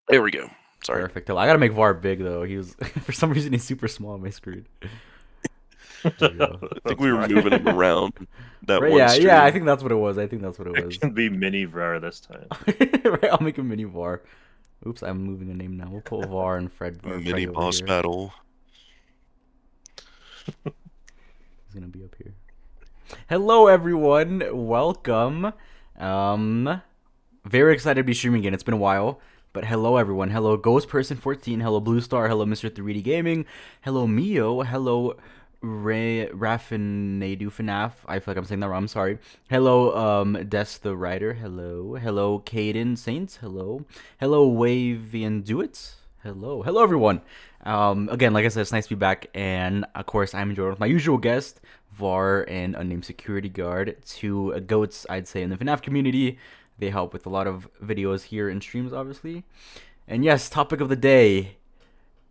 There we go. Sorry. Perfect. I gotta make Var big though. He was for some reason he's super small on my screen. There we go. I think we were moving him around that Right, one yeah, stream. yeah. I think that's what it was. I think that's what it was. It can be mini Var this time. Right, I'll make a mini Var. Oops, I'm moving a name now. We'll put Var and Fred. Mini boss battle. He's gonna be up here. Hello, everyone. Welcome. Very excited to be streaming again. It's been a while. But hello everyone. Hello Ghost Person 14. Hello Blue Star. Hello Mr. 3D Gaming. Hello Mio. Hello Ray Raffinadu FNAF. I feel like I'm saying that wrong. I'm sorry. Hello Des the Writer. Hello. Hello Caden Saints. Hello. Hello Wavian Duets. Hello. Hello everyone. Again, like I said, it's nice to be back, and of course I'm joined with my usual guest, VAR and unnamed security guard, two goats I'd say in the FNAF community. They help with a lot of videos here and streams, obviously. And yes, topic of the day.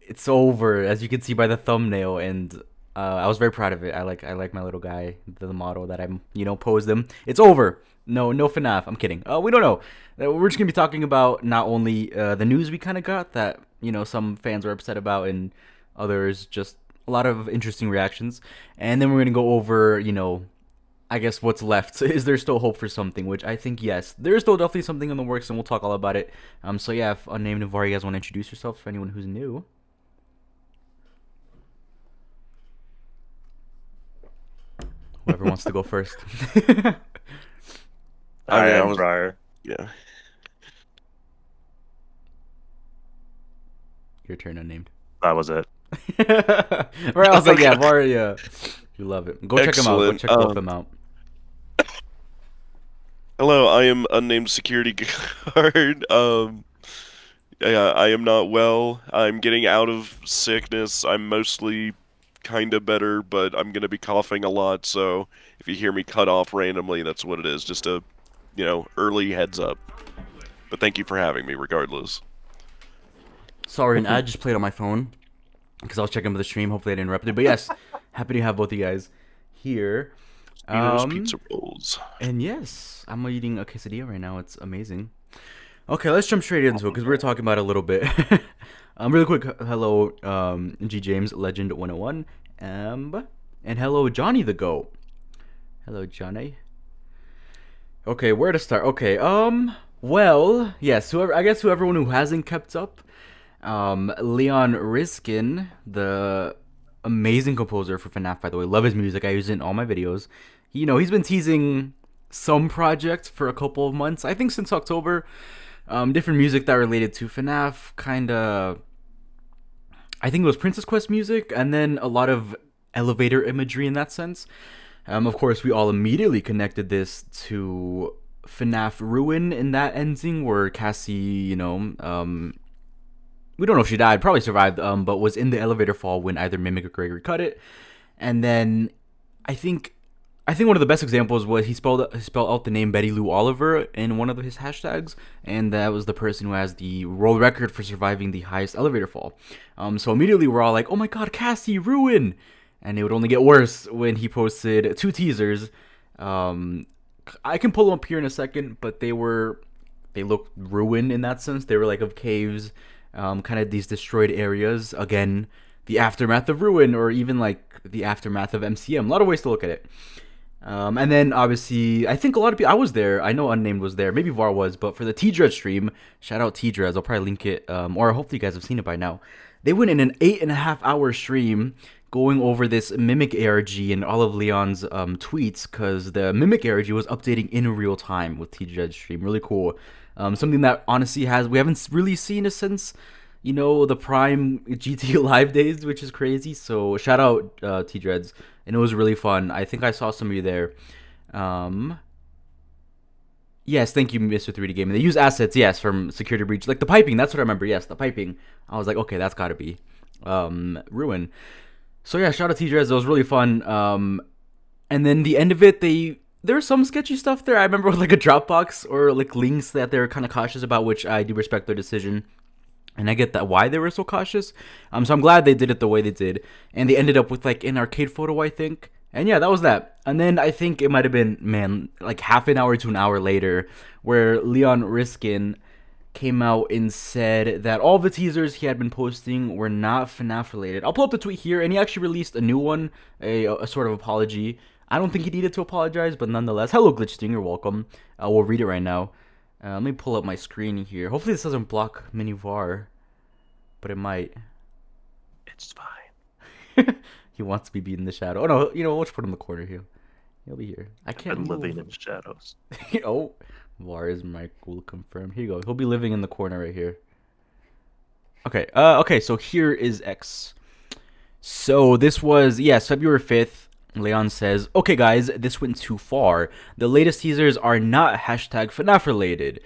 It's over, as you can see by the thumbnail, and I was very proud of it. I like my little guy, the model that I'm posed him. It's over. No FNAF. I'm kidding. We don't know. We're just gonna be talking about not only the news we kind of got that some fans were upset about, and others just a lot of interesting reactions, and then we're gonna go over I guess what's left. Is there still hope for something? Which I think yes, there is still definitely something in the works, and we'll talk all about it. So yeah, if unnamed and VAR, you guys want to introduce yourselves for anyone who's new? Whoever wants to go first. I was- Briar. Yeah. Your turn, unnamed. That was it. Right, I was like, yeah, VAR, yeah. You love it. Go check them out. Go Excellent. check both of them out. Hello, I am unnamed security guard. Yeah, I am not well. I'm getting out of sickness. I'm mostly kinda better, but I'm gonna be coughing a lot, so if you hear me cut off randomly, that's what it is. Just a, early heads up. But thank you for having me, regardless. Sorry, an ad just played on my phone because I was checking for the stream. Hopefully I didn't interrupt it. But yes, happy to have both of you guys here. Speedos pizza rolls. And yes, I'm eating a quesadilla right now. It's amazing. Okay, let's jump straight into it because we were talking about it a little bit. Really quick, hello, G James Legend 101, and hello, Johnny the Goat. Hello, Johnny. Okay, where to start? Okay, well, yes, whoever who hasn't kept up, Leon Riskin, the amazing composer for FNAF, by the way, love his music. I use it in all my videos. He's been teasing some project for a couple of months. I think since October. Different music that related to FNAF, kinda. I think it was Princess Quest music, and then a lot of elevator imagery in that sense. Of course, we all immediately connected this to FNAF Ruin in that ending, where Cassie, we don't know if she died, probably survived, but was in the elevator fall when either Mimic or Gregory cut it. And then I think one of the best examples was he spelled out the name Betty Lou Oliver in one of his hashtags, and that was the person who has the world record for surviving the highest elevator fall. So immediately we're all like, oh my god, Cassie, Ruin! And it would only get worse when he posted 2 teasers. I can pull them up here in a second, but they looked ruined in that sense. They were like of caves, kind of these destroyed areas. Again, the aftermath of Ruin, or even like the aftermath of MCM. A lot of ways to look at it. And then obviously, I think a lot of people, I was there, I know Unnamed was there, maybe VAR was, but for the T-Dread stream, shout out T-Dreads, I'll probably link it, or hopefully you guys have seen it by now. They went in an 8.5-hour stream going over this Mimic ARG and all of Leon's tweets, because the Mimic ARG was updating in real time with T-Dread stream, really cool. Something that honestly we haven't really seen it since, the prime GT Live days, which is crazy, so shout out T-Dreads. And it was really fun. I think I saw some of you there. Yes, thank you, Mr. 3D Gaming. They use assets, yes, from Security Breach. Like the piping, that's what I remember. Yes, the piping. I was like, okay, that's got to be Ruin. So yeah, shout out to TJs. It was really fun. And then the end of it, there was some sketchy stuff there. I remember with like a Dropbox or like links that they were kind of cautious about, which I do respect their decision. And I get that why they were so cautious. So I'm glad they did it the way they did. And they ended up with like an arcade photo, I think. And yeah, that was that. And then I think it might have been, like half an hour to an hour later, where Leon Riskin came out and said that all the teasers he had been posting were not FNAF related. I'll pull up the tweet here, and he actually released a new one, a sort of apology. I don't think he needed to apologize, but nonetheless, hello Glitchtrap, you're welcome. We'll read it right now. Let me pull up my screen here. Hopefully this doesn't block mini VAR, but it might. It's fine. He wants to be beat in the shadow. Oh no, we'll just put him in the corner here. He'll be here. I can't I'm move. living in shadows. Oh, VAR's mic will confirm. Here you go. He'll be living in the corner right here. Okay. Okay. So here is X. So this was, yes, February 5th. Leon says, okay, guys, this went too far. The latest teasers are not hashtag FNAF related.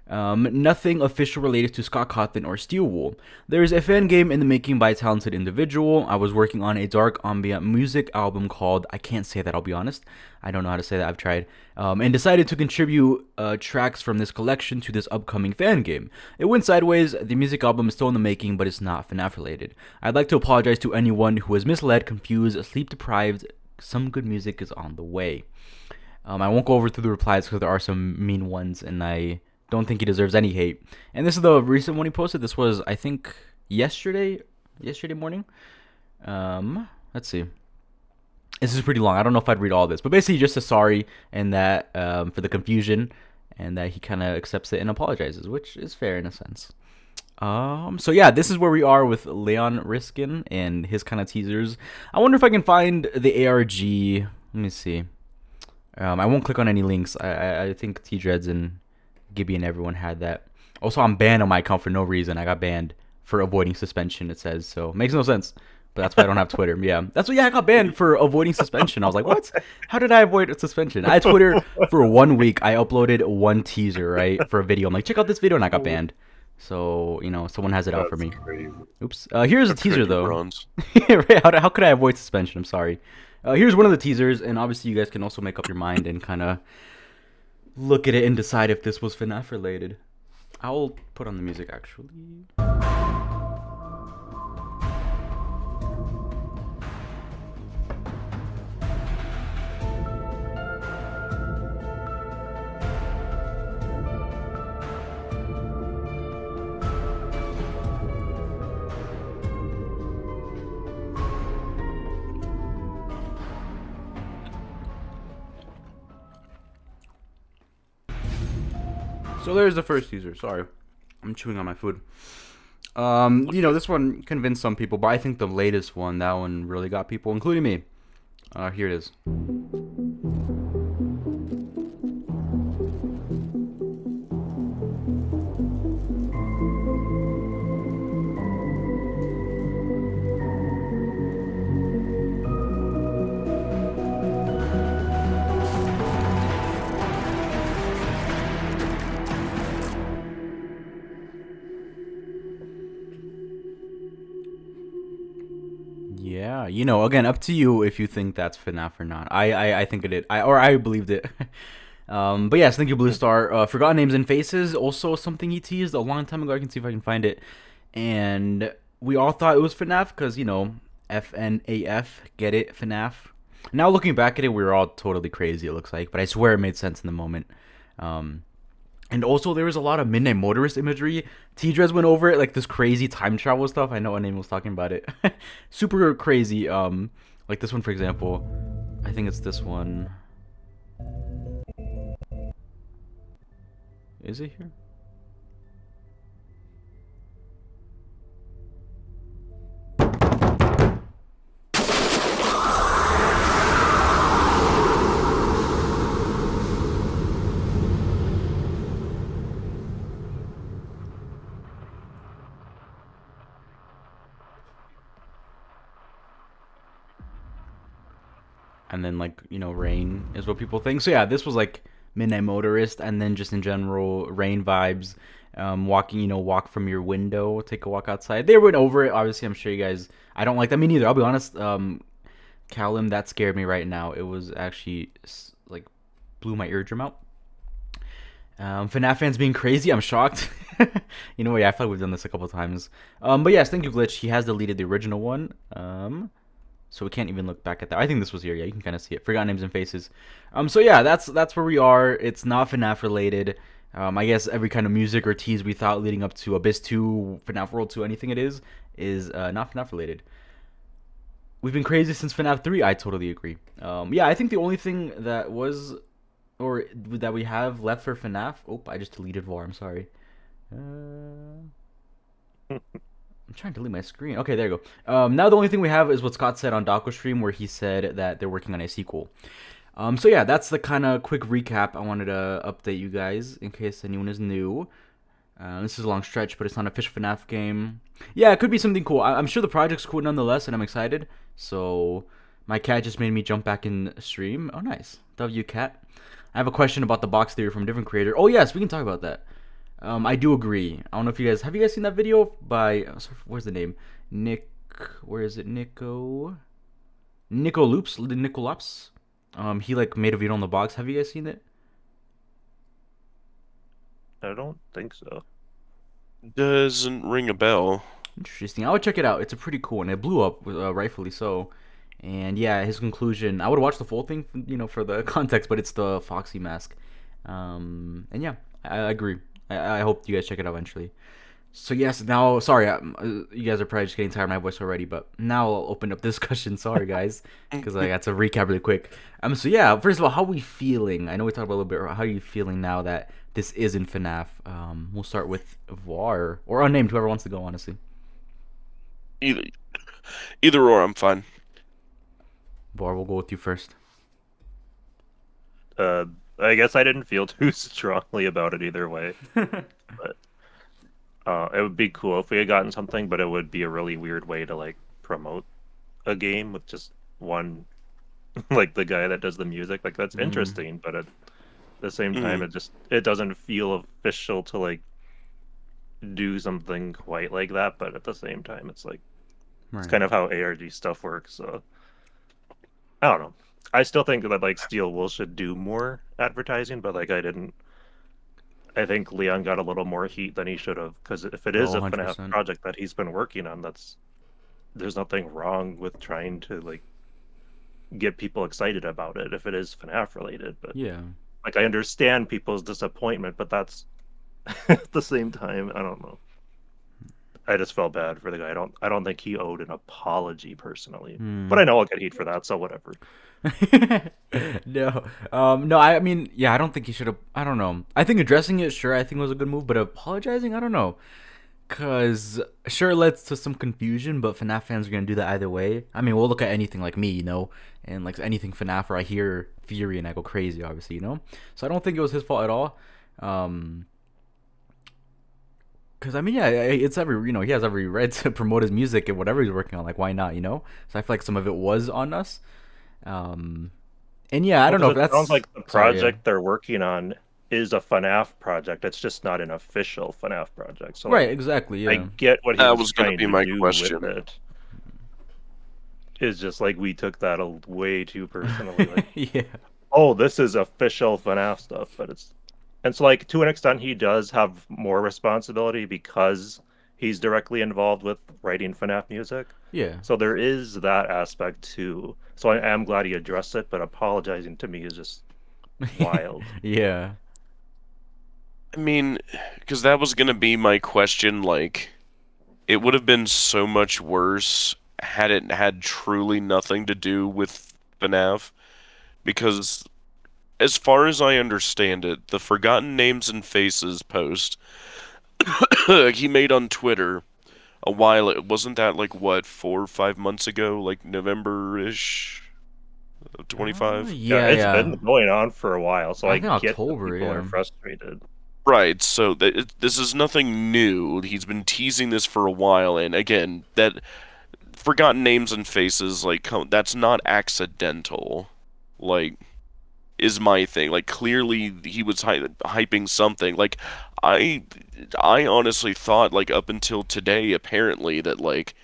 Nothing official related to Scott Cawthon or Steelwool. There is a fan game in the making by a talented individual. I was working on a dark ambient music album called, I can't say that, I'll be honest. I don't know how to say that, I've tried. And decided to contribute tracks from this collection to this upcoming fan game. It went sideways. The music album is still in the making, but it's not FNAF related. I'd like to apologize to anyone who was misled, confused, sleep deprived. Some good music is on the way. I won't go over through the replies because there are some mean ones, and I don't think he deserves any hate. And this is the recent one he posted. This was, I think, yesterday morning. Let's see. This is pretty long. I don't know if I'd read all this, but basically just a sorry and that for the confusion, and that he kind of accepts it and apologizes, which is fair in a sense. So yeah, this is where we are with Leon Riskin and his kind of teasers. I wonder if I can find the ARG. Let me see. I won't click on any links. I think T-Dreads and Gibby and everyone had that. Also, I'm banned on my account for no reason. I got banned for avoiding suspension, it says. So, makes no sense. But that's why I don't have Twitter. Yeah, that's what. Yeah, I got banned for avoiding suspension. I was like, what? How did I avoid suspension? I had Twitter for 1 week. I uploaded one teaser, right, for a video. I'm like, check out this video, and I got banned. So, someone has it out for me. Crazy. Oops. Here's a teaser, though. Bronze. Right, how could I avoid suspension? I'm sorry. Here's one of the teasers, and obviously you guys can also make up your mind and kind of look at it and decide if this was FNAF related. I'll put on the music, actually. So there's the first teaser. Sorry, I'm chewing on my food. This one convinced some people, but I think the latest one, that one really got people, including me. Here it is. Yeah, again, up to you if you think that's FNAF or not. I think it did. I believed it. But yes, thank you, Blue Star. Forgotten Names and Faces, also something he teased a long time ago. I can see if I can find it. And we all thought it was FNAF because, FNAF, get it, FNAF. Now looking back at it, we were all totally crazy, it looks like. But I swear it made sense in the moment. And also, there was a lot of Midnight Motorist imagery. T-Drez went over it, like this crazy time travel stuff. I know Aname was talking about it. Super crazy. Like this one, for example. I think it's this one. Is it here? And then, rain is what people think. So yeah, this was like Midnight Motorist, and then just in general rain vibes. Walking, walk from your window, take a walk outside. They went over it. Obviously, I'm sure you guys. I don't like that. Me neither. I'll be honest. Callum, that scared me right now. It was actually blew my eardrum out. FNAF fans being crazy. I'm shocked. Yeah, I feel like we've done this a couple times. But yes, thank you, Glitch. He has deleted the original one. So we can't even look back at that. I think this was here. Yeah, you can kind of see it. Forgotten Names and Faces. So yeah, that's where we are. It's not FNAF related. I guess every kind of music or tease we thought leading up to Abyss 2, FNAF World 2, anything it is not FNAF related. We've been crazy since FNAF 3. I totally agree. Yeah, I think the only thing that was, or that we have left for FNAF. Oh, I just deleted VAR. I'm sorry. I'm trying to delete my screen. Okay, there you go. Now the only thing we have is what Scott said on Dako Stream, where he said that they're working on a sequel. So yeah, that's the kind of quick recap I wanted to update you guys in case anyone is new. This is a long stretch, but it's not an official FNAF game. Yeah, it could be something cool. I'm sure the project's cool nonetheless, and I'm excited. So my cat just made me jump back in stream. Oh, nice. W cat. I have a question about the box theory from a different creator. Oh yes, we can talk about that. I do agree. I don't know if you guys have you guys seen that video by where's the name? Nick. Where is it? Nico Loops. Nico Loops. He like made a video on the box. Have you guys seen it? I don't think so. Doesn't ring a bell. Interesting. I would check it out. It's a pretty cool one. It blew up, rightfully so. And yeah, his conclusion. I would watch the full thing, for the context, but it's the Foxy mask. And yeah, I agree. I hope you guys check it out eventually. So yes, now sorry, you guys are probably just getting tired of my voice already, but now I'll open up discussion. Sorry guys, because I got to recap really quick. So yeah, first of all, how are we feeling? I know we talked about a little bit. How are you feeling now that this is in FNAF? We'll start with Var or unnamed, whoever wants to go. Honestly, Either, either or, I'm fine. Var, we'll go with you first. Uh, I guess I didn't feel too strongly about it either way. But it would be cool if we had gotten something, but it would be a really weird way to like promote a game with just one, like the guy that does the music. Like that's interesting, but at the same time, it doesn't feel official to like do something quite like that. But at the same time, it's like it's kind of how ARG stuff works. So I don't know. I still think that like Steel Wool should do more advertising, but like I didn't. I think Leon got a little more heat than he should have because if it is Oh, a FNAF 100%. project that he's been working on, there's nothing wrong with trying to like get people excited about it if it is FNAF related. But Yeah. like I understand people's disappointment, but that's at the same time, I don't know. I just felt bad for the guy. I don't think he owed an apology personally. But I know I'll get heat for that, so whatever. No, no. I mean, yeah. I don't think he should have. I don't know. I think addressing it, sure, I think was a good move, but apologizing, I don't know. Cause sure, it led to some confusion, but FNAF fans are gonna do that either way. I mean, we'll look at anything like me, and like anything FNAF, where I hear Fury and I go crazy, obviously. So I don't think it was his fault at all. Cause I mean, yeah, it's he has every right to promote his music and whatever he's working on. Like, why not, So I feel like some of it was on us. Um, and yeah, I don't know if It that's sounds like the sorry, yeah. project they're working on is a FNAF project. It's just not an official FNAF project. So Right, like, exactly, I yeah. get what he That was was gonna trying be to my do with question. it. It's just like we took that way too personally. Like, Yeah. oh, this is official FNAF stuff, but and so like to an extent he does have more responsibility because he's directly involved with writing FNAF music. Yeah. So there is that aspect too. So I am glad he addressed it, but apologizing to me is just wild. Yeah. I mean, because that was gonna be my question. Like, it would have been so much worse had it had truly nothing to do with FNAF. Because, as far as I understand it, the Forgotten Names and Faces post he made on Twitter a while. It wasn't that like what 4 or 5 months ago, like November-ish, 25. Yeah, Yeah, it's yeah. been going on for a while, so I I think get that October, people are yeah. frustrated. Right, so this is nothing new. He's been teasing this for a while, and again, that Forgotten Names and Faces, like, that's not accidental. Like, is my thing. Like, clearly he was hyping something. Like, I, I honestly thought, like, up until today, apparently, that, like,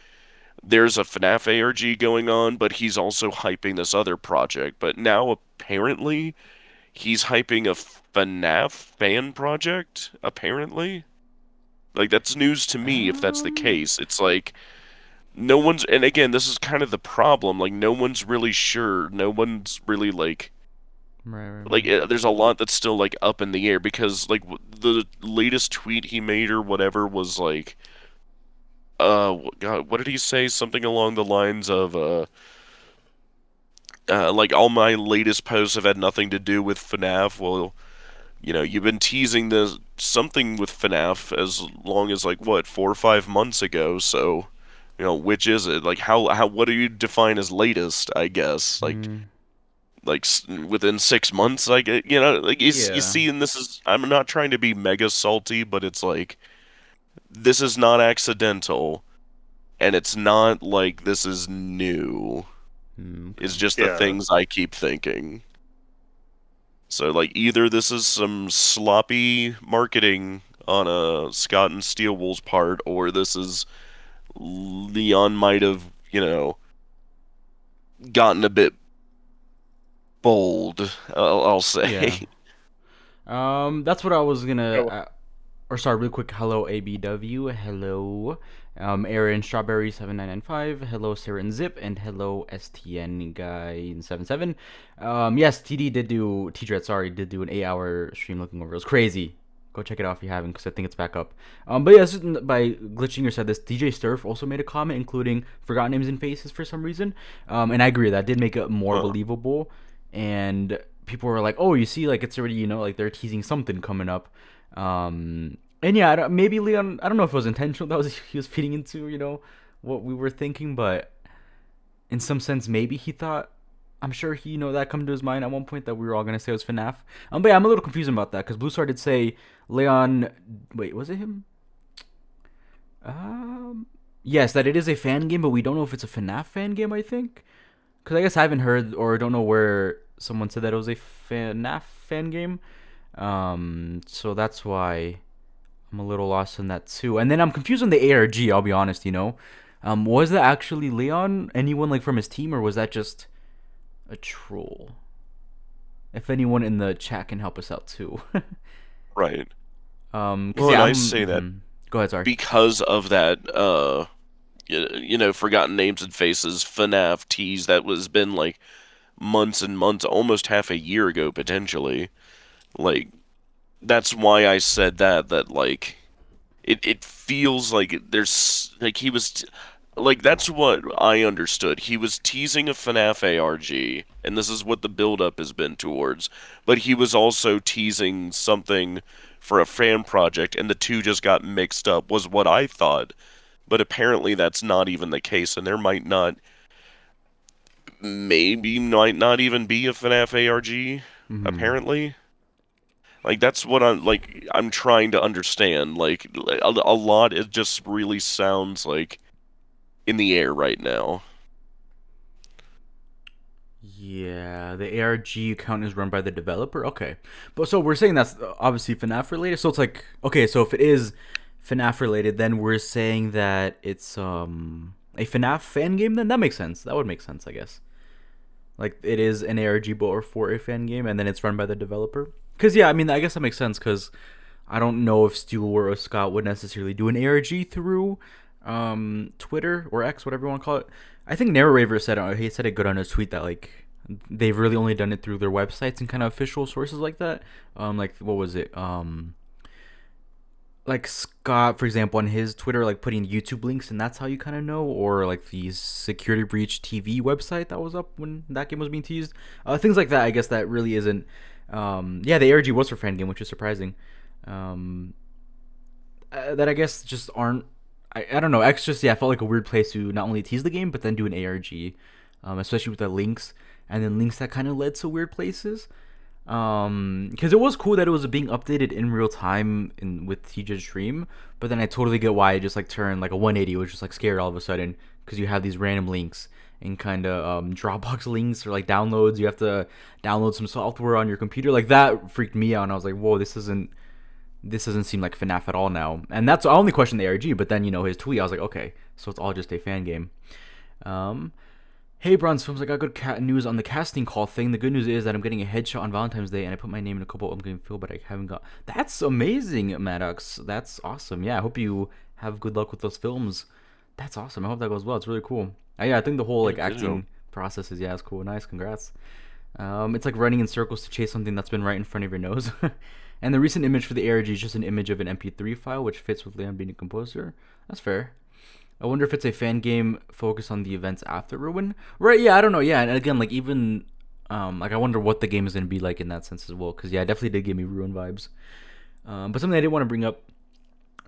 there's a FNAF ARG going on, but he's also hyping this other project. But now, apparently, he's hyping a FNAF fan project, apparently. Like, that's news to me if that's the Um, case. It's like, no one's, and again, this is kind of the problem. Like, no one's really sure. No one's really, like, right. there's a lot that's still, like, up in the air because, like, the latest tweet he made or whatever was, like, God, what did he say? Something along the lines of, like, all my latest posts have had nothing to do with FNAF. Well, you've been teasing this something with FNAF as long as like what 4 or 5 months ago. So, which is it? Like, what do you define as latest? I guess Mm, like within 6 months. Like, like you yeah. see, and this is I'm not trying to be mega salty, but it's like this is not accidental, and it's not like this is new. It's Okay. just the Yeah. things I keep thinking. So, like, either this is some sloppy marketing on a Scott and Steelwool's part, or this is Leon might have, gotten a bit bold, I'll say. Yeah. That's what I was gonna. Oh, Or sorry, real quick. Hello, ABW. Hello, Aaron Strawberry 7995. Hello, Sarah and Zip, and hello, STN guy 77. Yes, TD did do T-Dread. Sorry, did do an 8-hour stream looking over. It was crazy. Go check it out if you haven't, because I think it's back up. But yeah, by glitching or said this, DJ Sturf also made a comment, including forgotten names and faces for some reason. And I agree that did make it more Huh. believable. And people were like, "Oh, you see, like it's already like they're teasing something coming up." And yeah, maybe Leon. I don't know if it was intentional. That was he was feeding into what we were thinking, but in some sense, maybe he thought. I'm sure he that come to his mind at one point that we were all gonna say it was FNAF. But yeah, I'm a little confused about that because Blue Star did say Leon. Wait, was it him? Um, yes, that it is a fan game, but we don't know if it's a FNAF fan game. I think because I guess I haven't heard or don't know where someone said that it was a FNAF fan game. So that's why I'm a little lost in that too. And then I'm confused on the ARG. I'll be honest. Was that actually Leon? Anyone like from his team, or was that just a troll? If anyone in the chat can help us out too. Right. 'Cause Well, and yeah, I say that Go ahead. Sorry. because of that, forgotten names and faces FNAF tease that was been like months and months, almost half a year ago, potentially. Like, that's why I said that like it feels like there's like he was like that's what I understood. He was teasing a FNAF ARG, and this is what the buildup has been towards. But he was also teasing something for a fan project, and the two just got mixed up, was what I thought. But apparently that's not even the case, and there might not even be a FNAF ARG, Mm-hmm. apparently. Like that's what I'm trying to understand. Like a lot it just really sounds like in the air right now. Yeah, the ARG account is run by the developer. Okay, but so we're saying that's obviously FNAF related. So it's like okay, so if it is FNAF related, then we're saying that it's a FNAF fan game. Then that makes sense. That would make sense, I guess. Like it is an ARG but for a fan game, and then it's run by the developer. Cause yeah, I mean I guess that makes sense. Cause I don't know if Stu or Scott would necessarily do an ARG through Twitter or X, whatever you want to call it. I think Narrator said he said it good on his tweet that like they've really only done it through their websites and kind of official sources like that. Like what was it? Like Scott, for example, on his Twitter, like putting YouTube links, and that's how you kind of know, or like the Security Breach TV website that was up when that game was being teased, things like that. I guess that really isn't. Yeah, the ARG was for fan game, which is surprising. Um, that I guess just aren't. I don't know. X just yeah, felt like a weird place to not only tease the game but then do an ARG, especially with the links and then links that kind of led to weird places. Because it was cool that it was being updated in real time with TJ's stream, but then I totally get why it just like turned like a 180. It was just like scared all of a sudden because you have these random links and kind of Dropbox links or like downloads. You have to download some software on your computer. Like that freaked me out, and I was like, whoa, this doesn't seem like FNAF at all now. And that's I only questioned the ARG, but then his tweet, I was like, okay, so it's all just a fan game. Um, Hey, Bronze Films, I got good news on the casting call thing. The good news is that I'm getting a headshot on Valentine's Day, and I put my name in a couple I'm getting filled, but I haven't got. That's amazing, Maddox. That's awesome. Yeah, I hope you have good luck with those films. That's awesome. I hope that goes well. It's really cool. Yeah, I think the whole Yeah, like ditto. acting process is it's cool. Nice, congrats. It's like running in circles to chase something that's been right in front of your nose. And the recent image for the ARG is just an image of an MP3 file, which fits with Leon being a composer. That's fair. I wonder if it's a fan game focused on the events after Ruin. Right? Yeah, I don't know. Yeah, and again, like even, like I wonder what the game is gonna be like in that sense as well. Because yeah, it definitely did give me Ruin vibes. But something I did want to bring up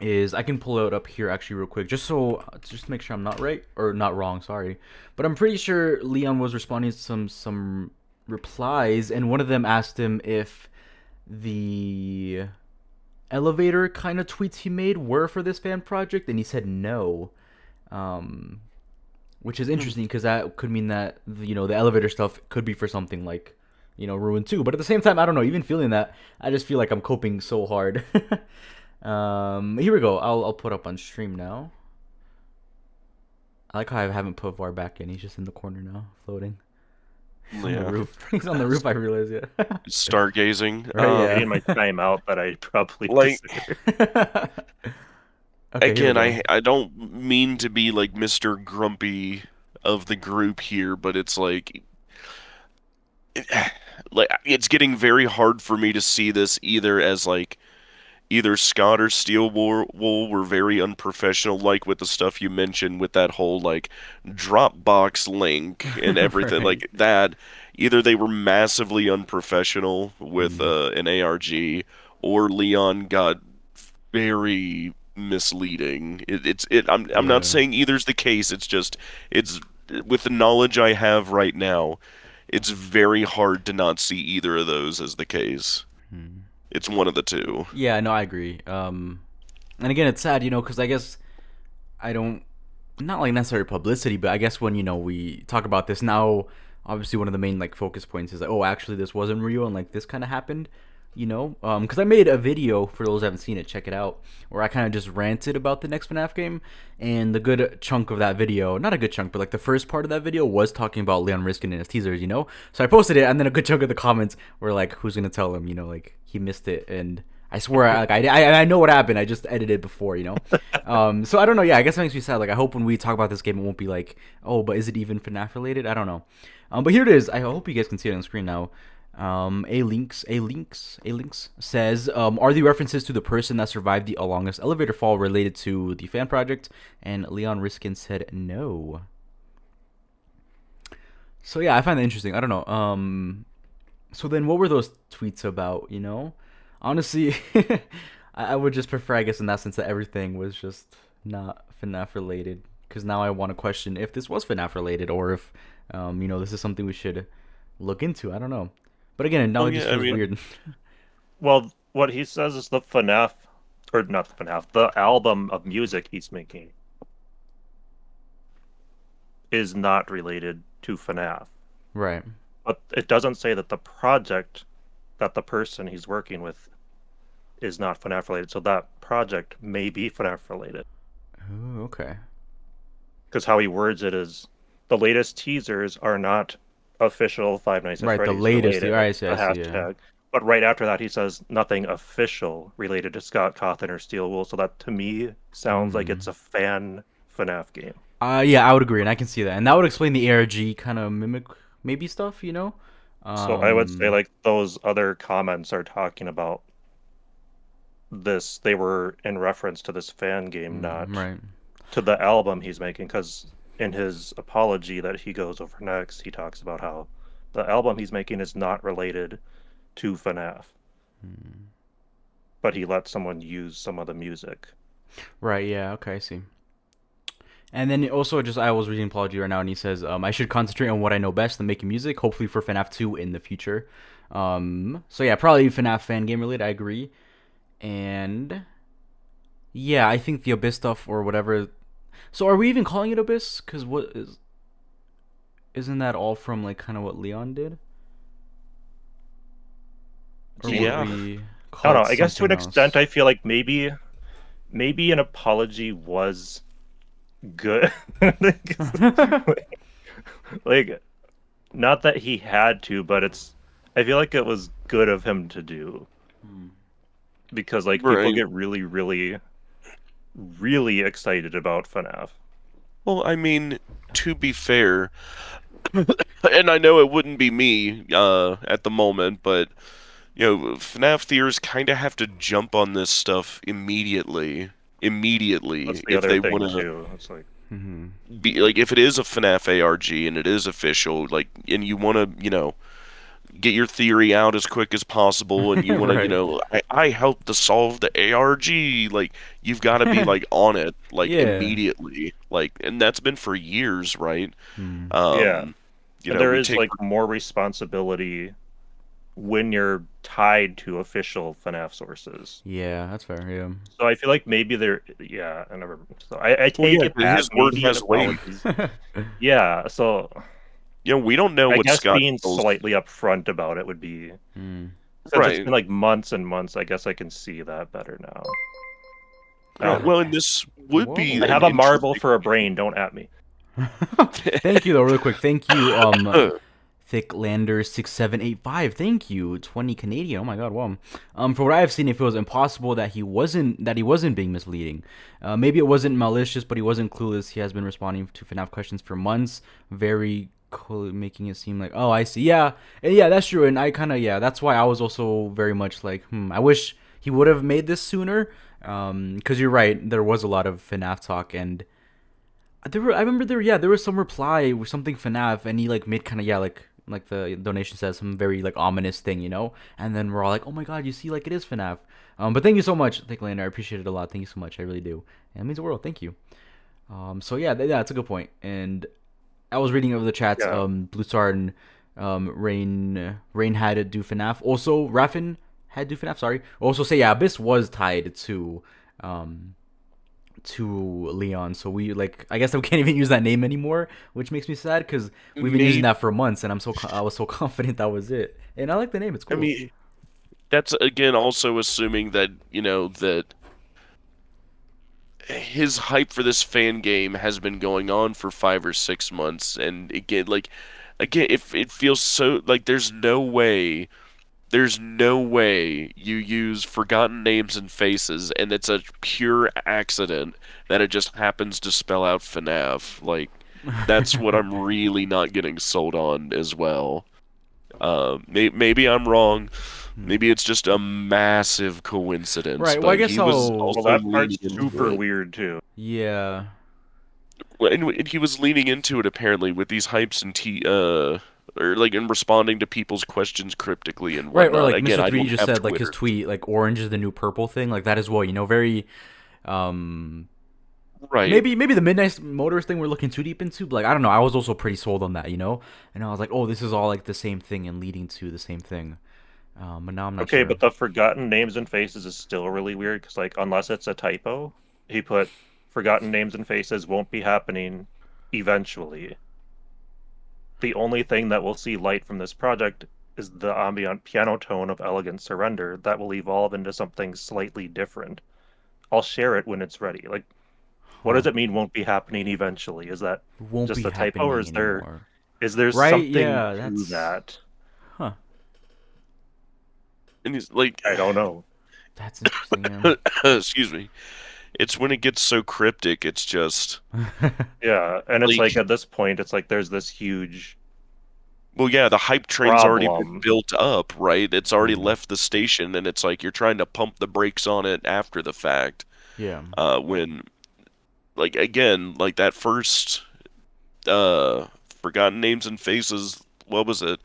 is I can pull it up here actually real quick, just to make sure I'm not right or not wrong. Sorry, but I'm pretty sure Leon was responding to some replies, and one of them asked him if the elevator kind of tweets he made were for this fan project, and he said no. Um, which is interesting because that could mean that the elevator stuff could be for something like Ruin 2. But at the same time, I don't know. Even feeling that, I just feel like I'm coping so hard. Here we go. I'll put up on stream now. I like how I haven't put Var back in. He's just in the corner now, floating. He's on the roof. He's on the roof. I realize, yeah. Stargazing. Right, yeah. In my timeout, but I probably Like, Okay, again, I don't mean to be like Mr. Grumpy of the group here, but it's like it's getting very hard for me to see this either as like either Scott or Wool were very unprofessional, like with the stuff you mentioned with that whole like Dropbox link and everything Right. like that. Either they were massively unprofessional with an ARG, or Leon got very misleading. I'm not Yeah. saying either's the case. It's just it's with the knowledge I have right now, it's very hard to not see either of those as the case. Hmm. It's one of the two. Yeah, no, I agree. And again, it's sad, because I guess I don't, not like necessary publicity, but I guess when we talk about this now, obviously one of the main like focus points is like, oh, actually this wasn't real and like this kind of happened. Because I made a video for those who haven't seen it, check it out, where I kind of just ranted about the next FNAF game, and the good chunk of that video, not a good chunk, but like the first part of that video was talking about Leon Riskin and his teasers. So I posted it, and then a good chunk of the comments were like, "Who's gonna tell him?" Like he missed it, and I swear, I know what happened. I just edited before. So I don't know. Yeah, I guess it makes me sad. Like I hope when we talk about this game, it won't be like, oh, but is it even FNAF related? I don't know. But here it is. I hope you guys can see it on screen now. A links says, are the references to the person that survived the longest elevator fall related to the fan project? And Leon Riskin said no. So yeah, I find that interesting. I don't know. So then what were those tweets about? Honestly, I would just prefer, I guess, in that sense, that everything was just not FNAF related. Because now I want to question if this was FNAF related, or if, this is something we should look into. I don't know. But again, now it just feels weird. Well, what he says is the FNAF, or not the FNAF, the album of music he's making is not related to FNAF. Right. But it doesn't say that the project that the person he's working with is not FNAF related. So that project may be FNAF related. Oh, okay. Because how he words it is the latest teasers are not official Five Nights at Right, Freddy's the latest. related, I see, hashtag. yeah. But right after that, he says nothing official related to Scott Cawthon or Steel Wool. So that to me sounds like it's a fan FNAF game. Yeah, I would agree, and I can see that, and that would explain the ARG kind of mimic maybe stuff. So I would say like those other comments are talking about this. They were in reference to this fan game, not right. to the album he's making. Because in his apology that he goes over next, he talks about how the album he's making is not related to FNAF. But he let someone use some of the music. Right, yeah, okay, I see. And then also, I was reading apology right now, and he says, I should concentrate on what I know best, the making music, hopefully for FNAF 2 in the future. So yeah, probably FNAF fan game related, I agree. And yeah, I think the Abyss stuff or whatever. So are we even calling it Abyss? Because isn't that all from like kind of what Leon did? Or Yeah. would we I call don't know. it I guess to an something extent, else? I feel like maybe an apology was good. Like, not that he had to, but I feel like it was good of him to do. Because like people Right. get really, really, really excited about FNAF. Well, I mean, to be fair, and I know it wouldn't be me at the moment, but FNAF theorists kind of have to jump on this stuff immediately That's the if other they thing want to too. It's like be like, if it is a FNAF ARG and it is official, like, and you want to get your theory out as quick as possible, and you want to Right. I helped to solve the ARG, like, you've got to be like on it like Yeah. immediately, like, and that's been for years, right? Hmm. yeah, um and there we is take like more responsibility when you're tied to official FNAF sources. Yeah, that's fair. Yeah. So I feel like maybe they're yeah, I never. So I Well, take yeah, it 'cause back, his word maybe, and has weight. apologies. Yeah, so We don't know I what guess Scott being Hill's slightly upfront about it would be, Hmm. since it's been right. like months and months. I guess I can see that better now. Right. Oh, Well, and this would be I Whoa. have an a marble interesting. for a brain. Don't at me. Thank you though, really quick. Thank you, Thicklander6785. Thank you, 20 Canadian. Oh my God, wow. For what I have seen, it feels impossible that he wasn't being misleading. Maybe it wasn't malicious, but he wasn't clueless. He has been responding to FNAF questions for months, very cool, making it seem like, oh, I see, yeah, and yeah, that's true. And I kind of, yeah, that's why I was also very much like, I wish he would have made this sooner. Because you're right, there was a lot of FNAF talk, and I remember there was some reply with something FNAF, and he like made kind of, yeah, like the donation says, some very like ominous thing, and then we're all like, oh my God, you see, like it is FNAF. But thank you so much, Thicklander. I appreciate it a lot. Thank you so much. I really do. And it means the world. Thank you. So yeah, that's a good point. And I was reading over the chats. Yeah. Blue Star and Rain had to do FNAF. Also, Raffin had to do FNAF. Sorry. Also, say yeah, Abyss was tied um to Leon. So we like, I guess we can't even use that name anymore, which makes me sad because we've been using Maybe, that for months, and I was so confident that was it. And I like the name. It's I cool. mean, that's again also assuming that that his hype for this fan game has been going on for 5 or 6 months, and again, if it feels so like there's no way you use forgotten names and faces, and it's a pure accident that it just happens to spell out FNAF. Like, that's what I'm really not getting sold on as well. Maybe I'm wrong. Maybe it's just a massive coincidence, Right. Well, I but guess he was I'll. Well, also that leaning part's into super it. weird too. Yeah. Well, and he was leaning into it apparently with these hypes and or like in responding to people's questions cryptically and Right. Or whatnot. like Again, Mr. I Three don't just have said, like his Twitter. tweet, like orange is the new purple thing. Like that as well. Very. Um. Right. Maybe the Midnight Motors thing we're looking too deep into. But like I don't know. I was also pretty sold on that. And I was like, oh, this is all like the same thing and leading to the same thing. But now I'm not Okay, sure. but the forgotten names and faces is still really weird because, like, unless it's a typo, he put forgotten names and faces won't be happening eventually. The only thing that will see light from this project is the ambient piano tone of Elegant Surrender that will evolve into something slightly different. I'll share it when it's ready. Like, what Huh. does it mean won't be happening eventually? Is that Won't just be a typo, or happening anymore. is there Right? something Yeah. to That's. that? Huh. And he's like, I don't know. That's interesting. excuse me. It's when it gets so cryptic, it's just Yeah. Yeah, and it's like like, at this point, it's like there's this huge well, yeah, the hype train's already been problem. built up, right? It's already Hmm. left the station, and it's like you're trying to pump the brakes on it after the fact. Yeah. When, like, again, like that first, uh, Forgotten Names and Faces, what was it?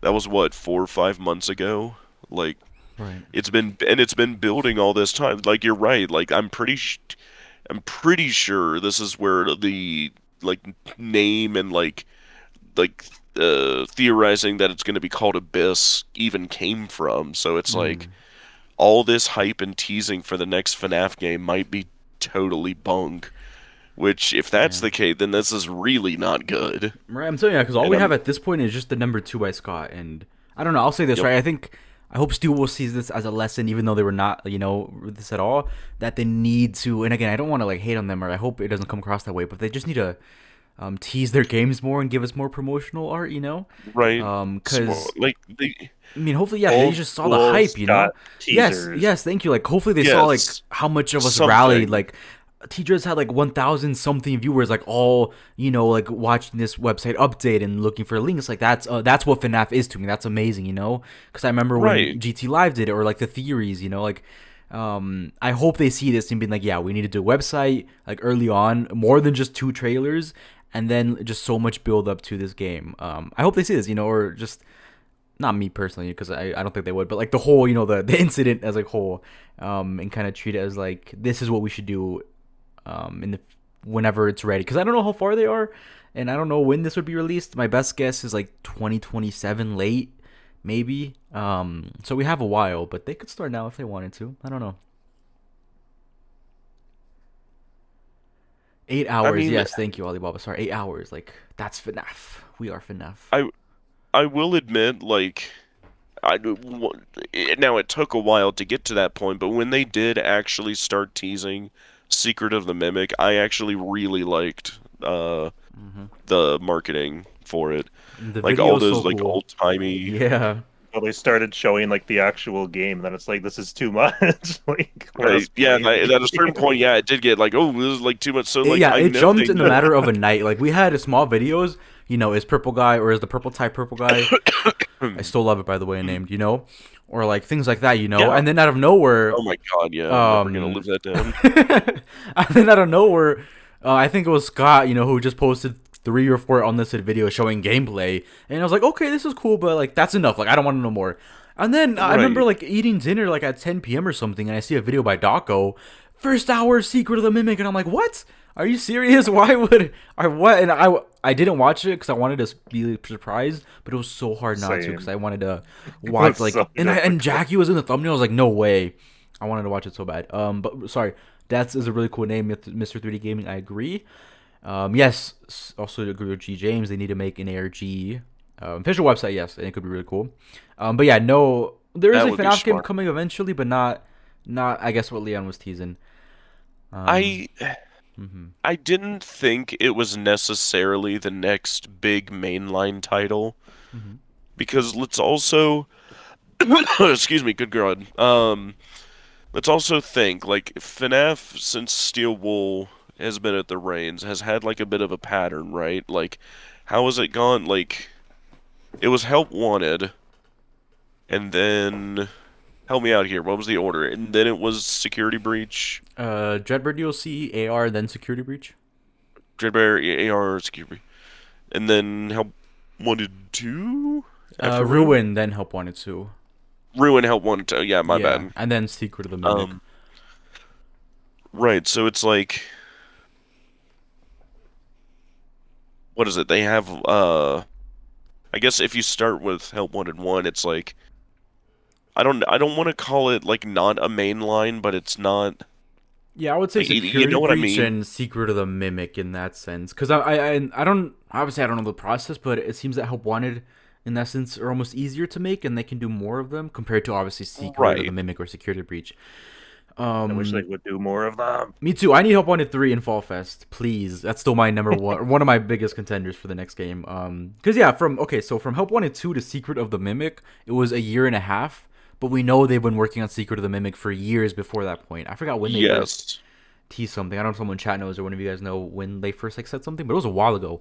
That was what, 4 or 5 months ago? Like, Right. it's been building all this time. Like, you're right. Like, I'm pretty sure this is where the like name and theorizing that it's going to be called Abyss even came from. So it's like Hmm. all this hype and teasing for the next FNAF game might be totally bunk. Which, if that's Yeah. the case, then this is really not good. Right. I'm telling you, because all And we have at this point is just the number 2 by Scott, and I don't know. I'll say this yep, right. I hope Stu will see this as a lesson, even though they were not, this at all. That they need to, and again, I don't want to like hate on them, or I hope it doesn't come across that way. But they just need to tease their games more and give us more promotional art. right. Small, Because like they I mean, hopefully, yeah, they Old just saw the school hype. Scott Yes, teasers. yes, thank you. Like, hopefully they saw like yes, how much of us rallied. something. Like, teachers had like 1,000 something viewers, like all like watching this website update and looking for links. Like that's what FNAF is to me. That's amazing. Because I remember when Right. GT Live did it, or like the theories. Like. I hope they see this and be like, yeah, we need to do a website like early on, more than just 2 trailers, and then just so much build up to this game. I hope they see this, or just not me personally, because I don't think they would, but like the whole, the incident as a whole, and kind of treat it as like this is what we should do, in the whenever it's ready, because I don't know how far they are, and I don't know when this would be released. My best guess is like 2027 late, maybe. So we have a while, but they could start now if they wanted to. I don't know. 8 hours, I mean, yes, thank you, Alibaba. Sorry, 8 hours. Like that's FNAF. We are FNAF. I will admit, like, now it took a while to get to that point, but when they did actually start teasing Secret of the Mimic, I actually really liked the marketing for it. The Like all video's those so like cool. old-timey. Yeah. Well, they started showing like the actual game, and then it's like this is too much. Like let us Yeah, play the at a certain game. point, yeah, it did get like, oh, this is like too much. So like, Yeah, I it know jumped they in the know. matter of a night. Like we had small videos, is purple guy or is the purple type purple guy? I still love it by the way named, or like things like that, Yeah. and then out of nowhere, Oh my God, yeah, I'm never gonna um, live that down. and then out of nowhere, I think it was Scott, who just posted 3 or 4 unlisted videos showing gameplay, and I was like, okay, this is cool, but like that's enough. Like I don't want to know more. And then I remember Right. like eating dinner like at 10 p.m. or something, and I see a video by Daco, first hour Secret of the Mimic, and I'm like, what? Are you serious? Why would I what? And I didn't watch it because I wanted to be surprised, but it was so hard not to because Same. I wanted to It watch was like so and difficult. Jackie was in the thumbnail. I was like, no way. I wanted to watch it so bad. But sorry, that is a really cool name, Mr. 3D Gaming. I agree. Yes, also agree with G James. They need to make an ARG official website. Yes, and it could be really cool. But yeah, no, there is That a would be FNAF game smart. coming eventually, but not I guess what Leon was teasing. Um, I mhm. I didn't think it was necessarily the next big mainline title Mhm. because let's also excuse me, good God. Let's also think like FNAF since Steel Wool has been at the reins has had like a bit of a pattern, right? Like how has it gone? Like it was Help Wanted, and then help me out here. What was the order? And then it was Security Breach, Dreadbird DLC, AR, then Security Breach. Dreadbear, AR, Security, and then Help Wanted 2 after Ruin? Ruin, then Help Wanted 2. Ruin Help Wanted 2. Yeah, my Yeah, bad. and then Secret of the Mimic. Um, right, so it's like, what is it? They have, I guess if you start with Help Wanted 1, it's like, I don't want to call it like not a main line, but it's not, Yeah, I would say like, you Security know what I Breach mean? and Secret of the Mimic in that sense, because I don't obviously I don't know the process, but it seems that Help Wanted in essence are almost easier to make, and they can do more of them compared to obviously Secret of the Right. Mimic or Security Breach. I wish they would do more of them. Me too. I need Help Wanted 3 in Fall Fest, please. That's still my number one of my biggest contenders for the next game. Because yeah, from Help Wanted 2 to Secret of the Mimic, it was a year and a half. But we know they've been working on Secret of the Mimic for years before that point. I forgot when they first Yes. teased something. I don't know if someone in chat knows or one of you guys know when they first like said something, but it was a while ago.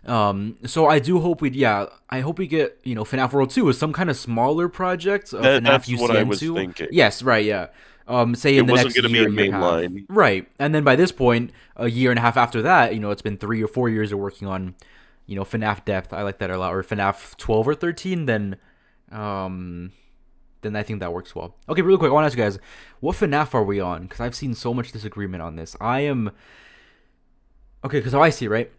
So I do hope I hope we get FNAF World 2 is some kind of smaller project of FNAF That's what I UCN was 2. thinking. Yes, right, yeah. Say in It the wasn't next going to be year, a year and main a half. line. Right. And then by this point, a year and a half after that, it's been 3 or 4 years of working on, FNAF Depth. I like that a lot. Or FNAF 12 or 13, then I think that works well. Okay, really quick, I want to ask you guys, what FNAF are we on? Because I've seen so much disagreement on this. Okay, because how I see it, right?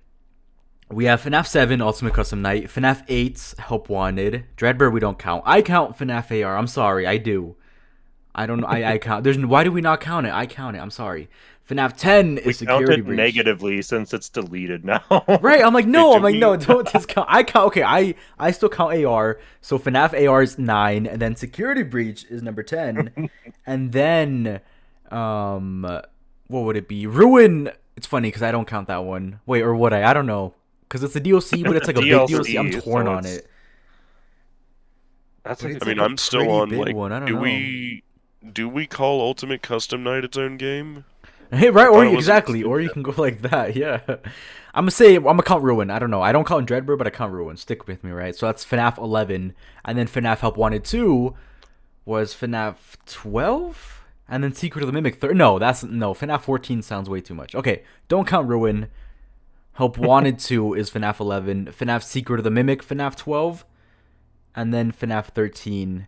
We have FNAF 7 Ultimate Custom Night, FNAF 8 Help Wanted, Dreadbird we don't count. I count FNAF AR. I'm sorry, I do. I don't know. I count. Why do we not count it? I count it. I'm sorry. FNAF 10 We is count Security it Breach. negatively since it's deleted now. Right? I'm like, no. Wait, I'm do like, no. we? Don't discount. I count. Okay, I still count AR. So FNAF AR is 9, and then Security Breach is number 10, and then what would it be? Ruin. It's funny because I don't count that one. Wait, or would I? I don't know. Because it's a DLC, but it's like a big DLC. I'm DLC, torn so on it's it. that's But a it's I good mean, like a I'm still pretty on big like, one. I don't do know. we call Ultimate Custom Night its own game? Hey, right, I or thought it was exactly, or you can go like that. Yeah, I'm gonna count Ruin. I don't know. I don't count Dreadbird, but I count Ruin. Stick with me, right? So that's FNAF 11, and then FNAF Help Wanted 2 was FNAF 12, and then Secret of the Mimic 3. No, FNAF 14 sounds way too much. Okay, don't count Ruin. Help Wanted 2 is FNAF 11, FNAF Secret of the Mimic FNAF 12, and then FNAF 13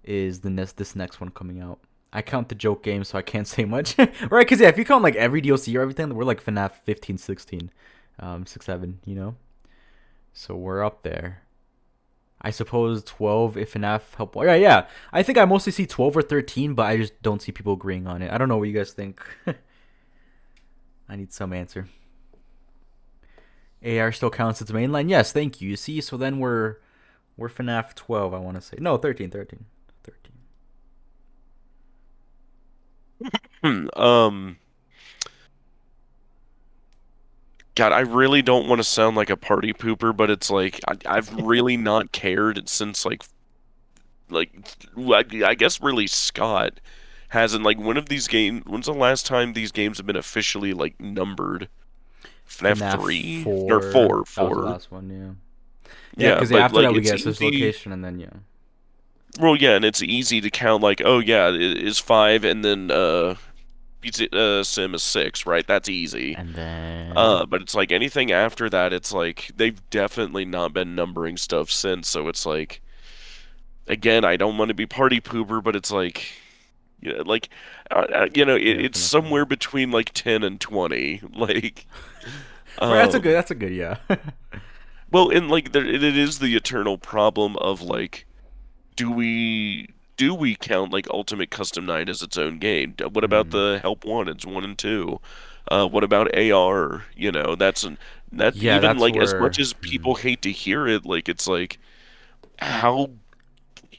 is this next one coming out. I count the joke game, so I can't say much. Right? Because, yeah, if you count, like, every DLC or everything, we're, like, FNAF 15, 16, 6, 7, So we're up there. I suppose 12 if FNAF help. Yeah. I think I mostly see 12 or 13, but I just don't see people agreeing on it. I don't know what you guys think. I need some answer. AR still counts as mainline? Yes, thank you. You see, so then we're FNAF 12, I want to say. No, 13. God, I really don't want to sound like a party pooper, but it's like I've really not cared since like I guess really Scott hasn't like when's the last time these games have been officially like numbered? FNAF FNAF 3 4. or 4 That was the 4. last one, yeah. Yeah, Yeah, because but after like that we it's get this easy. location, and then, yeah. Well, yeah, and it's easy to count like, oh yeah, it is 5 and then Sim is 6, right? That's easy. And then... But it's like anything after that, it's like they've definitely not been numbering stuff since. So it's like, again, I don't want to be party pooper, but it's like, like, it's somewhere between like 10 and 20. Like, right, that's a good, yeah. well, and like it is the eternal problem of like, do we count like Ultimate Custom Night as its own game? What about the Help Wanted's 1 and 2? What about AR? That Yeah, even that's like as where... much as people hate to hear it, like it's like how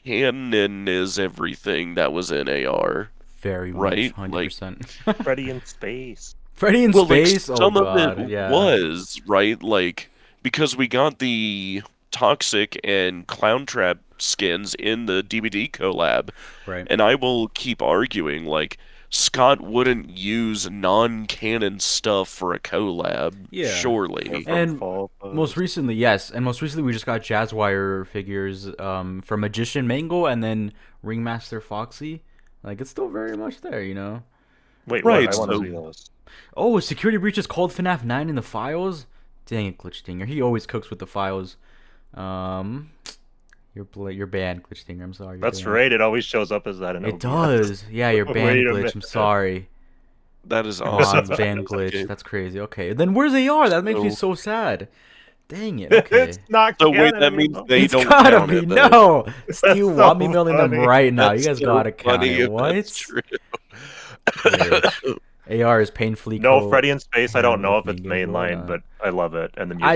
canon is everything that was in AR, Very right? much, Like, 100%. Freddy in space. Freddy in well, like space? Oh, some of God, it yeah. was, right? Like because we got the Toxic and Clown Trap skins in the DVD collab. Right. And I will keep arguing, like, Scott wouldn't use non-canon stuff for a collab, Yeah. surely. And most recently, yes. And most recently, we just got Jazzwire figures from Magician Mango and then Ringmaster Foxy. Like, it's still very much there, you know? Wait, Right, what? I want to so- see those. Oh, security breach is called FNAF 9 in the files? Dang it, Glitch Stinger. He always cooks with the files. You're banned, Glitch Stinger. I'm sorry. That's right. It always shows up as that in It OBS. does. Yeah, you're banned, Wait a Glitch. I'm minute. sorry. That is Oh, awesome. I'm banned, Glitch. That's crazy. Okay, then where's AR? That makes me so sad. Dang it. Okay. It's not So wait, canon that means anymore. they It's don't gotta count be. it, then. No! Steve, so want me mailing them funny. right now. That's You guys so gotta count funny it. if What? that's true. AR is painfully No, cold. Freddy in space. I don't know if it's Looking game mainline, mode, but I love it. And then I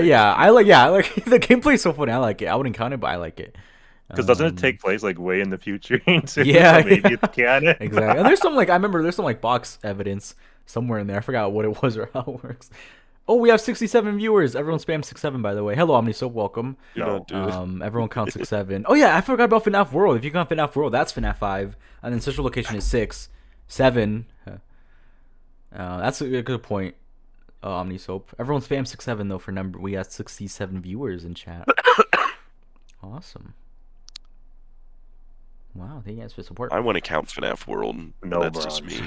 like the gameplay's so funny. I like it. I wouldn't count it, but I like it. because doesn't it take place like way in the future? Too? Yeah, So maybe yeah. it's canon. Exactly. And there's some like I remember there's some like box evidence somewhere in there. I forgot what it was or how it works. Oh, we have 67 viewers. Everyone spam 67 by the way. Hello, Omnisoap, welcome. Do not do it. Everyone counts 67. Oh yeah, I forgot about FNAF World. If you count FNAF World, that's FNAF 5, and then central location is 6, 7. That's a good point. Omnisoap. Everyone spam 67 though for number. We got 67 viewers in chat. Awesome. Wow, thank you guys for support. I want to count FNAF World. No, That's just me.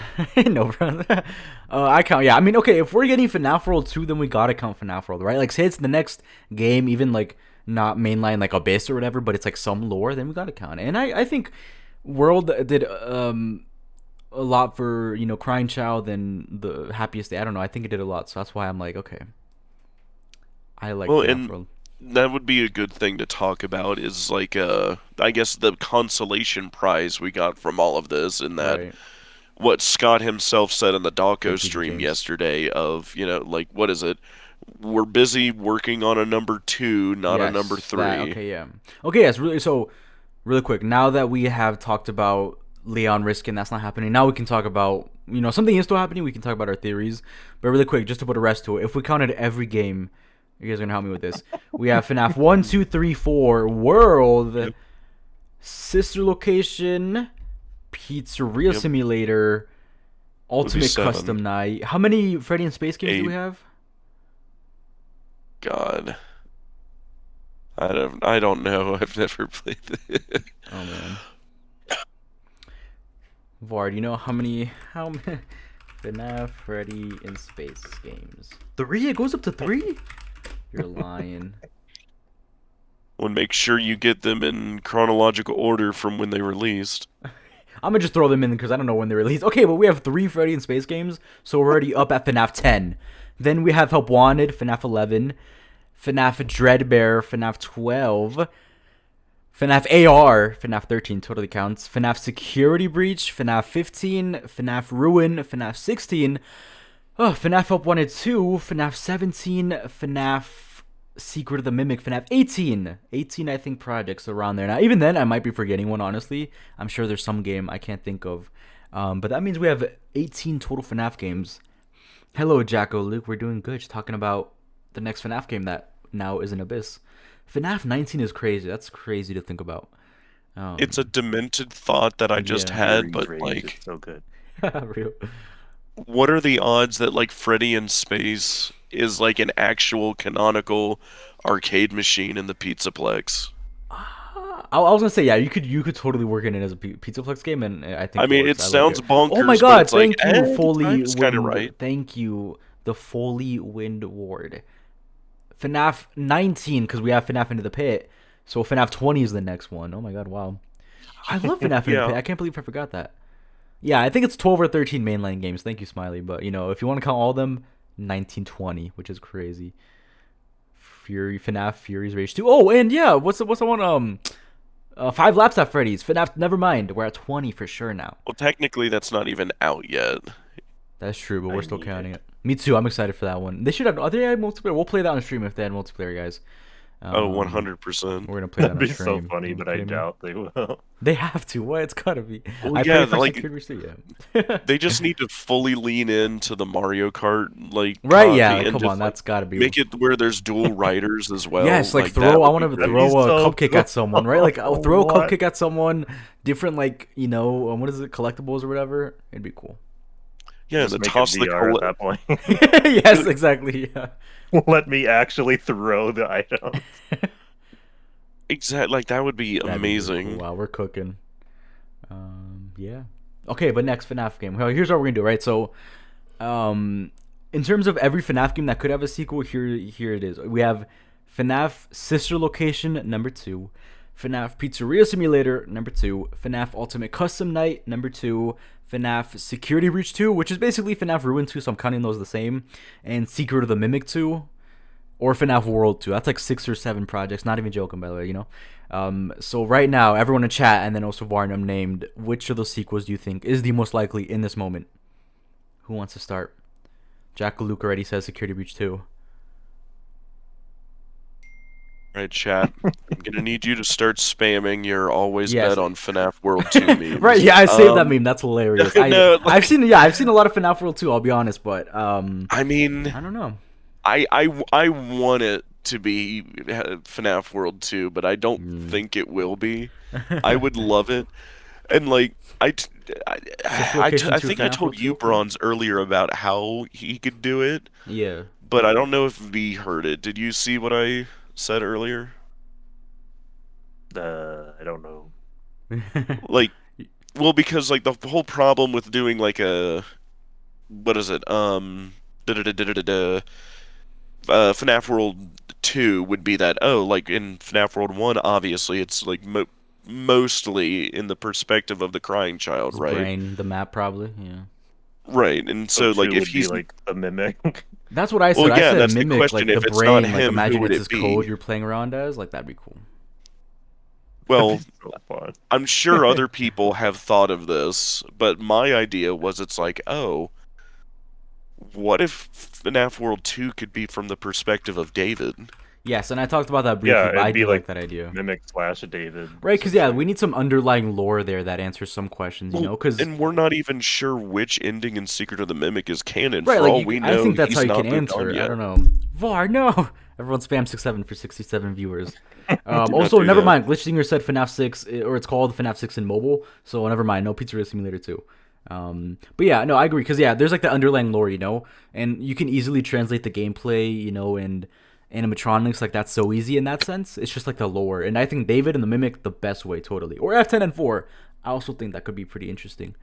No, bro. I count. Yeah, I mean, okay, if we're getting FNAF World 2, then we gotta count FNAF World, right? Like, say it's the next game, even like not mainline like Abyss or whatever, but it's like some lore, then we gotta count it. And I think World did a lot for, you know, Crying Child and the Happiest Day. I don't know. I think it did a lot, so that's why I'm like, okay. I like Well, FNAF and World. that would be a good thing to talk about is like I guess the consolation prize we got from all of this in that Right. what Scott himself said in the Dawko Thank you, stream James. yesterday of, like what is it? We're busy working on a number 2, not a Yes, number 3. okay, yeah. Okay, yes, really quick, now that we have talked about Leon Riskin, that's not happening. Now we can talk about, something is still happening. We can talk about our theories. But really quick, just to put a rest to it, if we counted every game, you guys are going to help me with this. We have FNAF 1, 2, 3, 4, World, Yep. Sister Location, Pizzeria Yep. Simulator, Ultimate 7. Custom Night. How many Freddy and Space games do 8. we have? God. I don't know. I've never played this. Oh, man. Var, do you know how many FNAF Freddy in Space games? 3? It goes up to 3? You're lying. Well, make sure you get them in chronological order from when they released. I'm gonna just throw them in because I don't know when they released. Okay, but we have 3 Freddy in Space games, so we're already up at FNAF 10. Then we have Help Wanted, FNAF 11, FNAF Dreadbear, FNAF 12, FNAF AR, FNAF 13 totally counts. FNAF Security Breach, FNAF 15, FNAF Ruin, FNAF 16, FNAF Up 1 and 2, FNAF 17, FNAF Secret of the Mimic, FNAF 18. 18, I think, projects around there. Now, even then, I might be forgetting one, honestly. I'm sure there's some game I can't think of. But that means we have 18 total FNAF games. Hello, Jacko Luke. We're doing good. Just talking about the next FNAF game that now is an Abyss. FNAF 19 is crazy. That's crazy to think about. It's a demented thought that I just had, but like, it's so good. Real. What are the odds that like Freddy in Space is like an actual canonical arcade machine in the Pizzaplex? I was gonna say, yeah, you could totally work it in as a Pizzaplex game, and I think. I mean, it sounds bonkers. Oh my but god! it's Thank like, you, Foley it's kind of Wind. right. Thank you, the Foley Wind Ward. FNAF 19, because we have FNAF Into the Pit, so FNAF 20 is the next one. Oh my god! Wow, I love FNAF Into the Pit. I can't believe I forgot that. Yeah, I think it's 12 or 13 mainline games. Thank you, Smiley. But you know, if you want to count all of them, 1920, which is crazy. FNAF Fury's Rage 2. Oh, and yeah, what's the one? 5 Laps at Freddy's. FNAF. Never mind. We're at 20 for sure now. Well, technically, that's not even out yet. That's true, but we're still counting it. Me too. I'm excited for that one. They should have. Are they had multiplayer? We'll play that on stream if they had multiplayer, guys. 100%. We're gonna play that on That'd be stream. so funny, but I doubt they will. They have to. What? It's gotta be. Well, I yeah, played for like, Security yeah. they just need to fully lean into the Mario Kart, like, Right? copy Yeah. and Come just, on, that's gotta be. make it where there's dual riders as well. Yes, like that throw. I would want be to great. throw a so cupcake at someone, right? Like I'll throw a What? cupcake at someone. Different, like what is it? Collectibles or whatever. It'd be cool. Yeah, Just the make it toss the VR cola. at that point. Yes, exactly. Yeah. Let me actually throw the item. Exactly, like that would be That'd be really amazing. cool. Wow, we're cooking. Yeah. Okay, but next FNAF game. Well, here's what we're gonna do, right? So, in terms of every FNAF game that could have a sequel, here it is. We have FNAF Sister Location #2, FNAF Pizzeria Simulator #2, FNAF Ultimate Custom Night #2, FNAF Security Breach 2, which is basically FNAF Ruin 2, so I'm counting those the same, and Secret of the Mimic 2, or FNAF World 2. That's like 6 or 7 projects. Not even joking, by the way, you know? So right now, everyone in chat, and then also Varnum named, which of those sequels do you think is the most likely in this moment? Who wants to start? Jack Luke already says Security Breach 2. Right, chat. I'm gonna need you to start spamming your always Yes. bet on FNAF World 2 memes. Right, yeah, I saved that meme. That's hilarious. No, like- I've seen a lot of FNAF World 2, I'll be honest, but I mean, I don't know. I want it to be FNAF World 2, but I don't think it will be. I would love it. And like I think I FNAF told World you 2? Bronze earlier about how he could do it, Yeah. but I don't know if V heard it. Did you see what I said earlier? I don't know. Like, well, because like the whole problem with doing like a, what is it? FNAF World 2 would be that, like in FNAF World 1, obviously it's like mostly in the perspective of the crying child, His right? brain, the map, probably. Yeah. Right, and so like two if would be he's like the mimic. That's what I said. Well, I yeah, said that's the mimic, question. like If the it's not brain, like him, imagine who would it's it this be? code you're playing around as. Like that'd be cool. well, So fun. I'm sure other people have thought of this, but my idea was it's like, what if FNAF World 2 could be from the perspective of David? Yes, and I talked about that briefly, Yeah, but I it'd be do like like that idea. Mimic / David. Right, because yeah, we need some underlying lore there that answers some questions, you know? Because And we're not even sure which ending in Secret of the Mimic is canon. right, For like all we know, I think that's he's how you not can moved on answer. I yet. don't know. Var, no. Everyone spam 67 for 67 viewers. not Also, do never that. mind. Glitchdinger said FNAF 6, or it's called FNAF 6 in mobile. So never mind. No Pizzeria Simulator 2. But yeah, no, I agree. Because yeah, there's like the underlying lore, you know, and you can easily translate the gameplay, you know, and animatronics. Like that's so easy in that sense. It's just like the lore, and I think David and the Mimic the best way, totally. Or F10 and 4. I also think that could be pretty interesting.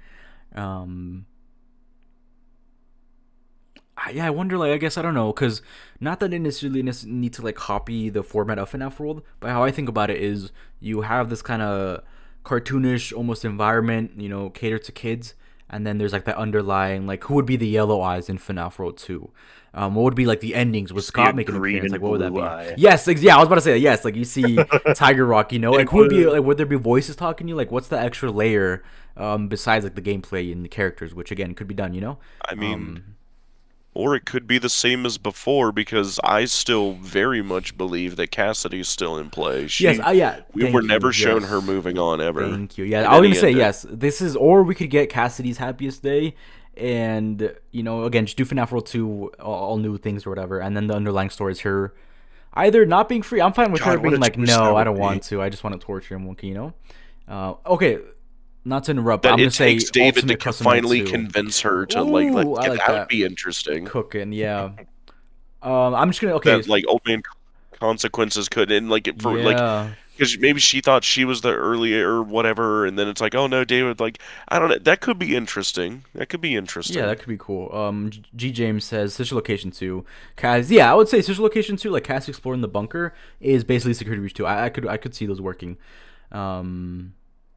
Yeah, I wonder, like, I guess, I don't know, because not that they necessarily need to, like, copy the format of FNAF World, but how I think about it is you have this kind of cartoonish, almost environment, you know, catered to kids, and then there's like that underlying like who would be the yellow eyes in FNAF World 2? What would be like the endings? Would See Scott a make an green appearance? and Like what would that blue be? eye. Yes, yeah, I was about to say that. Yes, like you see Tiger Rock, you know, like It who would be would- like would there be voices talking to you? Like what's the extra layer besides like the gameplay and the characters, which again could be done, you know? I mean, or it could be the same as before because I still very much believe that Cassidy's still in play. Yes, yeah. We Thank were you. never shown Yes. her moving on ever. Thank you. Yeah, in I was any gonna say ending. yes. This is, or we could get Cassidy's happiest day, and you know, again, just do FNAF World 2, all new things or whatever, and then the underlying story is her either not being free. I'm fine with God, her what being a like, twist that no, I would don't be. want to. I just want to torture him, you know. Okay, not to interrupt, but That I'm gonna it say takes David Ultimate to Custom Night finally 2. convince her to Ooh, I like that would that. be interesting. Cooking, yeah. I'm just gonna That like Old Man Consequences could and like it for like yeah. because maybe she thought she was the earlier or whatever, and then it's like, oh no, David, like I don't know. That could be interesting. That could be interesting. Yeah, that could be cool. G James says Sister Location 2. Cass, yeah, I would say Sister Location 2, like Cass exploring the bunker, is basically Security Breach 2. I could see those working.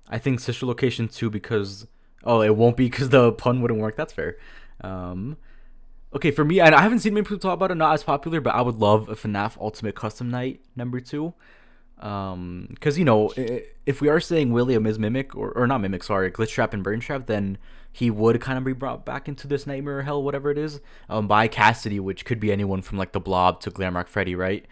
I think Sister Location 2 because it won't be because the pun wouldn't work. That's fair. Okay, for me, and I haven't seen many people talk about it. Not as popular, but I would love a FNAF Ultimate Custom Night #2. Because you know, if we are saying William is Mimic or not Mimic, sorry, Glitchtrap and Burntrap, then he would kind of be brought back into this nightmare hell, whatever it is, by Cassidy, which could be anyone from like the Blob to Glamrock Freddy, right?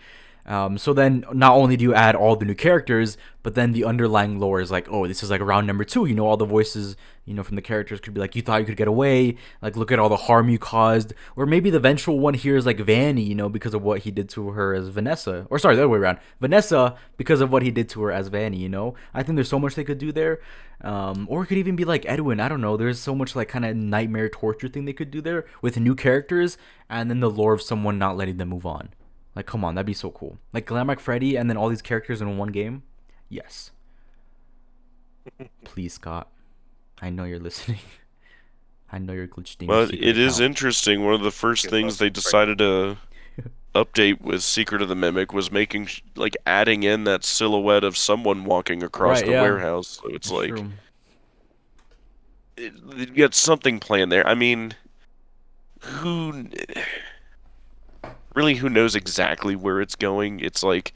So then not only do you add all the new characters, but then the underlying lore is like, oh, this is like round #2. You know, all the voices, you know, from the characters could be like, you thought you could get away. Like, look at all the harm you caused. Or maybe the vengeful one here is like Vanny, you know, because of what he did to her as Vanessa. Or sorry, the other way around. Vanessa because of what he did to her as Vanny, you know. I think there's so much they could do there. Or it could even be like Edwin. I don't know. There's so much like kind of nightmare torture thing they could do there with new characters and then the lore of someone not letting them move on. Like, come on, that'd be so cool. Like Glamrock Freddy and then all these characters in one game. Yes. Please, Scott. I know you're listening. I know you're glitched in. But it is interesting. One of the first Good things luck, they Frank. decided to update with Secret of the Mimic was making like adding in that silhouette of someone walking across Right, the yeah. warehouse. So it's like True. you got something planned there. I mean, who really who knows exactly where it's going? It's like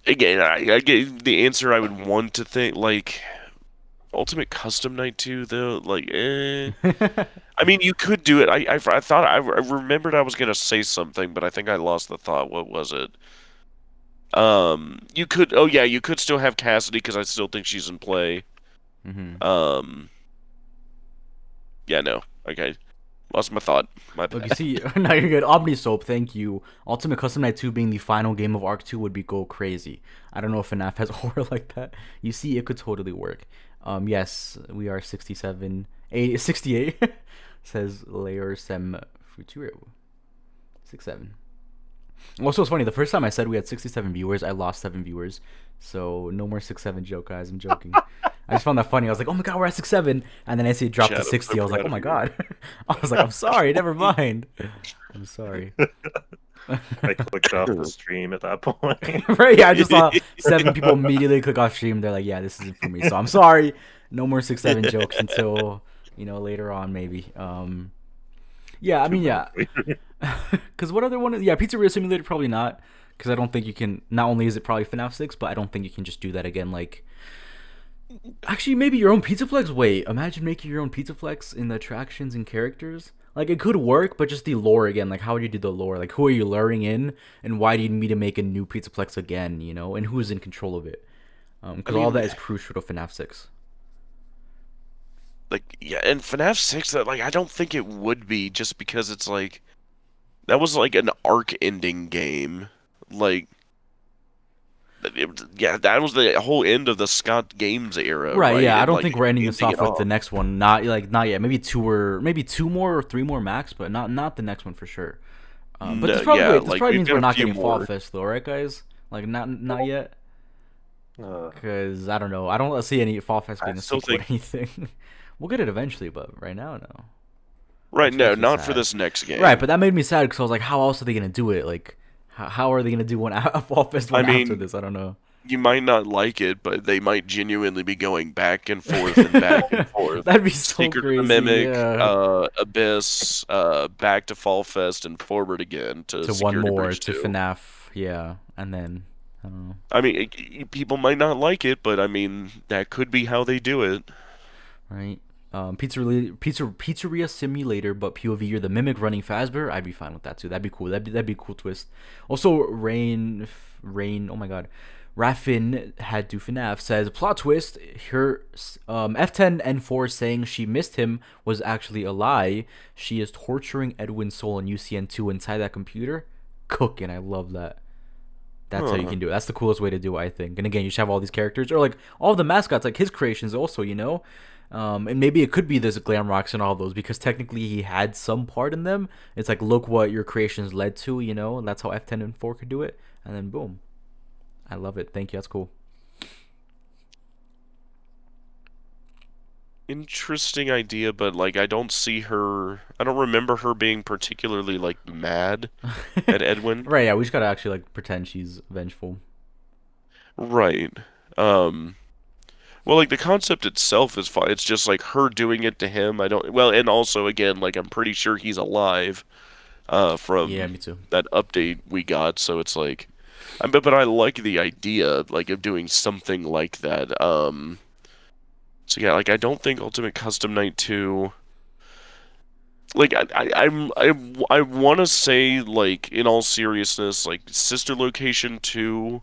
again, I get the answer I would want to think like Ultimate Custom Night 2 though, like I mean, you could do it. I thought I remembered I was gonna say something, but I think I lost the thought. What was it? You could. Oh yeah, you could still have Cassidy because I still think she's in play. Mm-hmm. Yeah, no. Okay, lost my thought. My Look, you bad. see, now you're good. Omni Soap, thank you. Ultimate Custom Night 2 being the final game of Arc 2 would be go crazy. I don't know if FNAF has horror like that. You see, it could totally work. Yes, we are 67, 80, 68, says Layer Sem Futuro. 67. Also, it's funny, the first time I said we had 67 viewers, I lost 7 viewers. So, no more 6-7 joke, guys. I'm joking. I just found that funny. I was like, oh my god, we're at 6-7. And then I see it drop to Chad, I'm 60. so I was like, proud oh my of you. god. I was like, I'm sorry, never mind. I'm sorry. I clicked off the stream at that point. Right, yeah, I just saw 7 people immediately click off stream. They're like, yeah, this isn't for me. So I'm sorry. No more 6-7 jokes until, you know, later on, maybe. Yeah, I mean, yeah. Because what other one? Yeah, Pizzeria Simulator, probably not. Because I don't think you can. Not only is it probably FNAF 6, but I don't think you can just do that again. Like, actually, maybe your own Pizzaplex. Wait, imagine making your own Pizzaplex in the attractions and characters. Like, it could work, but just the lore again. Like, how would you do the lore? Like, who are you luring in, and why do you need to make a new Pizzaplex again? You know, and who's in control of it? Because all that is crucial to FNAF 6. Like yeah, and FNAF 6 that like I don't think it would be just because it's like that was like an arc ending game. Like yeah, that was the whole end of the Scott Games era, Right, yeah. I And, don't like, think we're ending this ending off it with the next one. Not yet. Maybe two more or 3 more max, but not the next one for sure. But No, this probably yeah, wait, this like, probably we've means got we're a not few getting more. Fall Fest though, right, guys? Like not yet, Uh, because I don't know. I don't see any Fall Fest being I a still sequel to think- anything. We'll get it eventually, but right now, no. Right, Which no, makes me not for sad. this next game. Right, but that made me sad because I was like, how else are they gonna do it? Like, how are they gonna do one a Fall Fest one I mean, after this? I don't know. You might not like it, but they might genuinely be going back and forth and back and forth. That'd be so Secret of the crazy. Mimic, Yeah. Abyss, back to Fall Fest, and forward again to To one Security more Breach to 2. FNAF. Yeah, and then I don't know. I mean, people might not like it, but I mean, that could be how they do it. Right. Pizzeria Simulator, but POV you're the mimic running Fazbear. I'd be fine with that too. That'd be cool. That'd be a cool twist. Also, Rain. Oh my God, Raffin had to FNAF says plot twist. Her F10 and 4 saying she missed him was actually a lie. She is torturing Edwin's soul in UCN2 inside that computer. Cooking. I love that. That's how you Huh. can do it. That's the coolest way to do it, I think. And again, you should have all these characters, or like all the mascots, like his creations, also, you know. And maybe it could be this Glam Rocks and all those because technically he had some part in them. It's like look what your creations led to, you know. And that's how F10 and 4 could do it, and then boom, I love it. Thank you. That's cool. Interesting idea, but like I don't see her. I don't remember her being particularly like mad at Edwin. Right? Yeah, we just gotta actually like pretend she's vengeful. Right. Um. Well, like the concept itself is fine. It's just like her doing it to him. I don't. Well, and also again, like I'm pretty sure he's alive. Yeah, From me too. that update we got. So it's like, but I like the idea like of doing something like that. So yeah, like I don't think Ultimate Custom Night 2. Like I want to say like in all seriousness, like Sister Location 2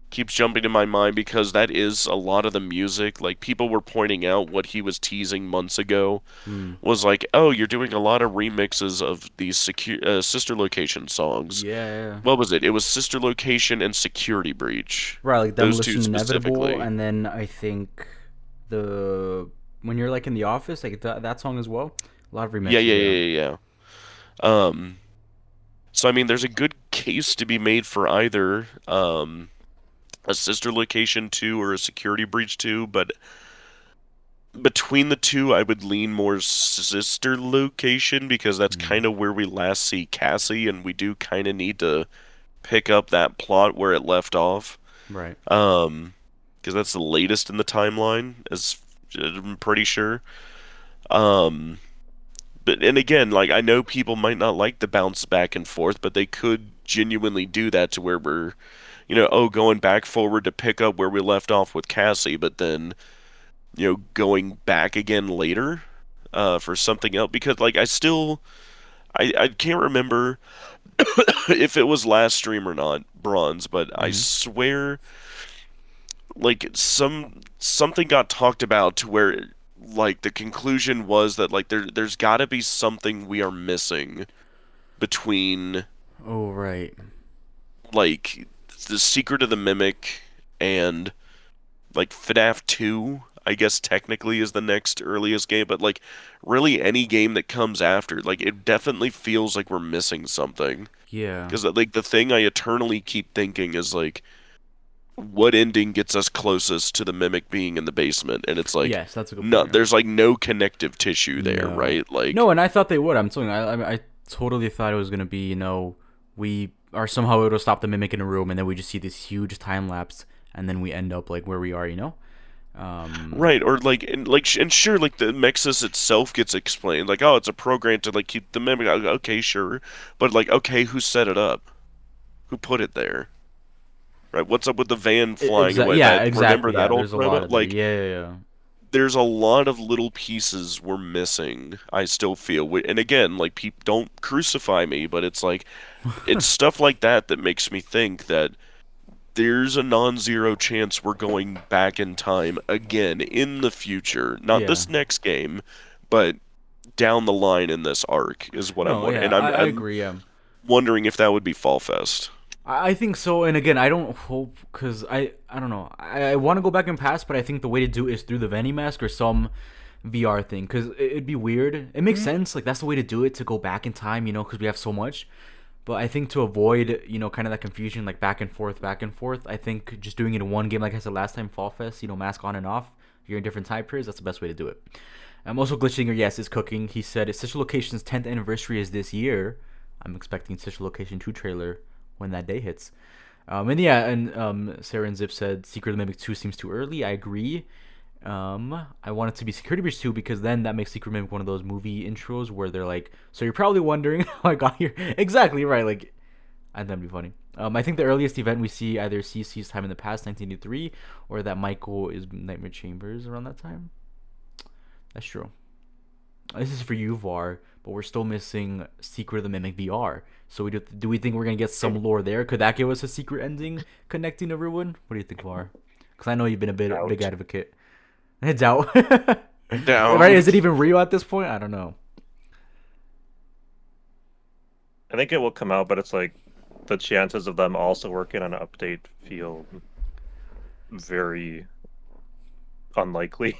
keeps jumping to my mind because that is a lot of the music. Like people were pointing out what he was teasing months ago Hmm. was like, oh, you're doing a lot of remixes of these Sister Location songs. Yeah, yeah. What was it? It was Sister Location and Security Breach. Right, like Those two Demolition Inevitable, specifically. and then I think the when you're like in the office, like that song as well. A lot of Yeah, remixes, yeah, yeah. yeah, yeah, yeah. So I mean, there's a good case to be made for either a Sister Location 2 or a Security Breach 2, but between the two, I would lean more Sister Location because that's Mm. kind of where we last see Cassie, and we do kind of need to pick up that plot where it left off. Right. Because that's the latest in the timeline, as I'm pretty sure. Um, but and again, like I know people might not like the bounce back and forth, but they could genuinely do that to where we're, oh, going back forward to pick up where we left off with Cassie, but then, going back again later, for something else. Because like I can't remember if it was last stream or not, Bronze, but I Hmm. swear like something got talked about to where like the conclusion was that like there's got to be something we are missing between Oh, right. like the Secret of the Mimic and like FNAF 2, I guess technically is the next earliest game, but like really any game that comes after, like it definitely feels like we're missing something. Yeah. Because like the thing I eternally keep thinking is like what ending gets us closest to the mimic being in the basement, and it's like Yes, that's a good no, point. there's like no connective tissue there, No. right? Like No, and I thought they would. I'm telling you, I totally thought it was gonna be, you know, we are somehow able to stop the mimic in a room, and then we just see this huge time lapse, and then we end up like where we are, you know. Um. right, or and sure, like the Nexus itself gets explained, like oh, it's a program to like keep the mimic. Okay, sure, but like okay, who set it up? Who put it there? Right? What's up with the van flying away? Yeah, Remember exactly. that Yeah, old there's a lot promo? of there. Like Yeah, yeah, there's a lot of little pieces we're missing. I still feel, and again, like people don't crucify me, but it's like yeah. it's stuff like that that makes me think that there's a non-zero chance we're going back in time again in the future. Not Yeah. this next game, but down the line in this arc is what I'm No, wondering. yeah, And I'm I I'm agree. Yeah. wondering if that would be Fall Fest. I think so, and again, I don't hope because I don't know. I want to go back and pass, but I think the way to do it is through the vending mask or some VR thing because it'd be weird. It makes sense, like that's the way to do it to go back in time, you know, because we have so much. But I think to avoid, you know, kind of that confusion, like back and forth, I think just doing it in one game, like I said last time, Fall Fest, you know, mask on and off. You're in different time periods. That's the best way to do it. I'm also glitching. Or yes, is cooking. He said Sister Location's 10th anniversary is this year. I'm expecting Sister Location 2 trailer when that day hits. And yeah, and Sarah and Zip said Secret of the Mimic 2 seems too early. I agree. I want it to be Security Breach 2 because then that makes Secret Mimic one of those movie intros where they're like, so you're probably wondering how I got here. Exactly right. Like, and that'd be funny. I think the earliest event we see either CC's time in the past, 1983, or that Michael is Nightmare Chambers around that time. That's true. This is for you, VAR, but we're still missing Secret of the Mimic VR. So do we think we're gonna get some lore there? Could that give us a secret ending connecting everyone? What do you think, VAR? Because I know you've been a big Doubt. advocate. Doubt. Right? Down. Is it even real at this point? I don't know. I think it will come out, but it's like the chances of them also working on an update feel very unlikely.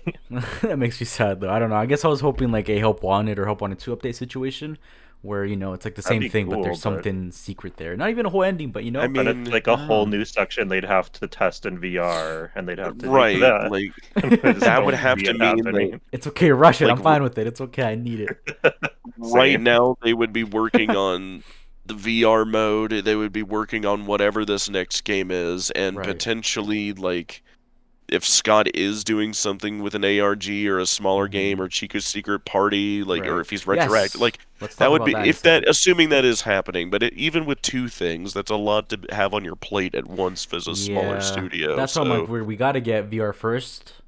That makes me sad though. I don't know. I guess I was hoping like a Help Wanted or Help Wanted 2 update situation where, it's like the That'd same be thing, but cool, there's but something secret there. Not even a whole ending, but I but mean, it's like I a don't whole know. new section they'd have to test in VR, and they'd have to do right, that. like I just that would don't have see to it mean that happening. It's okay, rush it. like I'm fine with it. It's okay. I need it. right Same. now they would be working on the VR mode. They would be working on whatever this next game is, and Right. potentially like if Scott is doing something with an ARG or a smaller game Mhm. or Chica's Secret Party, like, or Right. if he's retroactive, Yes. like Let's that talk would about be that if that, instead. assuming that is happening. But even with two things, that's a lot to have on your plate at once as a smaller Yeah. studio. That's why I'm like, So we got to get VR first.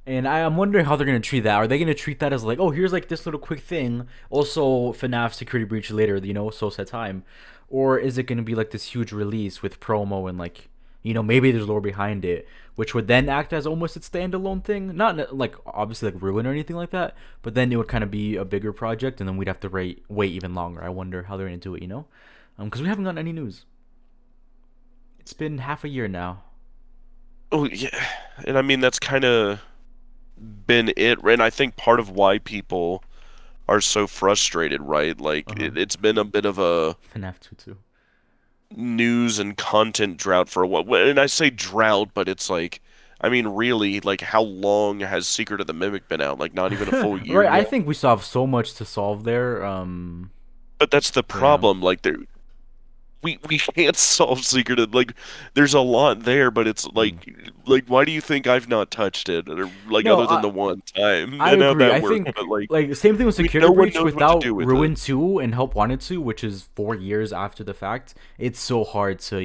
And I'm wondering how they're gonna treat that. Are they gonna treat that as like, oh, here's like this little quick thing, also FNAF Security Breach later, so set time, or is it gonna be like this huge release with promo and like, maybe there's lore behind it, which would then act as almost its standalone thing, not like obviously like Ruin or anything like that, but then it would kind of be a bigger project, and then we'd have to wait even longer. I wonder how they're gonna do it, because we haven't gotten any news. It's been half a year now. oh yeah, and I mean that's kind of been it, and I think part of why people are so frustrated, right? Like Uh huh. it's been a bit of a FNAF 2 too. news and content drought for a while. And I say drought, but it's like, I mean, really, like, how long has Secret of the Mimic been out? Like, not even a full year Right, I yet. think we still have so much to solve there. But that's the But yeah. problem. Like, we can't solve Secret of, like, there's a lot there, but it's Mm. like why do you think I've not touched it, or like No, other than the one time? I And how agree. that I worked, think but like, like same thing with Security no one Breach knows what to without do with it. Ruin 2 and Help Wanted 2, which is 4 years after the fact. It's so hard to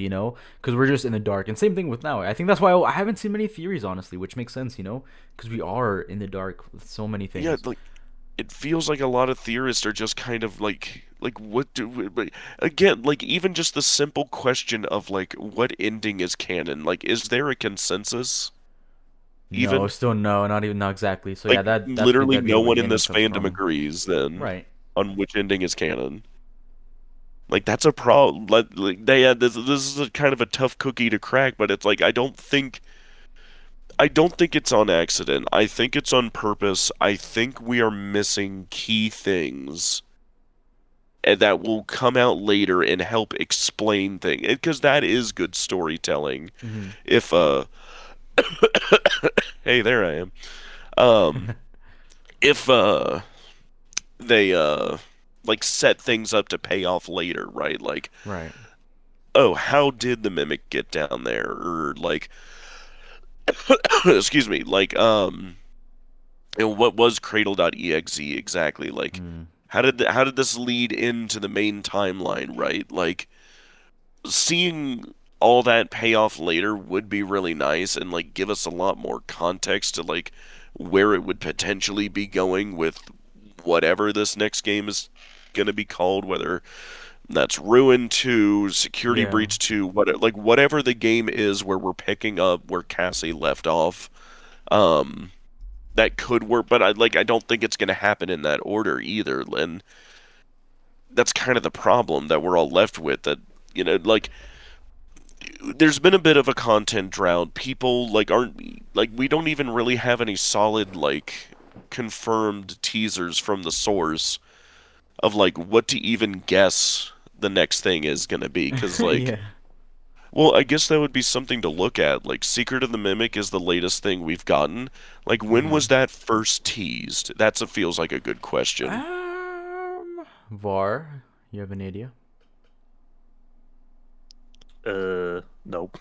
because we're just in the dark. And same thing with now. I think that's why I haven't seen many theories honestly, which makes sense, because we are in the dark with so many Yeah, things. like it feels like a lot of theorists are just kind of like what do we, like, again, like even just the simple question of like what ending is canon, like is there a consensus No, even, still no, not exactly. So yeah, like literally that'd be no where one the in ending this comes fandom from. agrees then Right. on which ending is canon. Like that's a problem. Like they had this is a kind of a tough cookie to crack, but it's like I don't think it's on accident. I think it's on purpose. I think we are missing key things and that will come out later and help explain things, because that is good storytelling. Hmm. If hey, there I am. Um if they like set things up to pay off later, right? Like, Right. oh, how did the mimic get down there? Or like excuse me, like what was Cradle.exe exactly? Like Mm. how did this lead into the main timeline, right? Like seeing all that pay off later would be really nice and like give us a lot more context to like where it would potentially be going with whatever this next game is going to be called, whether that's Ruin 2, Security Yeah. Breach 2, like whatever the game is where we're picking up where Cassie left off. Um that could work, but I don't think it's going to happen in that order either. And that's kind of the problem that we're all left with, that like there's been a bit of a content drought. People like aren't like we don't even really have any solid like confirmed teasers from the source of like what to even guess the next thing is going to be, cuz like, Yeah. well, I guess that would be something to look at. Like Secret of the Mimic is the latest thing we've gotten. Like when Hmm. was that first teased? That's a feels like a good question. VAR, you have an idea? Uh, Nope.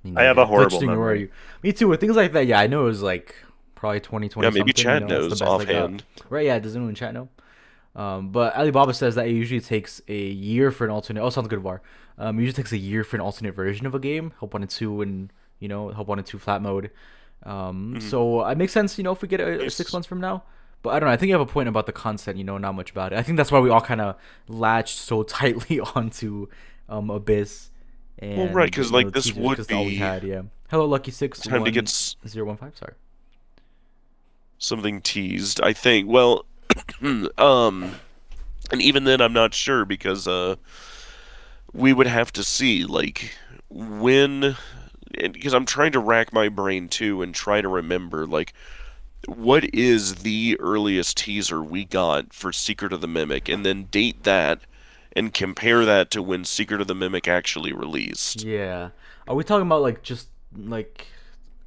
Me I have neither. a Glitch horrible stinger, where are memory. you? Me too. With things like that, yeah, I know it was like probably 2020 Yeah, maybe something. Chad That's the knows best I got. offhand. Right? Yeah, does anyone in chat know? But Alibaba says that it usually takes a year for an alternate. Oh, sounds good, Var. It usually takes a year for an alternate version of a game. Help 1 and 2 and Help 1 and 2 flat mode. Mhm. So it makes sense, if we get a six Nice. months from now. But I don't know. I think you have a point about the content. Not much about it. I think that's why we all kind of latched so tightly onto Abyss Well, right, and because like the this teasers would because all we be had. Yeah. Hello, Lucky six time to get one zero one five. Sorry. something teased. I think. Well, and even then, I'm not sure because we would have to see like when, because I'm trying to rack my brain too and try to remember like what is the earliest teaser we got for Secret of the Mimic, and then date that and compare that to when Secret of the Mimic actually released. Yeah. Are we talking about like just like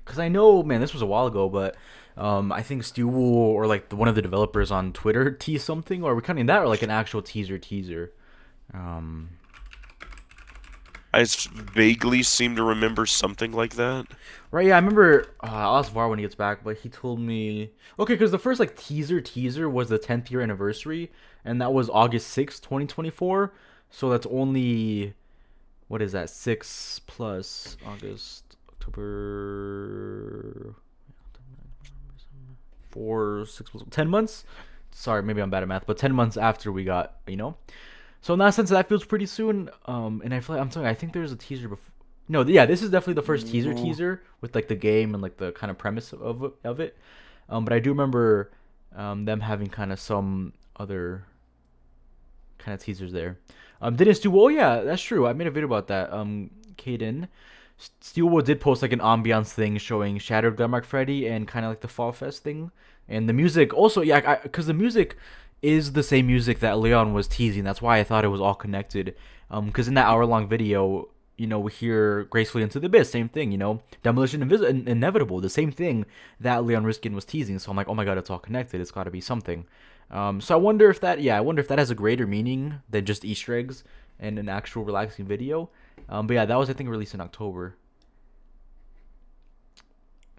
because I know, man, this was a while ago, but I think Stu or like one of the developers on Twitter teased something, or are we counting that or like an actual teaser? Um, Vaguely seem to remember something like that. right? Yeah, I remember. I'll ask Var when he gets back, but he told me okay because the first like teaser was the 10th year anniversary, and that was August 6th, 2024. So that's only what is that? 6 plus August, October, 10 months. Sorry, maybe I'm bad at math, but 10 months after we got. So in that sense, that feels pretty soon. And I feel like I'm telling you, I think there's a teaser before. No, yeah, this is definitely the first Ooh. teaser with like the game and like the kind of premise of it. But I do remember them having kind of some other kind of teasers there. Didn't Stu? Oh yeah, that's true. I made a video about that. Caden, Steelwood did post like an ambiance thing showing Shattered Glamrock Freddy and kind of like the Fall Fest thing, and the music also. Yeah, because the music is the same music that Leon was teasing. That's why I thought it was all connected. Because in that hour-long video, we hear Gracefully Into the Abyss, same thing. Demolition Inevitable, the same thing that Leon Riskin was teasing. So I'm like, oh my god, it's all connected. It's got to be something. So I wonder if that has a greater meaning than just Easter eggs and an actual relaxing video. But yeah, that was I think released in October.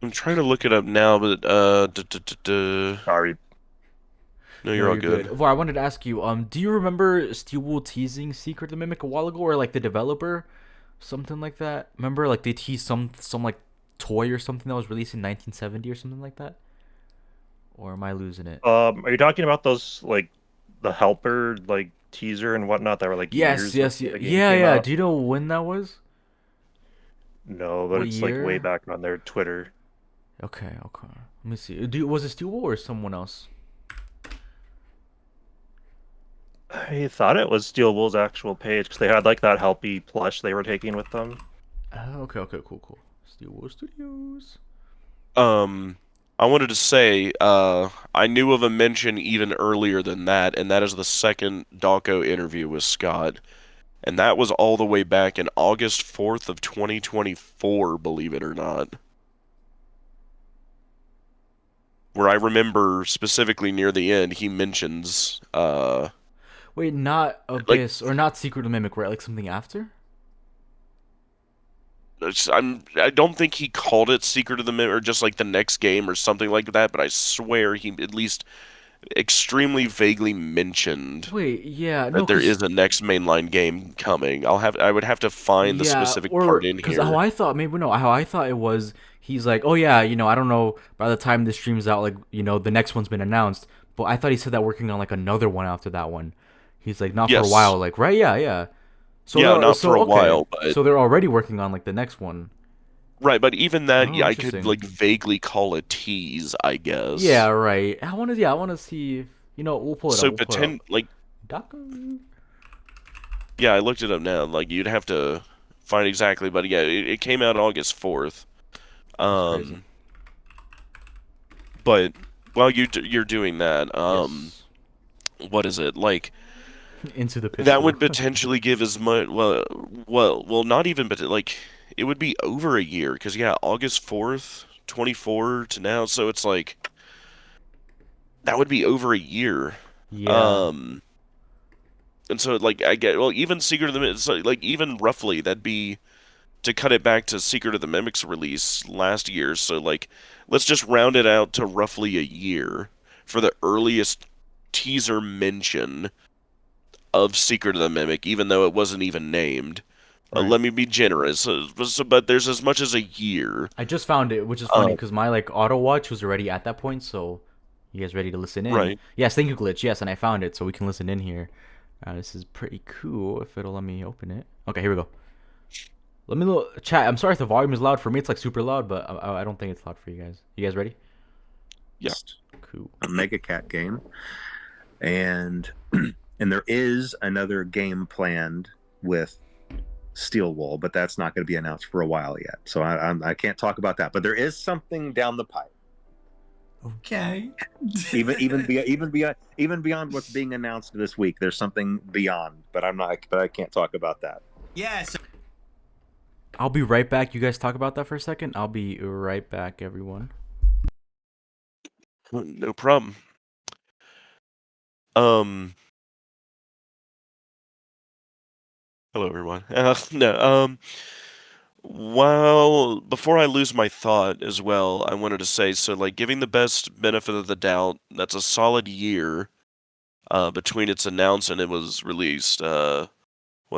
I'm trying to look it up now, but Sorry. no, No, you're all you're good. good. Well, I wanted to ask you, do you remember Steel teasing Secret the Mimic a while ago, or like the developer, something like that? Remember, like they teased some like toy or something that was released in 1970 or something like that? Or am I losing it? Are you talking about those like the helper like teaser and whatnot that were like Yes, years yes, before yeah, the game yeah, came yeah. out? Do you know when that was? No, but What it's like way year? back on their Twitter. Okay, okay. Let me see. Was it Steel or someone else? I thought it was Steel Wool's actual page because they had like that helpy plush they were taking with them. Okay, okay, cool, cool. Steel Studios. Um, I wanted to say, I knew of a mention even earlier than that, and that is the second Dawko interview with Scott, and that was all the way back in August 4th of 2024, believe it or not. Where I remember specifically near the end, he mentions, Wait, not like Abyss or not Secret Mimic, right? Like something after? I don't think he called it Secret of the Mim or just like the next game or something like that, but I swear he at least extremely vaguely mentioned Wait, yeah, no, that there cause is a next mainline game coming. I would have to find the yeah, specific part or in cause how here. I thought maybe no, how I thought it was he's like, oh yeah, I don't know by the time this streams out, like the next one's been announced, but I thought he said that working on like another one after that one. He's like not for a Yes. while, like right, yeah, yeah. So Yeah, they're not for so a okay, while, but so they're already working on like the next one. right, but even that Oh, yeah, I could interesting. like vaguely call a tease, I Yeah, guess. right. I want to see. We'll pull it up. So We'll pull it up. Docker. yeah, I looked it up now. Like you'd have to find exactly, but yeah, it came out August 4th. That's crazy. Um, but while you're doing that, Yes. what is it like? Into the pit That still. would potentially give as much. Well, not even, but like it would be over a year because yeah, August 4th, 24 to now, so it's like that would be over a year. Yeah. Um, And so, like, I get, well, even Secret of the Mimic, so, like, even roughly, that'd be, to cut it back to Secret of the Mimic's release last year, so, like, let's just round it out to roughly a year for the earliest teaser mention of Secret of the Mimic, even though it wasn't even named. Right. Let me be generous, but there's as much as a year. I just found it, which is funny because my like auto watch was already at that point. So, you guys ready to listen in? Right. Yes, thank you, Glitch. Yes, and I found it, so we can listen in here. This is pretty cool. If it'll let me open it. Okay, here we go. Let me know, chat. I'm sorry if the volume is loud for me. It's like super loud, but I don't think it's loud for you guys. You guys ready? Yeah. Cool. A Mega Cat game, and there is another game planned with Steel Wool, but that's not going to be announced for a while yet. So I can't talk about that. But there is something down the pipe. Okay. Even beyond what's being announced this week, there's something beyond. But I can't talk about that. Yes. I'll be right back. You guys talk about that for a second. I'll be right back, everyone. No problem. Hello, everyone. No. Well, before I lose my thought as well, I wanted to say, so, like, giving the best benefit of the doubt, that's a solid year between its announcement and it was released. Was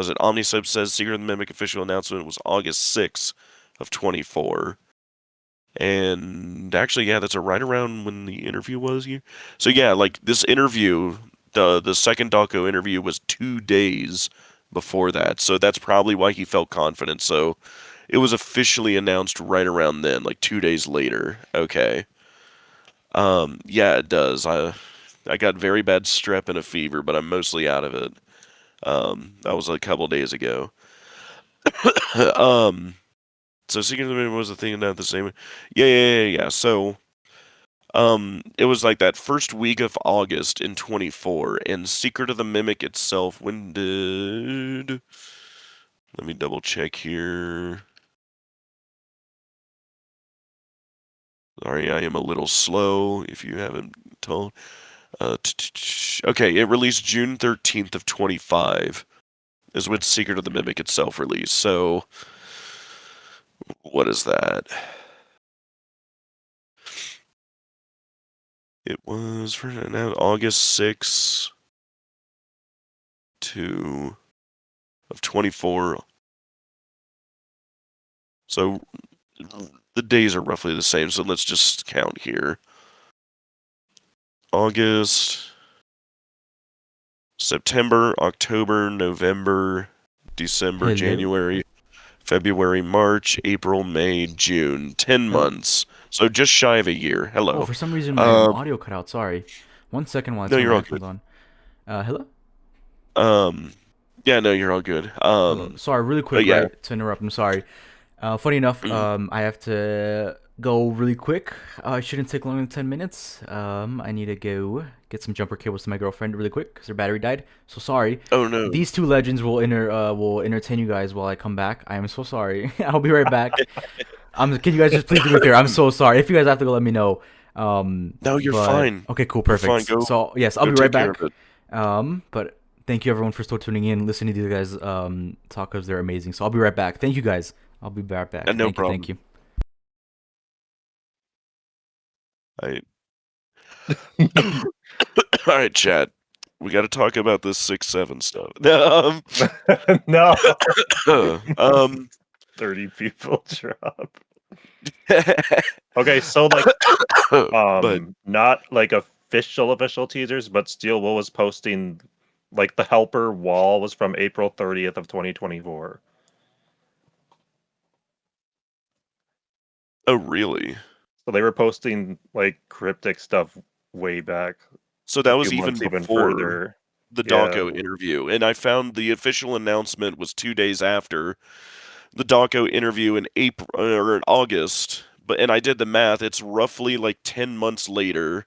it Omnisub says Secret of the Mimic official announcement was August 6th of 24. And actually, yeah, that's right around when the interview was here. So yeah, like this interview, the second Daco interview was 2 days before that. So that's probably why he felt confident. So it was officially announced right around then, like 2 days later. Okay. Yeah, it does. I got very bad strep and a fever, but I'm mostly out of it. That was a couple days ago. So Secret of the Mimic was a thing about the same. Yeah. So, it was like that first week of August in 24, and Secret of the Mimic itself. When did? Let me double check here. Sorry, I am a little slow. If you haven't told. Okay, it released June 13th of 25. Is when Secret of the Mimic itself released. So, what is that? It was for now August 6th of 24. So the days are roughly the same, so let's just count here. August, September, October, November, December, Hello. January, February, March, April, May, June. 10 months. So just shy of a year. Hello. Oh, for some reason my audio cut out. Sorry. 1 second while I No, turn you're my all headphones good. on. Hello? Yeah, no, you're all good. Hello. Sorry, really quick, yeah. right, to interrupt. I'm sorry. Funny enough, I have to go really quick. It shouldn't take longer than 10 minutes. I need to go get some jumper cables to my girlfriend really quick because her battery died. So sorry. Oh no. These two legends will entertain you guys while I come back. I am so sorry. I'll be right back. Can you guys just please do me a favor? I'm so sorry. If you guys have to go, let me know. No, you're but- fine. Okay, cool, You're perfect. fine. Go. So yes, I'll Go be right take care back. of it. But thank you everyone for still tuning in, listening to you guys talk, because they're amazing. So I'll be right back. Thank you guys. I'll be right back. No problem. Thank you. All right, Chad. We got to talk about this 6-7 stuff. No. No. 30 people drop. Okay, so like but not like official teasers, but Steel Wool was posting like the helper wall was from April 30th of 2024. oh, really? So they were posting like cryptic stuff way back. So that a was few even months before further. the Yeah. Daco interview, and I found the official announcement was 2 days after the Daco interview in April or in August. And I did the math. It's roughly like 10 months later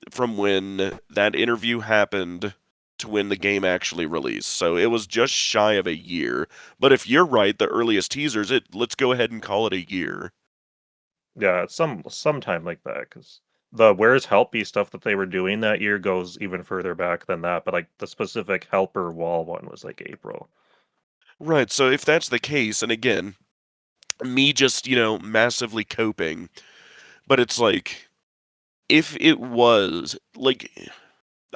from when that interview happened to when the game actually released. So it was just shy of a year. But if you're right, the earliest teasers, let's go ahead and call it a year. Yeah, sometime like that, because the Where's Helpy stuff that they were doing that year goes even further back than that, but like the specific Helper Wall one was like April. Right, so if that's the case, and again, me just, massively coping, but it's like, if it was, like,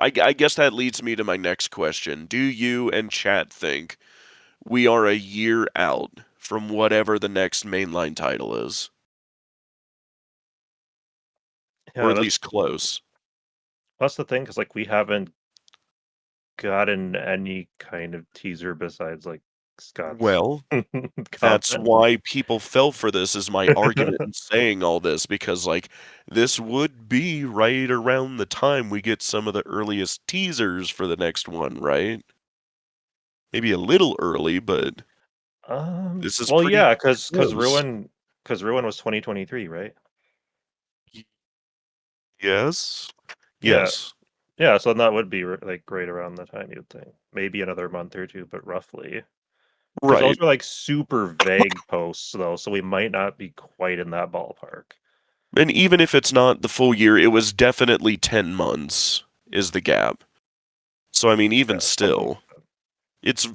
I guess that leads me to my next question. Do you and chat think we are a year out from whatever the next mainline title is? Or Yeah, at least close? that's the thing, because like we haven't gotten any kind of teaser besides like Scott's Well, that's comment. why people fell for this, is my argument in saying all this, because, like, this would be right around the time we get some of the earliest teasers for the next one, right? Maybe a little early, but this is Well, pretty yeah, because close. Ruin was 2023, right? Y Yes? Yeah, Yes. yeah. So that would be like right around the time you'd think, maybe another month or two, but roughly. Because those Right. are like super vague posts, though, so we might not be quite in that ballpark. And even if it's not the full year, it was definitely 10 months is the gap. So, I mean, even Yeah, something still, like that. it's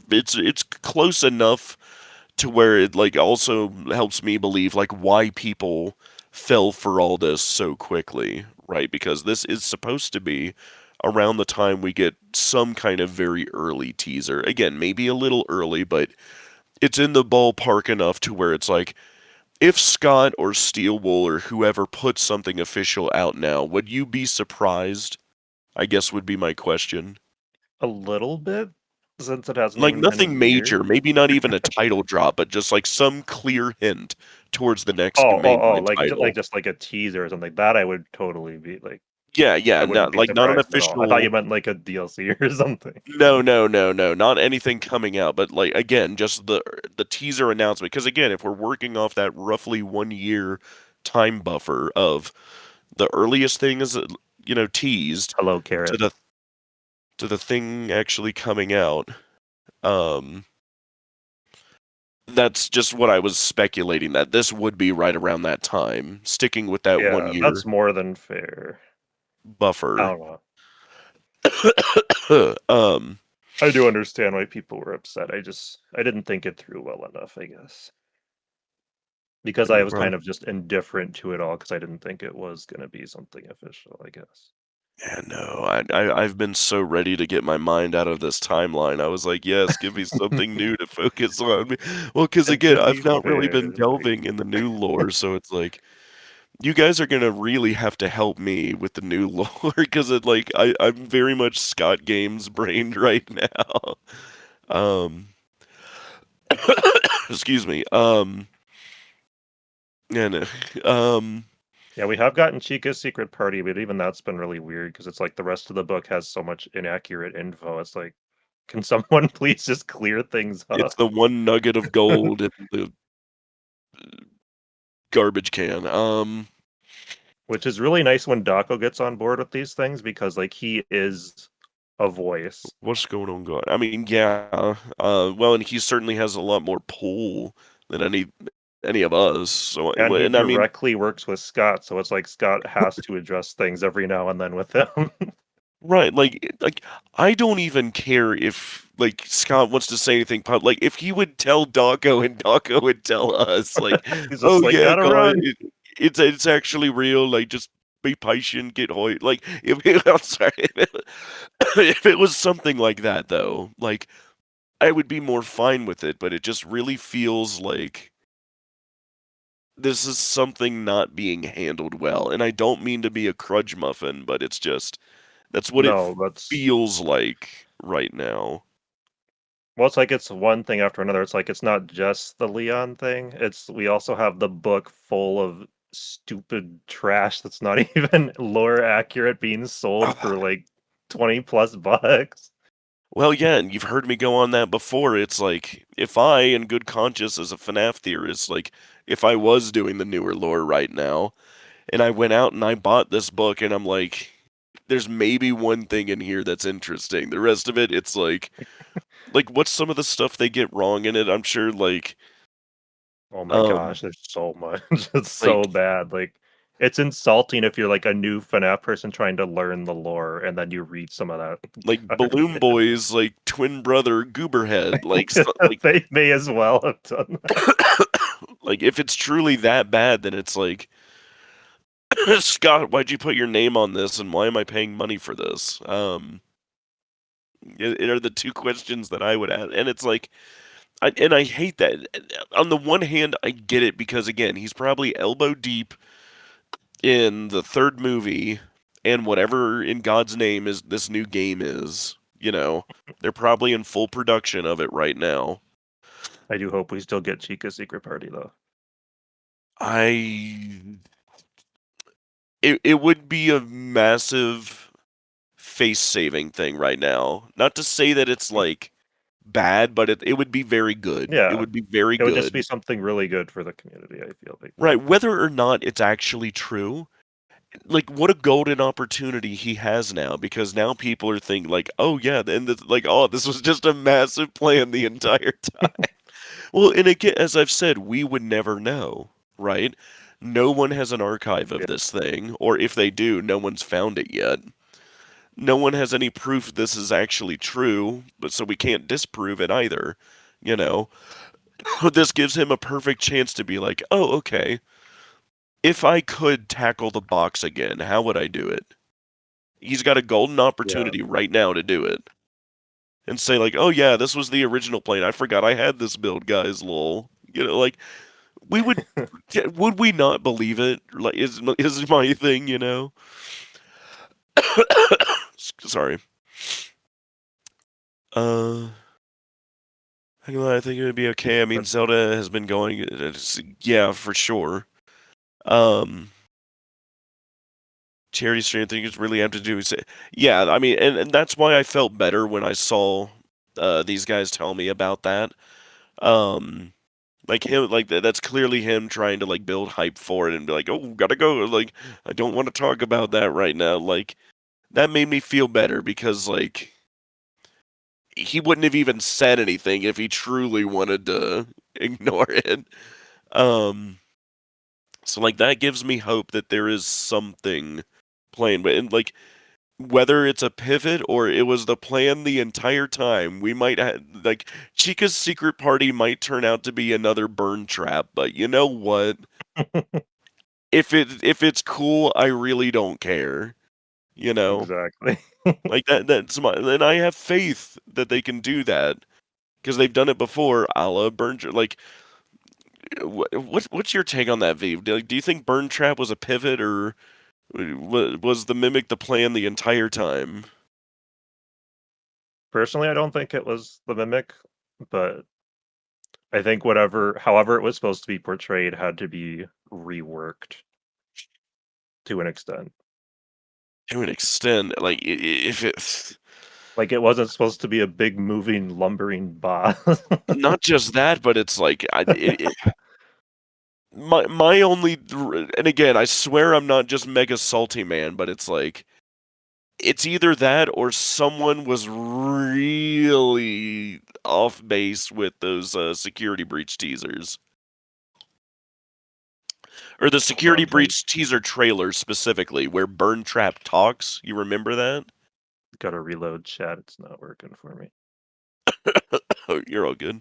close enough to where it, like, also helps me believe, like, why people fell for all this so quickly, right? Because this is supposed to be around the time we get some kind of very early teaser. Again, maybe a little early, but it's in the ballpark enough to where it's like, if Scott or Steelwool or whoever puts something official out now, would you be surprised? I guess would be my question. A little bit, since it hasn't Like, even been a nothing year. major, maybe not even a title drop, but just, like, some clear hint towards the next Oh, mainline like title. just like a teaser or something. That I would totally be like, Yeah, I yeah, wouldn't not be like, not an surprised at all. I thought you official. meant like a DLC or something. No, no, no, no, not anything coming out, but, like, again, just the teaser announcement. Because again, if we're working off that roughly 1 year time buffer of the earliest thing is, teased Hello, to Carrot. the thing actually coming out, um, that's just what I was speculating, that this would be right around that time, sticking with that Yeah, 1 year that's more than fair. I buffer. don't know. Um, I do understand why people were upset. I didn't think it through well enough, I guess. Because I was well, kind of just indifferent to it all because I didn't think it was gonna be something official, I guess. yeah, no, I've been so ready to get my mind out of this timeline. I was like, "Yes, give me something new to focus on." Well, because And again, to be I've not really fair, been like delving in the new lore, so it's like, you guys are gonna really have to help me with the new lore, because I'm very much Scott Games brained right now. Um, excuse me. Yeah, no, yeah, we have gotten Chica's secret party, but even that's been really weird because it's like the rest of the book has so much inaccurate info. It's like, can someone please just clear things it's up? the one nugget of gold in the garbage can. Which is really nice when Daco gets on board with these things because like he is a voice. What's going on, God? I mean, yeah. Well, and he certainly has a lot more pull than any of us. So, And he and I mean, directly works with Scott, so it's like Scott has to address things every now and then with him. right? Like I don't even care if, like, Scott wants to say anything. Like, if he would tell Doggo and Doggo would tell us, like, He's oh just like, yeah, gotta God, run. it's actually real. Like, just be patient, get hoy. Like, I'm sorry, if it was something like that, though, like, I would be more fine with it, but it just really feels like this is something not being handled well. And I don't mean to be a crudge muffin, but it's just, that's what it No, that's feels like right now. well, it's like it's one thing after another. It's like it's not just the Leon thing. It's we also have the book full of stupid trash that's not even lore accurate being sold for like 20 plus bucks. Well, yeah, and you've heard me go on that before. It's like, if I, in good conscience as a FNAF theorist, like, if I was doing the newer lore right now, and I went out and I bought this book, and I'm like, there's maybe one thing in here that's interesting. The rest of it, it's like, what's some of the stuff they get wrong in it? I'm sure, Oh my um, gosh, there's so much. It's like, so bad. Like It's insulting if you're like a new FNAF person trying to learn the lore, and then you read some of that. Like Balloon Boy's like twin brother Gooberhead, like They may as well have done that. like if it's truly that bad, then it's like, Scott, why'd you put your name on this, and why am I paying money for this? It are the two questions that I would ask, and it's like, I hate that. On the one hand, I get it because again, he's probably elbow deep in the third movie, and whatever in God's name is this new game is. They're probably in full production of it right now. I do hope we still get Chica's secret party though. It would be a massive face-saving thing right now. Not to say that it's like bad, but it would be very good. Yeah, it would be very it would just good. be something really good for the community. I feel like Right, whether or not it's actually true, like what a golden opportunity he has now, because now people are thinking like, oh yeah, and like, oh, this was just a massive plan the entire time. Well, and again, as I've said, we would never know, right? No one has an archive of this thing, or if they do, no one's found it yet. No one has any proof this is actually true, but so we can't disprove it either. This gives him a perfect chance to be like, oh, okay. If I could tackle the box again, how would I do it? He's got a golden opportunity right now to do it. And say like, oh yeah, this was the original plan. I forgot I had this build, guys, lol. Like, we would we not believe it? Like, is my thing, Sorry. I think it would be okay. I mean, Zelda has been going, yeah, for sure. Charity stream thing is really have to do. Yeah, I mean, and that's why I felt better when I saw these guys tell me about that. Like him, like that's clearly him trying to like build hype for it and be like, oh, gotta go. Like, I don't want to talk about that right now. Like, that made me feel better because like he wouldn't have even said anything if he truly wanted to ignore it. So like that gives me hope that there is something planned, but and like whether it's a pivot or it was the plan the entire time, we might like Chica's secret party might turn out to be another burn trap. But you know what? if it's cool, I really don't care. Exactly. Like that's my, and I have faith that they can do that because they've done it before, a la burn. Like, what's your take on that, Vive? Do you think burn trap was a pivot or was the mimic the plan the entire time? Personally, I don't think it was the mimic, but I think however it was supposed to be portrayed had to be reworked to an extent. To an extent, like if it's like it wasn't supposed to be a big moving lumbering boss. Not just that, but it's like my only, and again, I swear I'm not just mega salty man, but it's like it's either that or someone was really off base with those security breach teasers. Or the security breach teaser trailer specifically, where Burn Trap talks. You remember that? Gotta reload chat. It's not working for me. Oh, you're all good.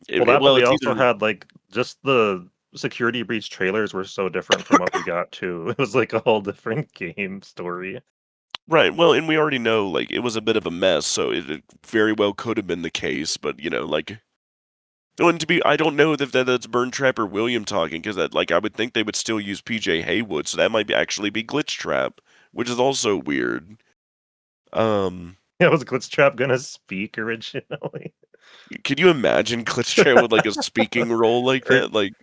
We also had like just the security breach trailers were so different from what we got too. It was like a whole different game story. Right. Well, and we already know like it was a bit of a mess, so it very well could have been the case. But like, and I don't know if that's Burn Trap or William talking because that like I would think they would still use PJ Haywood, so that might actually be glitchtrap, which is also weird. Yeah, was glitchtrap gonna speak originally? Could you imagine glitchtrap with like a speaking role like that? Like,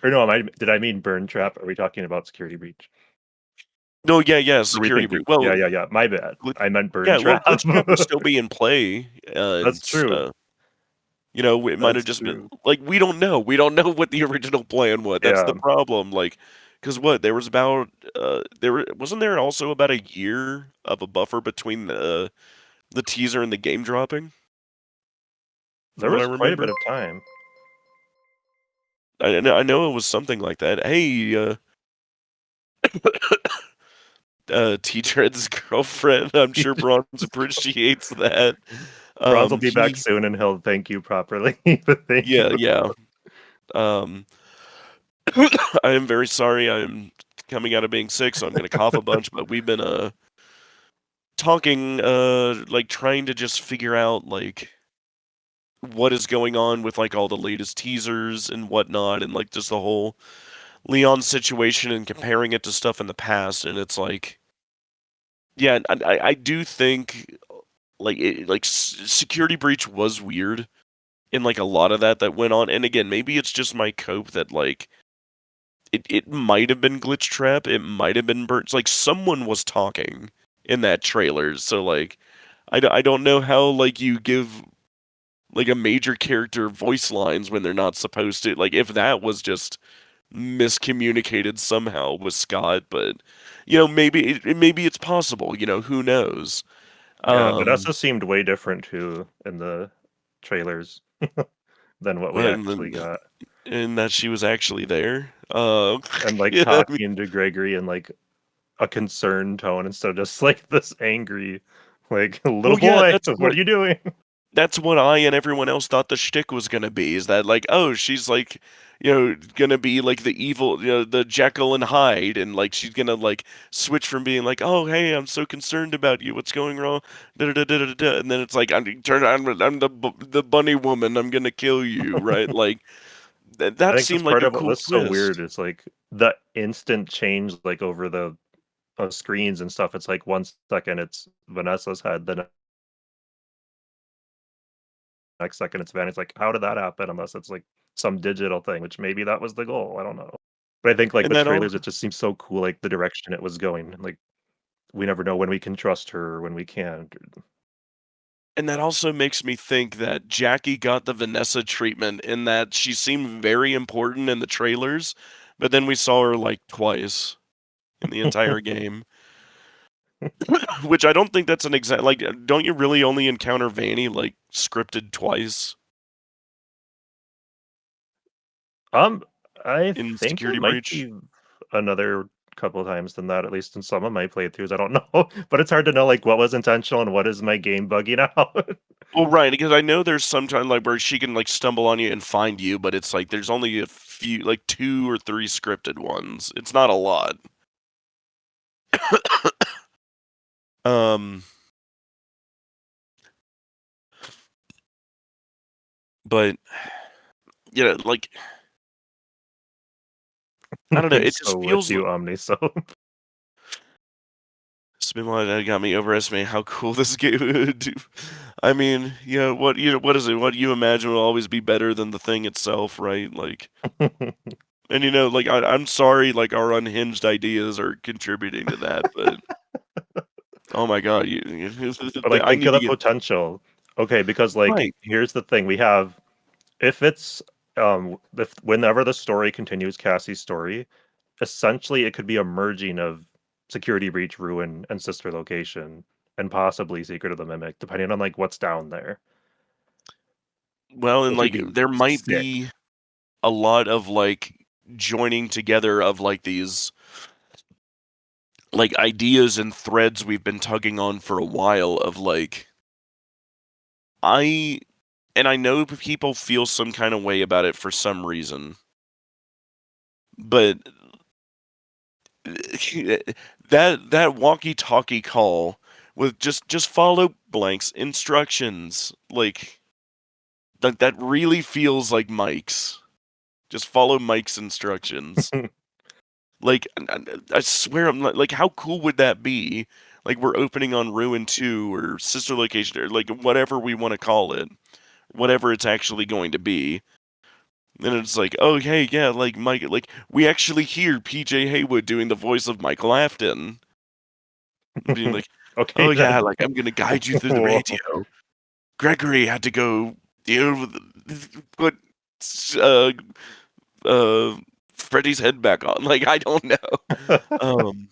or no, did I mean Burn Trap? Are we talking about security breach? No, yeah, security breach. Well, yeah. My bad. I meant Burn Trap. Well, glitchtrap will still be in play. That's true. It might have just been like we don't know. We don't know what the original plan was. That's the problem. Like, because there was about wasn't there also about a year of a buffer between the teaser and the game dropping? There was quite a bit of time. I know it was something like that. Hey, T-Tread's girlfriend. I'm sure Bronze appreciates that. Bronze will be back He, soon, and he'll thank you properly. But thank you. yeah. Um, I am very sorry. I'm coming out of being sick, so I'm gonna cough a bunch. But we've been talking, like trying to just figure out like what is going on with like all the latest teasers and whatnot, and like just the whole Leon situation and comparing it to stuff in the past. And it's like, yeah, I do think like security breach was weird in like a lot of that went on. And again, maybe it's just my cope that like it might have been glitchtrap, it might have been burnt. Like someone was talking in that trailer, so like I don't know how like you give like a major character voice lines when they're not supposed to. Like if that was just miscommunicated somehow with Scott, but maybe it's possible. Who knows? Yeah, Vanessa Um, seemed way different too in the trailers than what we and actually got. that she was actually there. And like Yeah, talking to Gregory in like a concerned tone instead of just like this angry, like little well, yeah, boy, what are you doing? that's what I and everyone else thought the shtick was gonna be. Is that like, oh, she's like, gonna be like the evil, the Jekyll and Hyde, and like she's gonna like switch from being like, oh, hey, I'm so concerned about you. What's going wrong? Da, da, da, da, da, and then it's like, I'm the bunny woman. I'm gonna kill you, right? Like I that think that's seemed like part a of what cool was so weird. twist. It's like the instant change, like over the screens and stuff. It's like 1 second it's Vanessa's head, the next second it's Van. It's like, how did that happen? Unless it's like some digital thing, which maybe that was the goal. I don't know. But I think like And with that all trailers, it just seems so cool, like the direction it was going. Like we never know when we can trust her or when we can't. and that also makes me think that Jackie got the Vanessa treatment in that she seemed very important in the trailers, but then we saw her like twice in the entire game. Which I don't think that's an exact like. Don't you really only encounter Vanny like scripted twice Um, I in think it Security might Breach? be another couple times than that, at least in some of my playthroughs. I don't know, but it's hard to know like what was intentional and what is my game bugging out. Well, right, because I know there's sometimes like where she can like stumble on you and find you, but it's like there's only a few, like 2 or 3 scripted ones. It's not a lot. Um, but like I don't know. I'm It just so with feels. you, Omni. So Spinlight that got me overestimating how cool this game would do. I mean, what is it? What you imagine will always be better than the thing itself, right? Like, and like I'm sorry, like our unhinged ideas are contributing to that, but oh my god, but like I think need of to the get potential. Okay, because like right. here's the thing: we have if it's if whenever the story continues Cassie's story, essentially it could be a merging of Security Breach, Ruin, and Sister Location, and possibly Secret of the Mimic, depending on like what's down there, Well, and which would like be there might sick. be a lot of like joining together of like these like ideas and threads we've been tugging on for a while of like I and I know people feel some kind of way about it for some reason, but that walkie-talkie call with just follow blanks instructions, like that really feels like Mike's. Just follow Mike's instructions. Like I swear, I'm not, like, how cool would that be? Like we're opening on Ruin 2 or Sister Location or like whatever we want to call it, whatever it's actually going to be. And it's like, oh, hey, yeah, like, Mike, like, we actually hear PJ Haywood doing the voice of Michael Afton. Being like, Okay, oh, then. yeah, like, I'm gonna guide you through the Whoa. radio. Gregory had to go, put, uh, uh, Freddy's head back on. Like, I don't know. Um,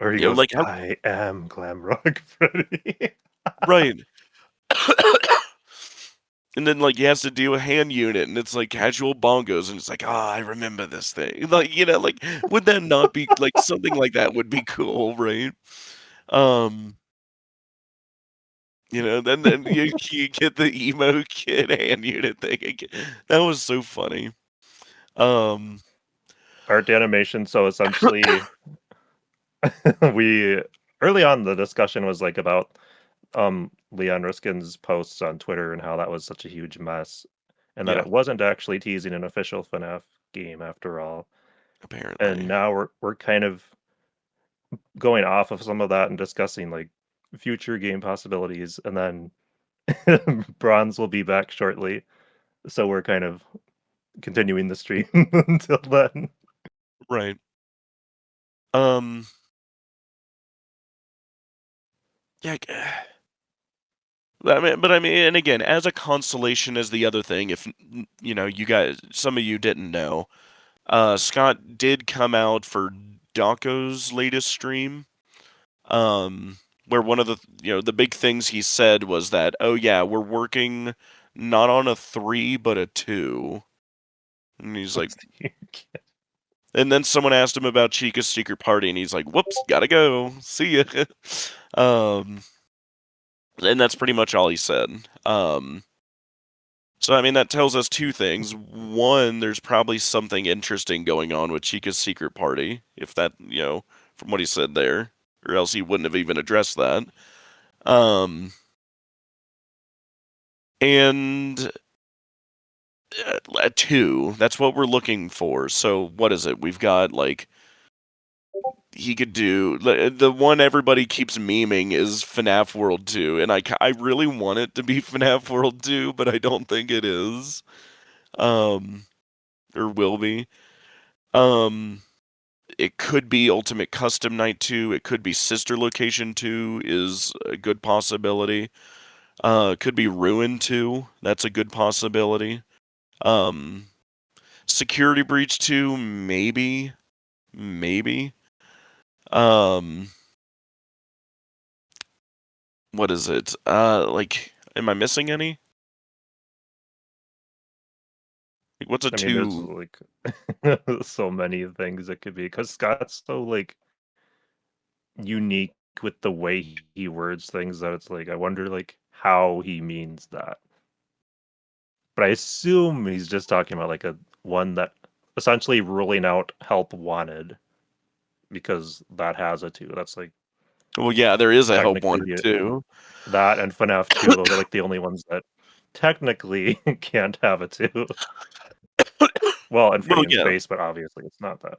Or he goes, like, how, I am Glam Rock Freddy. right. And then, like, he has to do a hand unit, and it's, like, casual bongos, and it's like, I remember this thing." Like, like, would that not be like, something like that would be cool, right? Um, then you get the emo kid hand unit thing again. That was so funny. Art animation. So essentially, we early on the discussion was like about Leon Riskin's posts on Twitter and how that was such a huge mess, and that Yeah, it wasn't actually teasing an official FNAF game after all. And apparently. now we're kind of going off of some of that and discussing like future game possibilities, and then Bronze will be back shortly, so we're kind of continuing the stream until then. Right. Um, yeah, I mean, and again, as a consolation as the other thing, if, you guys, some of you didn't know, Scott did come out for Daco's latest stream, where one of the big things he said was that, oh yeah, we're working not on a 3, but a 2. And he's like, and then someone asked him about Chica's secret party, and he's like, whoops, gotta go. See ya. And that's pretty much all he said. So, I mean, that tells us two things. One, there's probably something interesting going on with Chica's secret party, if that, from what he said there, or else he wouldn't have even addressed that. And 2, that's what we're looking for. So, what is it? We've got, like, he could do the one everybody keeps memeing is FNAF World 2, and I really want it to be FNAF World 2, but I don't think it is, or will be. It could be Ultimate Custom Night 2. It could be Sister Location 2 is a good possibility. It could be Ruin 2. That's a good possibility. Security Breach 2, maybe. Maybe. What is it? Like, am I missing any? Like, what's a I mean, there's 2? like so many things it could be because Scott's so like unique with the way he words things that it's like I wonder like how he means that. But I assume he's just talking about like a one that essentially ruling out help wanted because that has a 2. That's like Well, yeah, there is a Help technically Wanted 2. that and FNAF 2. Those are like the only ones that technically can't have a 2. Well, Well, Infinity in yeah. Space, but obviously it's not that.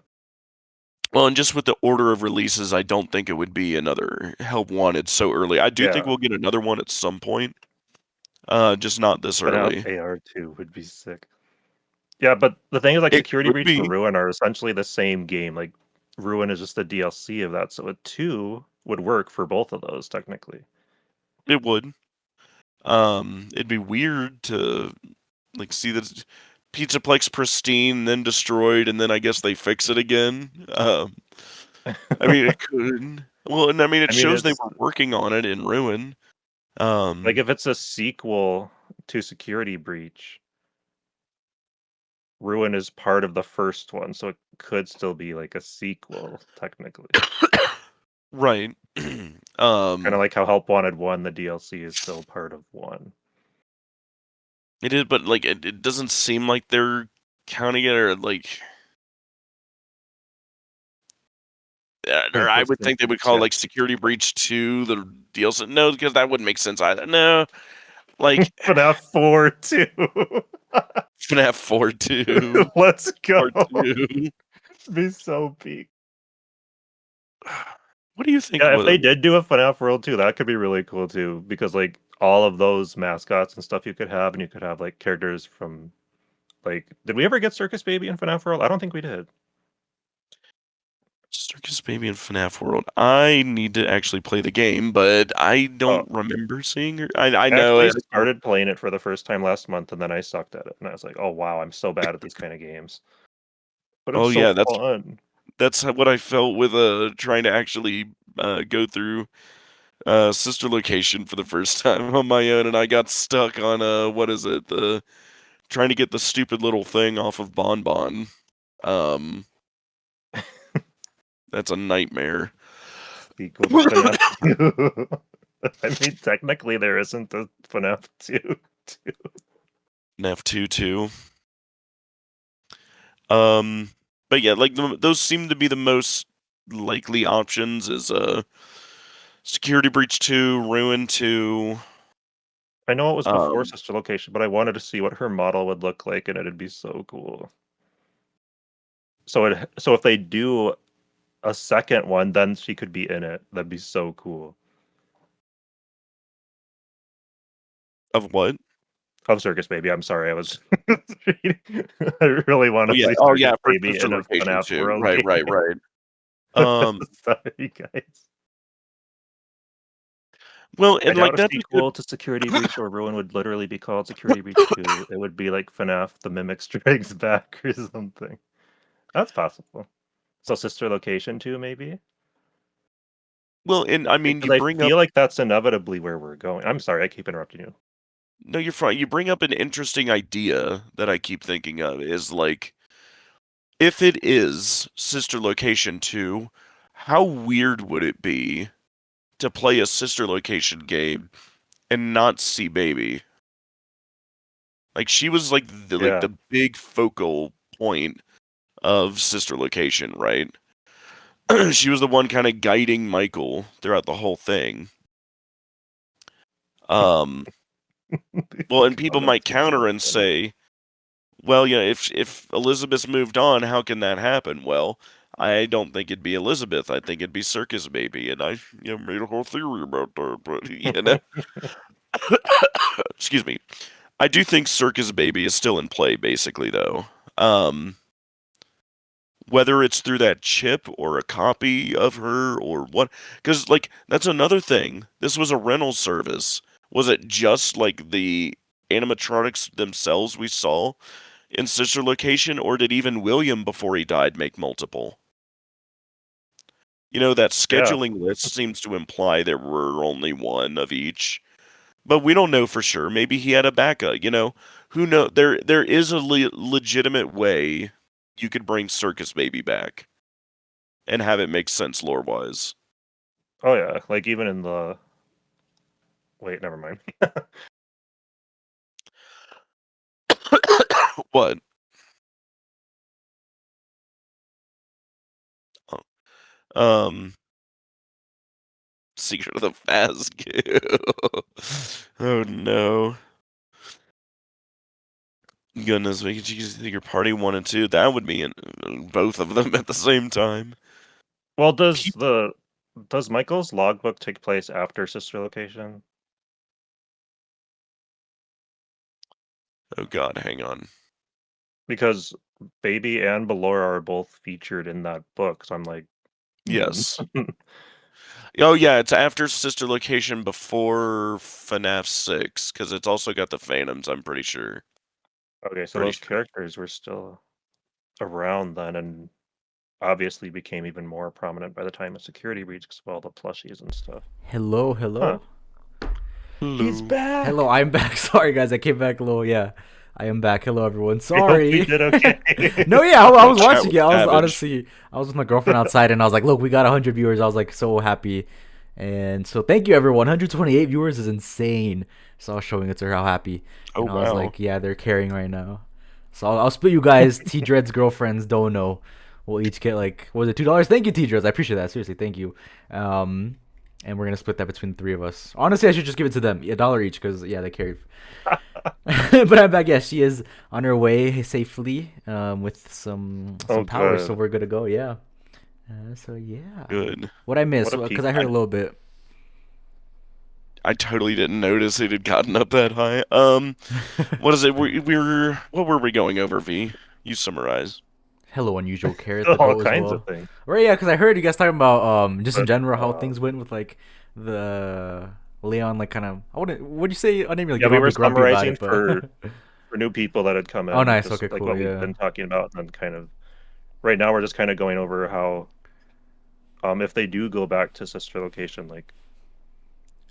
Well, and just with the order of releases, I don't think it would be another Help Wanted so early. I do think Yeah, we'll get another one at some point. Just not this FNAF early. AR2 would be sick. Yeah, but the thing is, like, It Security could Breach and be. Ruin are essentially the same game. Like, Ruin is just a DLC of that, so a 2 would work for both of those, technically. It would. It'd be weird to, like, see the Pizzaplex pristine, then destroyed, and then I guess they fix it again. I mean, it could. Well, and I mean, it I mean, shows they it's were working on it in Ruin. like if it's a sequel to Security Breach, Ruin is part of the first one, so it could still be like a sequel, technically. Right. Kind of like how Help Wanted 1, the DLC is still part of 1. It is, but like it doesn't seem like they're counting it, or like, or I would think they would call it, Yeah. like, Security Breach 2 the DLC. No, because that wouldn't make sense either. No, like FNAF 4 too. FNAF 4 2 Let's go. Part 2. Be so peak. What do you think? Yeah, if they Was did do a FNAF World 2, that could be really cool too. Because like all of those mascots and stuff you could have, and you could have like characters from like did we ever get Circus Baby in FNAF World? I don't think we did. Circus Baby and FNAF World? I need to actually play the game, but I Oh, don't remember seeing her. I I know actually it. started playing it for the first time last month and then I sucked at it. And I was like, oh wow, I'm so bad at these kind of games. But Oh it's so yeah, fun. that's what I felt with trying to actually go through Sister Location for the first time on my own, and I got stuck on what is it? The trying to get the stupid little thing off of Bonbon. That's a nightmare. Equal to FNAF 2. I mean, technically there isn't a FNAF 2. FNAF 2 too. But yeah, like those seem to be the most likely options. Is Security Breach 2, Ruin 2. I know it was before Sister Location, but I wanted to see what her model would look like, and it'd be so cool. So if they do a second one, then she could be in it. That'd be so cool. Of what? Of Circus Baby. I'm sorry, I was. I really want to Oh yeah, see oh Circus yeah, for Baby Sister in a Location FNAF too. world Right, game. right. Sorry, guys. Well, I and like doubt a that's a sequel good. to Security Breach or Ruin would literally be called Security Breach 2. It would be like FNAF The Mimic Strikes Back or something. That's possible. So Sister Location 2, maybe? Well, and I mean, Because you I bring up. feel like that's inevitably where we're going. I'm sorry, I keep interrupting you. No, you're fine. You bring up an interesting idea that I keep thinking of is like, if it is Sister Location 2, how weird would it be to play a Sister Location game and not see Baby? Like she was like Yeah. the big focal point of Sister Location, right? She was the one kind of guiding Michael throughout the whole thing. Well, and people might counter and say, well, you know, if Elizabeth moved on, how can that happen? Well, I don't think it'd be Elizabeth. I think it'd be Circus Baby, and I made a whole theory about that. But excuse me, I do think Circus Baby is still in play, basically, though. Whether it's through that chip or a copy of her or what, because like that's another thing. This was a rental service. Was it just like the animatronics themselves we saw in Sister Location, or did even William, before he died, make multiple? You know, that Yeah. scheduling list seems to imply there were only one of each, but we don't know for sure. Maybe he had a backup. You know, who know? There is a legitimate way you could bring Circus Baby back and have it make sense lore wise. Oh yeah, like even in the. Wait, never mind. What? Um, Secret of the Fazgoo. Oh no. Goodness, we could use your party 1 and 2. That would be in both of them at the same time. Well, does Michael's logbook take place after Sister Location? Oh god, hang on. Because Baby and Ballora are both featured in that book, so I'm like, Yes. Oh yeah, it's after Sister Location, before FNAF 6, because it's also got the Phantoms, I'm pretty sure. Okay, so Pretty those sure. characters were still around then, and obviously became even more prominent by the time of Security Breach because of all the plushies and stuff. Hello, hello. He's back. Hello, I'm back. Sorry, guys, I came back a little. Yeah, I am back. Hello, everyone. I hope Sorry. we did okay. No, yeah, I was Chat watching was it. I was savage. honestly, I was with my girlfriend outside, and I was like, "Look, we got 100 viewers." I was like so happy, and so thank you, everyone. 128 viewers is insane. So I was showing it to her how happy, Oh and I was wow. like, "Yeah, they're carrying right now." So I'll split you guys. T Dread's girlfriends don't know. We'll each get like, what was it, $2? Thank you, T Dreads. I appreciate that. Seriously, thank you. And we're gonna split that between the three of us. Honestly, I should just give it to them, $1 each, because yeah, they carried. But I'm back. Yeah, she is on her way safely, with some power, good. so we're good to go. Yeah. So yeah. Good. What I missed? What a Because I heard a little bit. I totally didn't notice it had gotten up that high. What is it? We're what were we going over, V? You summarize. Hello, unusual carrot. The All goat as kinds well. of things. Right, yeah, because I heard you guys talking about just in But, general how things went with like the Leon, like kind of. I wouldn't. What'd you say? I didn't really. Yeah, we were grumpy about summarizing it, but... for new people that had come in. Oh, nice. Just Okay, like cool. what Yeah. we've been talking about, and then kind of right now we're just kind of going over how if they do go back to Sister Location, like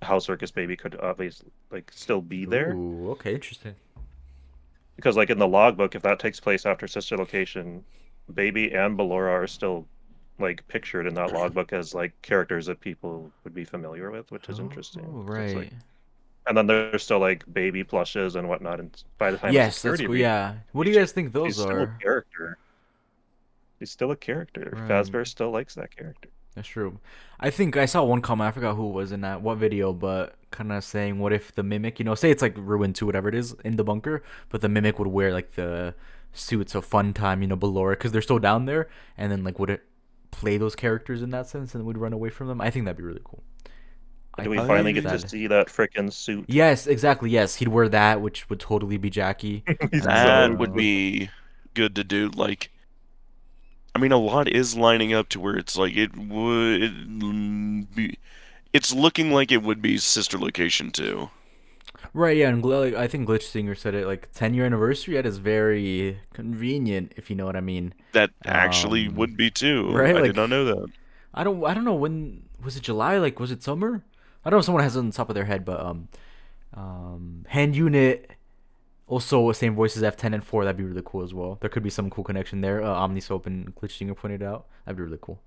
how Circus Baby could obviously like still be there. Ooh, okay, interesting. Because like in the logbook, if that takes place after Sister Location, Baby and Ballora are still like pictured in that logbook as like characters that people would be familiar with, which is interesting. Oh, So it's like, right. and then there's still like baby plushes and whatnot. And by the time of Yes, that's Security cool. Baby, Yeah. What do you she's, guys think those she's still a are? character. He's still a character. Right. Fazbear still likes that character. That's true. I think I saw one comment. I forgot who it was in that what video, but kind of saying, what if the mimic, say it's like Ruin 2, whatever it is, in the bunker, but the mimic would wear like the suits of Fun Time, Ballora, because they're still down there, and then like would it play those characters in that sense, and would run away from them? I think that'd be really cool. Do we I- finally get to that. see that frickin' suit? Yes, exactly. Yes, he'd wear that, which would totally be Jackie. He's And That so would be good to do. Like, I mean, a lot is lining up to where it's like it's looking like it would be Sister Location 2. Right, yeah, and like, I think Glitch Singer said it like 10-year anniversary. That is very convenient, if you know what I mean. That actually Um, would be too. right, I like did not know that. I don't know when was it July? Like was it summer? I don't know if someone has it on the top of their head, but Hand Unit also same voice as F10 and 4. That'd be really cool as well. There could be some cool connection there. Omnisoap and Glitch Singer pointed out. That'd be really cool.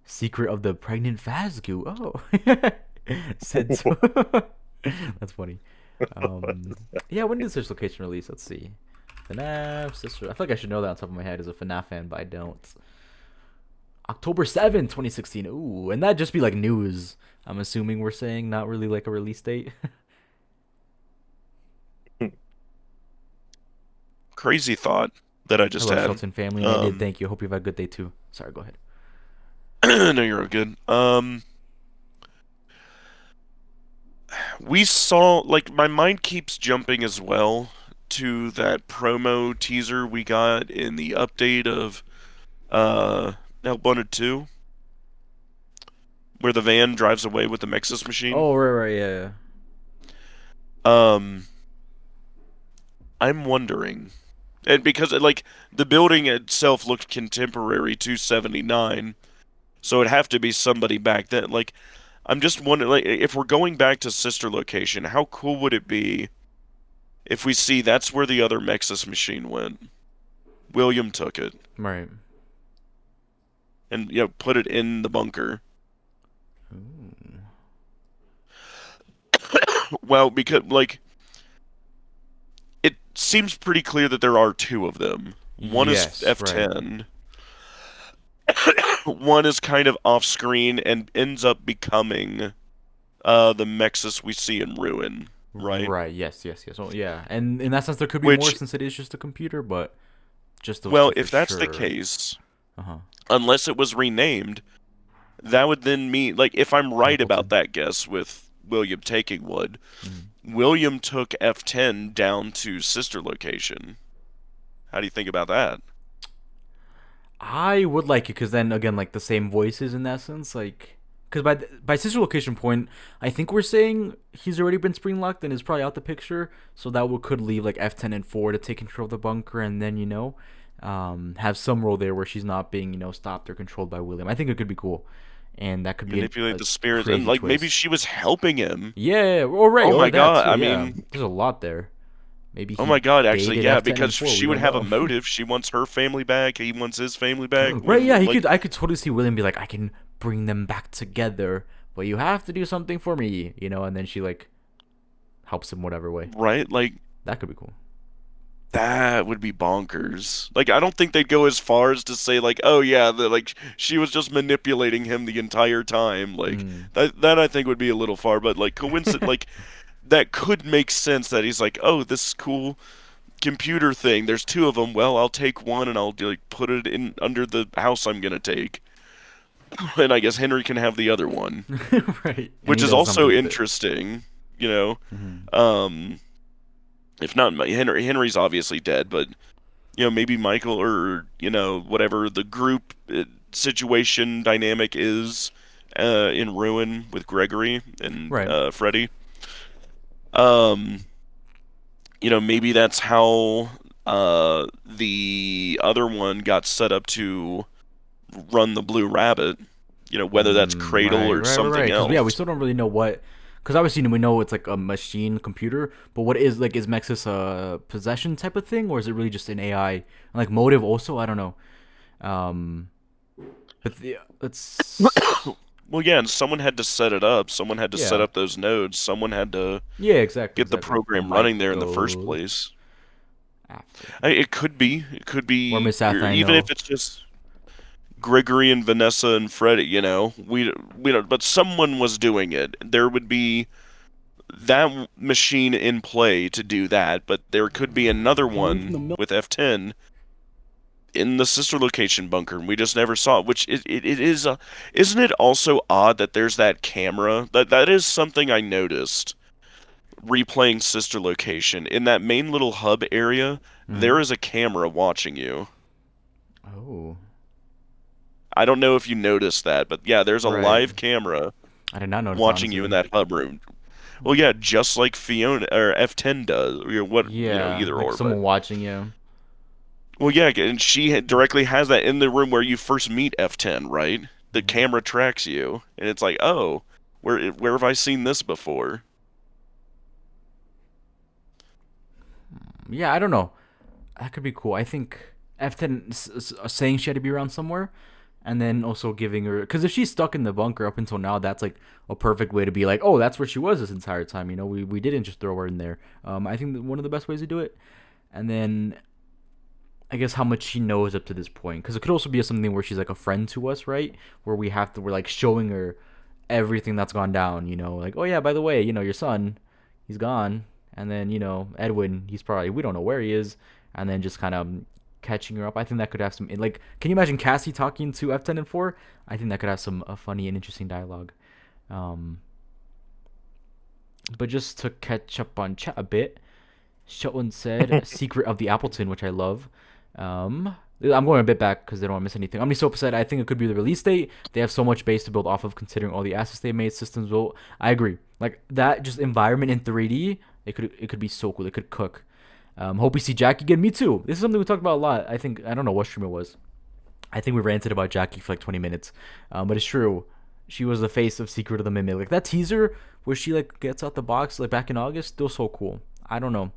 Secret of the Pregnant Fazgoo. Oh, said so. That's funny. Yeah, when did this location release? Let's see. FNAF Sister. I feel like I should know that on top of my head as a FNAF fan, but I don't. October 7th, 2016. Ooh, and that'd just be like news. I'm assuming we're saying, not really like a release date. Crazy thought that I just Hello, had. Shelton family. And I did thank you. Hope you have a good day too. Sorry, go ahead. No, you're all good. We saw, like, my mind keeps jumping as well to that promo teaser we got in the update of Help Wanted 2, where the van drives away with the Mexus machine. Oh, right, yeah. I'm wondering, and because like the building itself looked contemporary to 79, so it'd have to be somebody back then. Like, I'm just wondering, like, if we're going back to Sister Location, how cool would it be if we see that's where the other Mexus machine went? William took it Right. and put it in the bunker. Ooh. Well, because like it seems pretty clear that there are two of them. One Yes, is F10. One is kind of off screen and ends up becoming the Mexus we see in Ruin, right? Right. Yes. Oh, yeah. And in that sense, there could be more Which, since it is just a computer, but just those well, two if for that's the sure. case, Uh-huh. unless it was renamed, that would then mean, like, if I'm right about that guess with William taking wood, William took F10 down to Sister Location. How do you think about that? I would like it because then again, like the same voices in that sense, like because by Sister Location point, I think we're saying he's already been spring locked and is probably out the picture, so that could leave like F10 and 4 to take control of the bunker, and then have some role there where she's not being stopped or controlled by William. I think it could be cool, and that could Manipulate be the spirits, crazy and like maybe twist. she was helping him. Yeah, or right. Oh or my that god! too, I yeah. mean, There's a lot there. Maybe. oh He my god! Actually, baited yeah, F10 because and 4, she we would don't have a know. motive. She wants her family back. He wants his family back. Right, yeah, Like, I could totally see William be like, I can bring them back together, but you have to do something for me, and then she like helps him whatever way. right? Like, That could be cool. that would be bonkers. Like, I don't think they'd go as far as to say like, oh yeah, like she was just manipulating him the entire time. Like that I think would be a little far, but like coincidence, like that could make sense that he's like, oh, this cool computer thing. There's two of them. Well, I'll take one and I'll like put it in under the house I'm gonna take, and I guess Henry can have the other one, Right. And which he is does also something with it. interesting. Mhm. If not, Henry's obviously dead, but maybe Michael or whatever the group situation dynamic is in Ruin with Gregory and Right. Freddy. Maybe that's how the other one got set up to run the Blue Rabbit. Whether that's Cradle or something Right. 'Cause, else. yeah, we still don't really know what Because obviously we know it's like a machine computer, but what is like is Mexis a possession type of thing, or is it really just an AI? And like motive also, I don't know. But it's Well, yeah, and someone had to set it up. Someone had to set yeah, up those nodes. Someone had to yeah, exactly, get the exactly. Oh program my running there in the first god, place. Afton It could be. It could or be. Miss Afton, Or I even if know. it's just Gregory and Vanessa and Freddy. We don't. But someone was doing it. There would be that machine in play to do that, but there could be another one with F10 in the sister location bunker, and we just never saw it. Which it is. Isn't it also odd that there's that camera? That is something I noticed replaying sister location in that main little hub area. Mm-hmm. There is a camera watching you. Oh, I don't know if you noticed that, but yeah, there's a right. live camera I did not notice watching you in honestly. that hub room. Well, yeah, just like Fiona or F10 does, or Yeah, either like or. But someone watching you. well, yeah, and she directly has that in the room where you first meet F10, right? The Mhm. camera tracks you, and it's like, oh, where have I seen this before? Yeah, I don't know. That could be cool. I think F10 saying she had to be around somewhere, and then also giving her because if she's stuck in the bunker up until now, that's like a perfect way to be like, oh, that's where she was this entire time. You know, we didn't just throw her in there. I think that one of the best ways to do it, and then I guess how much she knows up to this point, because it could also be something where she's like a friend to us, right? Where we're like showing her everything that's gone down. You know, like oh yeah, by the way, your son, he's gone, and then Edwin, he's probably we don't know where he is, and then just kind of catching her up. I think that could have some like. Can you imagine Cassie talking to F10 and 4? I think that could have some funny and interesting dialogue. Um, but just to catch up on chat a bit, Shelton said "Secret of the Appleton," which I love. I'm going a bit back because they don't want to miss anything. Omnisoap said, "I think it could be the release date. They have so much base to build off of, considering all the assets they made. Systems will." I agree. Like that, just environment in 3D. It could be so cool. It could cook. Hope we see Jackie again. Me too. This is something we talked about a lot. I don't know what stream it was. I think we ranted about Jackie for like 20 minutes. But it's true. She was the face of Secret of the Mimic. Like that teaser where she like gets out the box like back in August, still so cool. I don't know.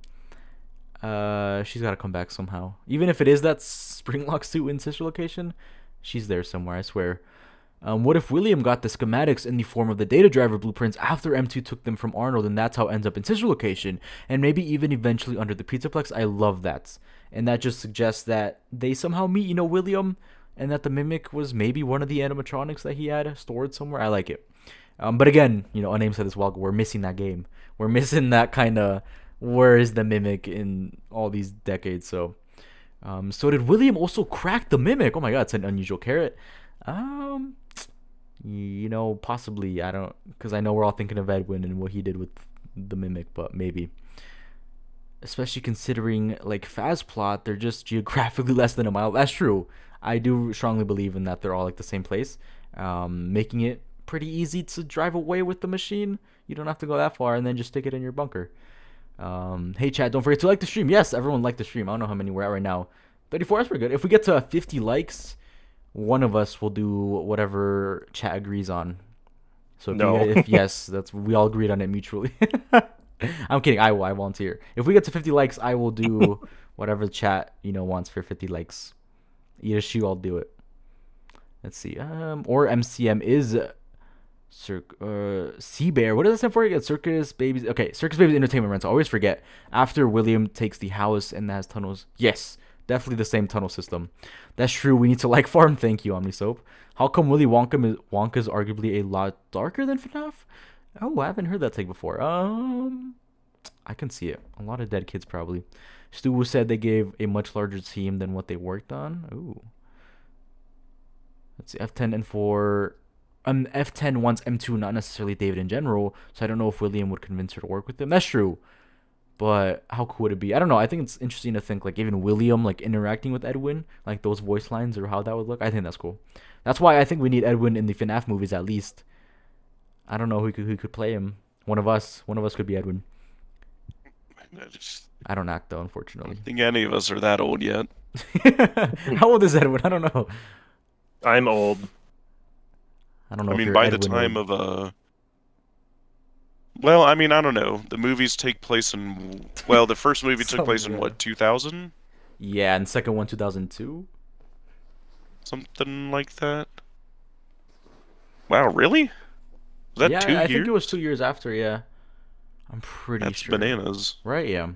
She's got to come back somehow. Even if it is that Springlock suit in sister location, she's there somewhere, I swear. What if William got the schematics in the form of the data driver blueprints after M2 took them from Arnold, and that's how it ends up in sister location, and maybe even eventually under the Pizzaplex? I love that. And that just suggests that they somehow meet, William, and that the Mimic was maybe one of the animatronics that he had stored somewhere. I like it. But again, Unnamed said this while we're missing that game. We're missing that kind of where is the Mimic in all these decades. So did William also crack the Mimic? Oh my god, it's an unusual carrot. Possibly. I don't, because I know we're all thinking of Edwin and what he did with the Mimic, but maybe. Especially considering like Faz plot, they're just geographically less than a mile. That's true. I do strongly believe in that they're all like the same place, making it pretty easy to drive away with the machine. You don't have to go that far and then just stick it in your bunker. Hey Chad, don't forget to like the stream. Yes, everyone liked the stream. I don't know how many we're at right now. 34, that's pretty good. If we get to 50 likes, one of us will do whatever chat agrees on. So if yes, that's we all agreed on it mutually. I'm kidding. I will. I volunteer. If we get to 50 likes, I will do whatever the chat wants for 50 likes. Eat a shoe, I'll do it. Let's see. Or MCM is Sea Bear. What does that stand for again? Circus Babies. Okay, Circus Babies Entertainment Rental. I always forget. After William takes the house and that has tunnels. Yes, definitely the same tunnel system. That's true. We need to like farm. Thank you, OmniSoap. How come Willy Wonka's arguably a lot darker than FNAF? Oh, I haven't heard that take before. I can see it. A lot of dead kids probably. Stu said they gave a much larger team than what they worked on. Ooh. Let's see. F10 and 4. F10 wants M2, not necessarily David in general. So I don't know if William would convince her to work with him. That's true. But how cool would it be? I don't know. I think it's interesting to think like even William like interacting with Edwin, like those voice lines or how that would look. I think that's cool. That's why I think we need Edwin in the FNAF movies at least. I don't know who could play him. One of us could be Edwin. I don't act though, I unfortunately. don't think any of us are that old yet. How old is Edwin? I don't know. I'm old. I don't know. I if mean, you're by the Edwin time old. of Well, I mean, I don't know. The movies take place in, well, the first movie took place in Yeah. what, 2000? Yeah, and second one 2002. Something like that. Wow, really? Was that Yeah, 2 I think years? it was 2 years after. Yeah, I'm pretty That's sure. bananas. Right? Yeah.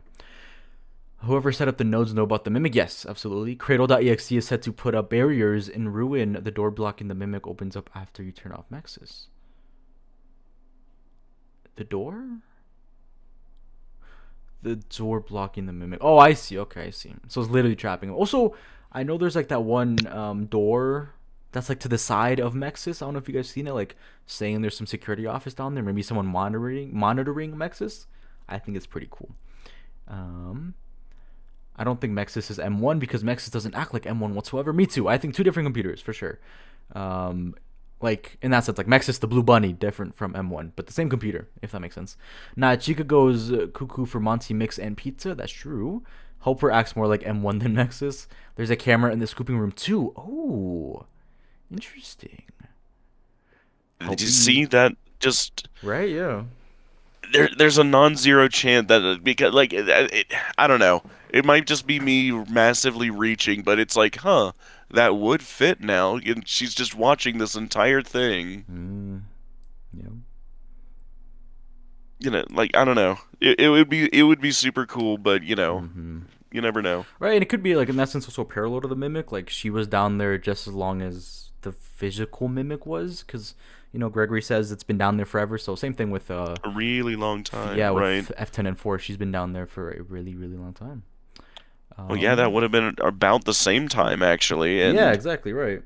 Whoever set up the nodes know about the mimic. Yes, absolutely. Cradle.exe is set to put up barriers in ruin. The door blocking the mimic opens up after you turn off Nexus. The door? The door blocking the mimic. Oh, I see. Okay, I see. So it's literally trapping him. Also, I know there's like that one door that's like to the side of Mexis. I don't know if you guys seen it. Like saying there's some security office down there. Maybe someone monitoring Mexis. I think it's pretty cool. Um, I don't think Mexis is M1 because Mexis doesn't act like M1 whatsoever. Me too. I think two different computers for sure. Um, like in that sense, like Mexis, the blue bunny, different from M1, but the same computer, if that makes sense. Nah, Chica goes cuckoo for Monty Mix and pizza. That's true. Helper acts more like M1 than Nexus. There's a camera in the scooping room too. Oh, interesting. Did you see that? Just Right? Yeah. there's a non-zero chance that because like I don't know. It might just be me massively reaching, but it's like, huh, that would fit now. And she's just watching this entire thing. Yeah. You know, like I don't know. It would be super cool, but you know, Mm-hmm. you never know. Right, and it could be like in that sense also parallel to the mimic. Like she was down there just as long as the physical mimic was, because Gregory says it's been down there forever. So same thing with A really long time, yeah, right? with F10 and 4, she's been down there for a really really long time. Well, yeah, that would have been about the same time actually, and Yeah, exactly right.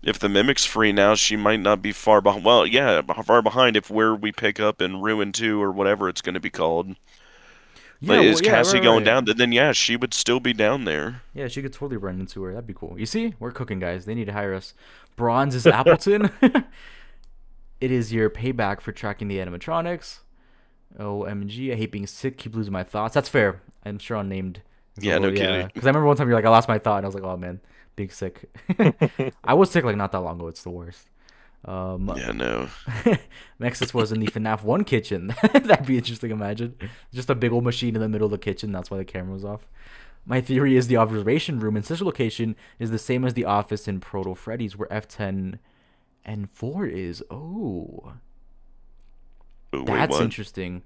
if the mimic's free now, she might not be far behind. Well, yeah, far behind if where we pick up in Ruin 2 or whatever it's going to be called. Yeah, But well, is yeah, Cassie right, going right. down? Then yeah, she would still be down there. Yeah, she could totally run into her. That'd be cool. You see, we're cooking, guys. They need to hire us. Bronze is Appleton. It is your payback for tracking the animatronics. OMG, I hate being sick. Keep losing my thoughts. That's fair. I'm sure unnamed. Yeah, no kidding. Because I remember one time you're like, I lost my thought, and I was like, oh man, being sick. I was sick like not that long ago. It's the worst. Yeah, no. Nexus was in the FNAF 1 kitchen. That'd be interesting, imagine. Just a big old machine in the middle of the kitchen. That's why the camera was off. My theory is the observation room in such a location is the same as the office in Proto Freddy's where F10 and 4 is. Oh, Wait, that's what? interesting.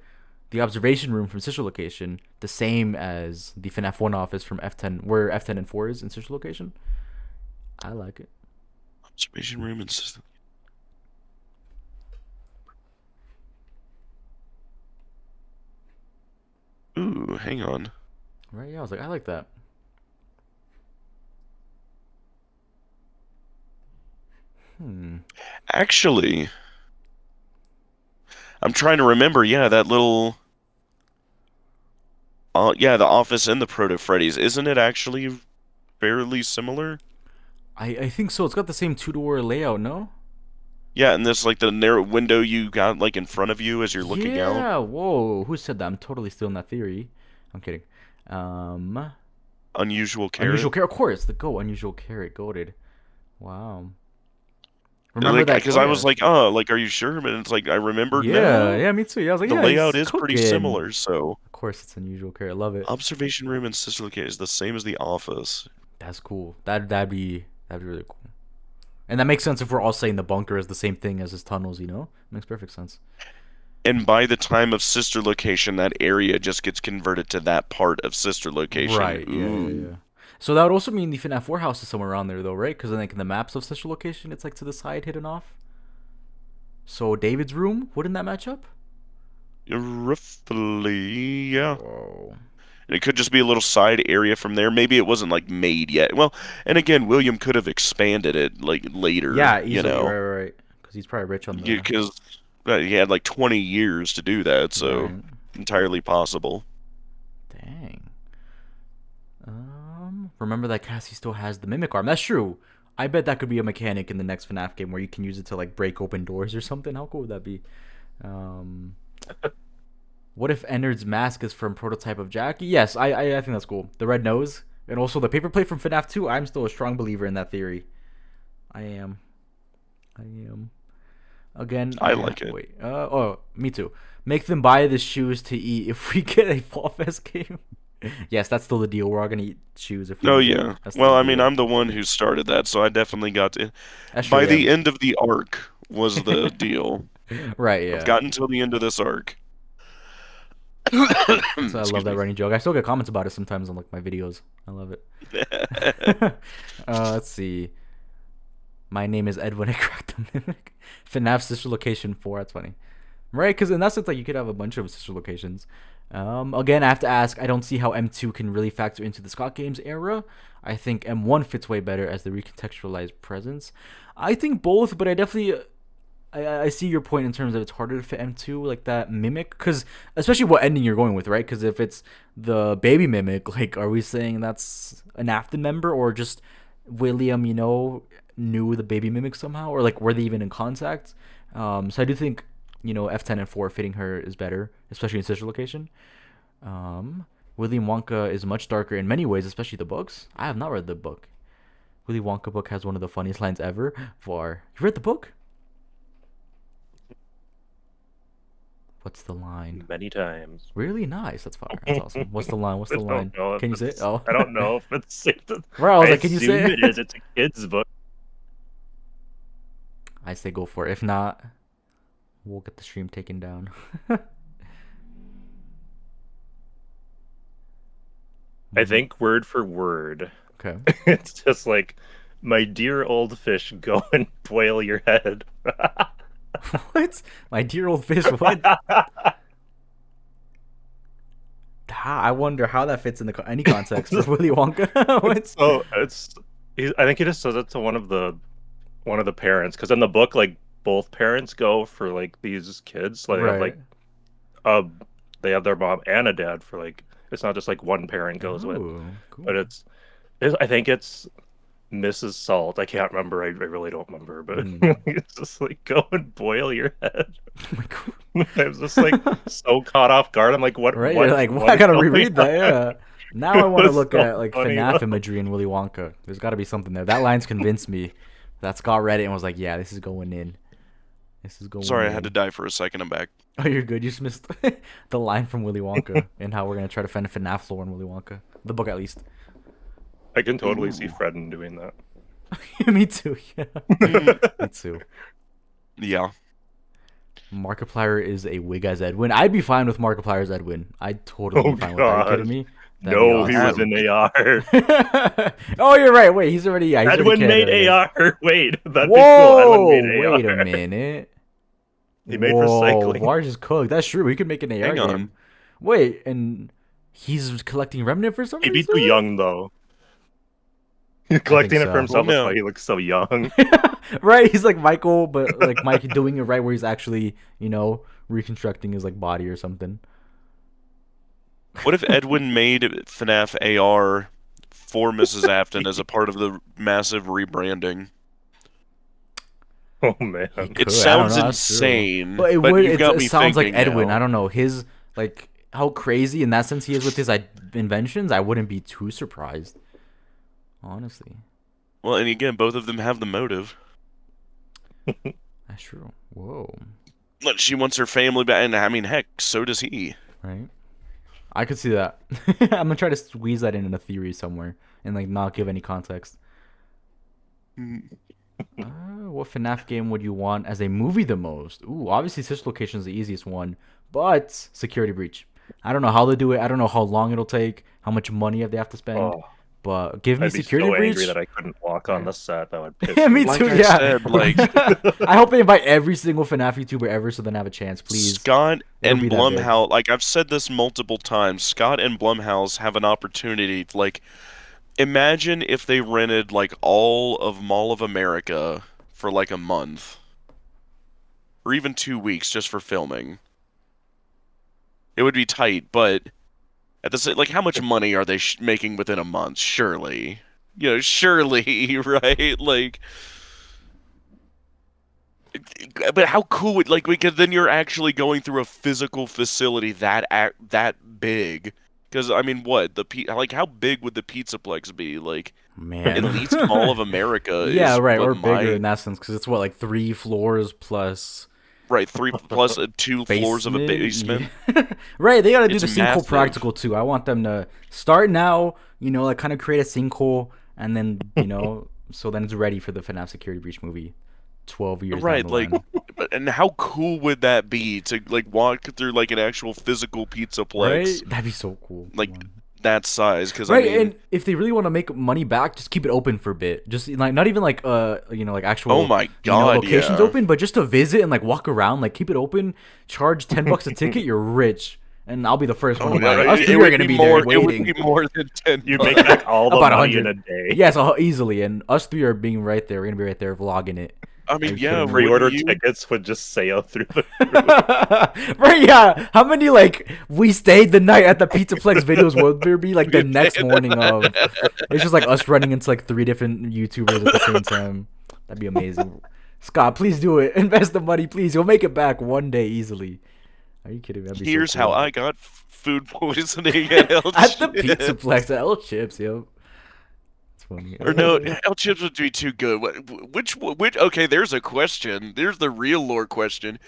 The observation room from sister location, the same as the FNAF 1 office from F10, where F10 and 4 is in sister location. I like it. Observation room and system. Ooh, hang on. Right? Yeah, I was like, I like that. Actually, I'm trying to remember. Yeah, that little. Yeah, the office in the Proto Freddy's. Isn't it actually fairly similar? I think so. It's got the same two-door layout, no? Yeah, and this like the narrow window you got like in front of you as you're looking out. Yeah, whoa. Who said that? I'm totally stealing that theory. I'm kidding. Unusual carrot. Unusual carrot, of course. The go unusual carrot, goated. Wow. Remember that? Because I was like, oh, like, are you sure? But it's like I remember. yeah, no, yeah, me too. Yeah, I was like, the yeah, layout he's is pretty cooking. similar. So Of course, it's unusual carrot. Love it. observation room and sister location is the same as the office. That's cool. That'd be really cool. And that makes sense if we're all saying the bunker is the same thing as his tunnels. Makes perfect sense. And by the time of sister location, that area just gets converted to that part of sister location. Right. Yeah. So that would also mean the FNAF 4 house is somewhere around there, though, right? Because like in the maps of sister location, it's like to the side, hidden off. So David's room, wouldn't that match up? Roughly, yeah. Whoa. And it could just be a little side area from there. Maybe it wasn't like made yet. Well, and again, William could have expanded it like later. Yeah, easily, you know, right. Because he's probably rich on the. because he had like 20 years to do that, so Right. entirely possible. Dang. Remember that Cassie still has the mimic arm. That's true. I bet that could be a mechanic in the next FNAF game where you can use it to like break open doors or something. How cool would that be? What if Ennard's mask is from Prototype of Jackie? Yes, I think that's cool. The red nose and also the paper plate from FNAF 2. I'm still a strong believer in that theory. I am. Again, I like it. Wait. Oh, me too. Make them buy the shoes to eat if we get a Fall Fest game. Yes, that's still the deal. We're all gonna eat shoes if we. Oh get it. yeah. That's still Well, the I mean, deal. I'm the one who started that, so I definitely got to. That's true. By the Yeah. end of the arc was the deal. Right. I've Yeah. gotten till the end of this arc. So I Excuse love that me. running joke. I still get comments about it sometimes on like my videos. I love it. Let's see. My name is Edwin. I cracked the mimic. FNAF sister location 4. That's funny, right? Because in that sense, like you could have a bunch of sister locations. Again, I have to ask. I don't see how M2 can really factor into the Scott Games era. I think M1 fits way better as the recontextualized presence. I think both, but I definitely. I see your point in terms of it's harder to fit M2 like that mimic, because especially what ending you're going with, right? Because if it's the baby mimic, like, are we saying that's an Afton member or just William, knew the baby mimic somehow, or like were they even in contact? So I do think F10 and 4 fitting her is better, especially in sister location. William Wonka is much darker in many ways, especially the books. I have not read the book. Willy Wonka book has one of the funniest lines ever. For you read the book? What's the line? Many times. Really nice. That's fire. That's awesome. What's the line? What's I the line? don't know if Can you say it? it's- Oh, I don't know if it's safe to. Right, I was I like, can you say assume it? it is. It's a kid's book. I say go for it. If not, we'll get the stream taken down. I think word for word, Okay. it's just like, my dear old fish, go and boil your head. What? My dear old fish. What? I wonder how that fits in any context for Willy Wonka. What? So I think he just says it to one of the parents, because in the book, like, both parents go for like these kids. Like, they have Right. they have their mom and a dad for like, it's not just like one parent goes with, Ooh, cool. but I think it's Mrs. Salt. I can't remember. I really don't remember, but it's just like, go and boil your head. Oh my God. I was just like so caught off guard. I'm like, what? Right? What, You're like, what I is gotta going reread that. on? Yeah. Now I want to was look so at like funny, FNAF though. imagery in Willy Wonka. There's got to be something there. That line's convinced me. That Scott read it and was like, yeah, this is going in. This is going. Sorry, I in. had to die for a second. I'm back. Oh, you're good. You just missed the line from Willy Wonka and how we're gonna try to find a FNAF lore in Willy Wonka, the book at least. I can totally see Fredden doing that. Me too. Yeah. Me too. Yeah. Markiplier is a wig as Edwin. I'd be fine with Markiplier as Edwin. I'd totally Oh, be fine with that. Are you God. kidding me? That'd No, be he was awesome. in AR. Oh, you're right. Wait, he's already. Yeah, he's already Edwin made canon. AR. Wait, that'd Whoa! be cool. Edwin made AR. Wait a minute. He made Whoa, recycling. Varge is cooked. That's true. He could make an AR Hang game. on. Wait, and he's collecting remnant for some He'd be reason? too young though. He's collecting it so. for himself. Well, That's no. why he looks so young. Right? He's like Michael, but like Mike doing it right where he's actually, reconstructing his like body or something. What if Edwin made FNAF AR for Mrs. Afton as a part of the massive rebranding? Oh man. Could. I It don't sounds know, that's true. insane, But but it you've got me sounds like thinking Edwin. now. I don't know. His like how crazy in that sense he is with his inventions. I wouldn't be too surprised. Honestly. Well, and again, both of them have the motive. That's true. Whoa. Look, she wants her family back, and I mean, heck, so does he. Right? I could see that. I'm gonna try to squeeze that in a theory somewhere and like not give any context. What FNAF game would you want as a movie the most? Ooh, obviously Sister Location is the easiest one, but Security Breach. I don't know how they do it. I don't know how long it'll take, how much money they have to spend. Oh, But give me I'd be Security so Breach. angry that I couldn't walk on the set. That would piss Yeah, me Like too. I Yeah. said, like- I hope they invite every single FNAF YouTuber ever, so then I have a chance. Please. Scott It'll and be that big. Blumhouse, like I've said this multiple times, Scott and Blumhouse have an opportunity. Like, imagine if they rented like all of Mall of America for like a month, or even 2 weeks just for filming. It would be tight, but at the same, like, how much money are they making within a month? Surely, surely, right? Like. But how cool because then you're actually going through a physical facility that big Because I mean, what like how big would the Pizzaplex be? Like at Man. least Mall of America Yeah, is right, what or bigger in my that sense, because it's what, like 3 floors plus right 3 plus 2 floors of a basement. basement. Yeah. Right, they gotta do It's the sinkhole massive. practical too. I want them to start now, like kind of create a sinkhole, and then so then it's ready for the FNAF Security Breach movie, 12 years down Right, the like, line. and how cool would that be to like walk through like an actual physical Right, Pizzaplex that'd be so cool. Come like on. that size? Because I Right, mean, and if they really want to make money back, just keep it open for a bit. Just like not even like like oh actual my God, locations yeah. open, but just to visit and like walk around, like keep it open. Charge $10 a ticket, you're rich, and I'll be the first one Oh to buy no, it. Us it three are would gonna be be there more. It would waiting. be more than ten You make bucks. back all the About money in 100. a day. Yes, easily, and us three are being right there. We're gonna be right there vlogging it. I Are mean, you yeah, kidding me? wouldn't Pre-order you? tickets would just sail through the Right, yeah. How many like we stayed the night at the Pizzaplex videos will there be like the next morning of? It's just like us running into like 3 different YouTubers at the same time. That'd be amazing. Scott, please do it. Invest the money, please. You'll make it back one day easily. Are you kidding me? That'd be Here's so how cool. I got food poisoning at El At the Chips. Pizzaplex at El Chips, yo. It's funny. Or no, El Chips would be too good. Which? Okay, there's a question. There's the real lore question.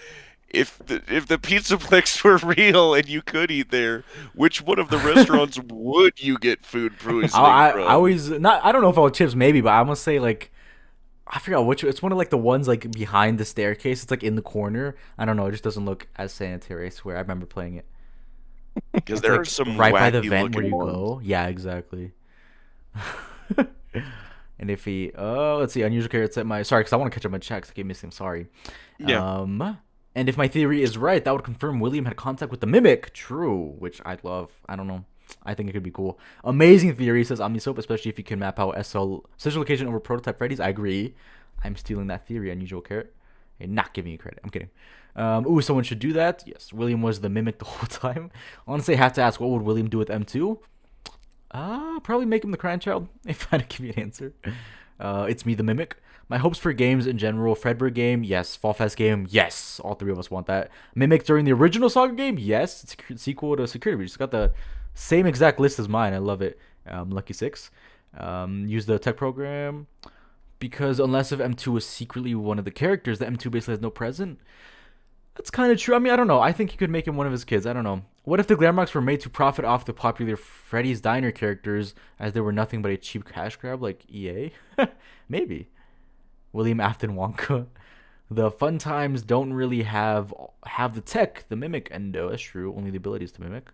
If the Pizzaplex were real and you could eat there, which one of the restaurants would you get food poisoning I from? always not. I don't know if El Chips maybe, but I'm gonna say like I forgot which. It's one of like the ones like behind the staircase. It's like in the corner. I don't know. It just doesn't look as sanitary. I swear. I remember playing it. Because It's there are like some right by the wacky vent where looking you ones. go. Yeah, exactly. And if he, let's see, unusual character set my sorry, because I want to catch up my checks. I keep missing. Sorry. Yeah. And if my theory is right, that would confirm William had contact with the mimic. True, which I'd love. I don't know. I think it could be cool. Amazing theory, says OmniSoap, especially if you can map out SL social location over prototype Freddy's. I agree. I'm stealing that theory, unusual carrot. And not giving you credit. I'm kidding. Someone should do that. Yes, William was the mimic the whole time. Honestly, I have to ask, what would William do with M2? Probably make him the crying child, if I had to give you an answer. It's me, the mimic. My hopes for games in general: Fredberg game, yes. Fall Fest game, yes. All three of us want that. Mimic during the original Saga game, yes. It's a sequel to Security Breach. It's got the same exact list as mine. I love it. Lucky Six. Use the tech program because unless if M2 is secretly one of the characters, the M2 basically has no present. That's kind of true. I mean, I don't know. I think he could make him one of his kids. I don't know. What if the Glamrocks were made to profit off the popular Freddy's Diner characters as they were nothing but a cheap cash grab like EA? Maybe. William Afton Wonka. The fun times don't really have the tech, the mimic endo. That's true. Only the abilities to mimic.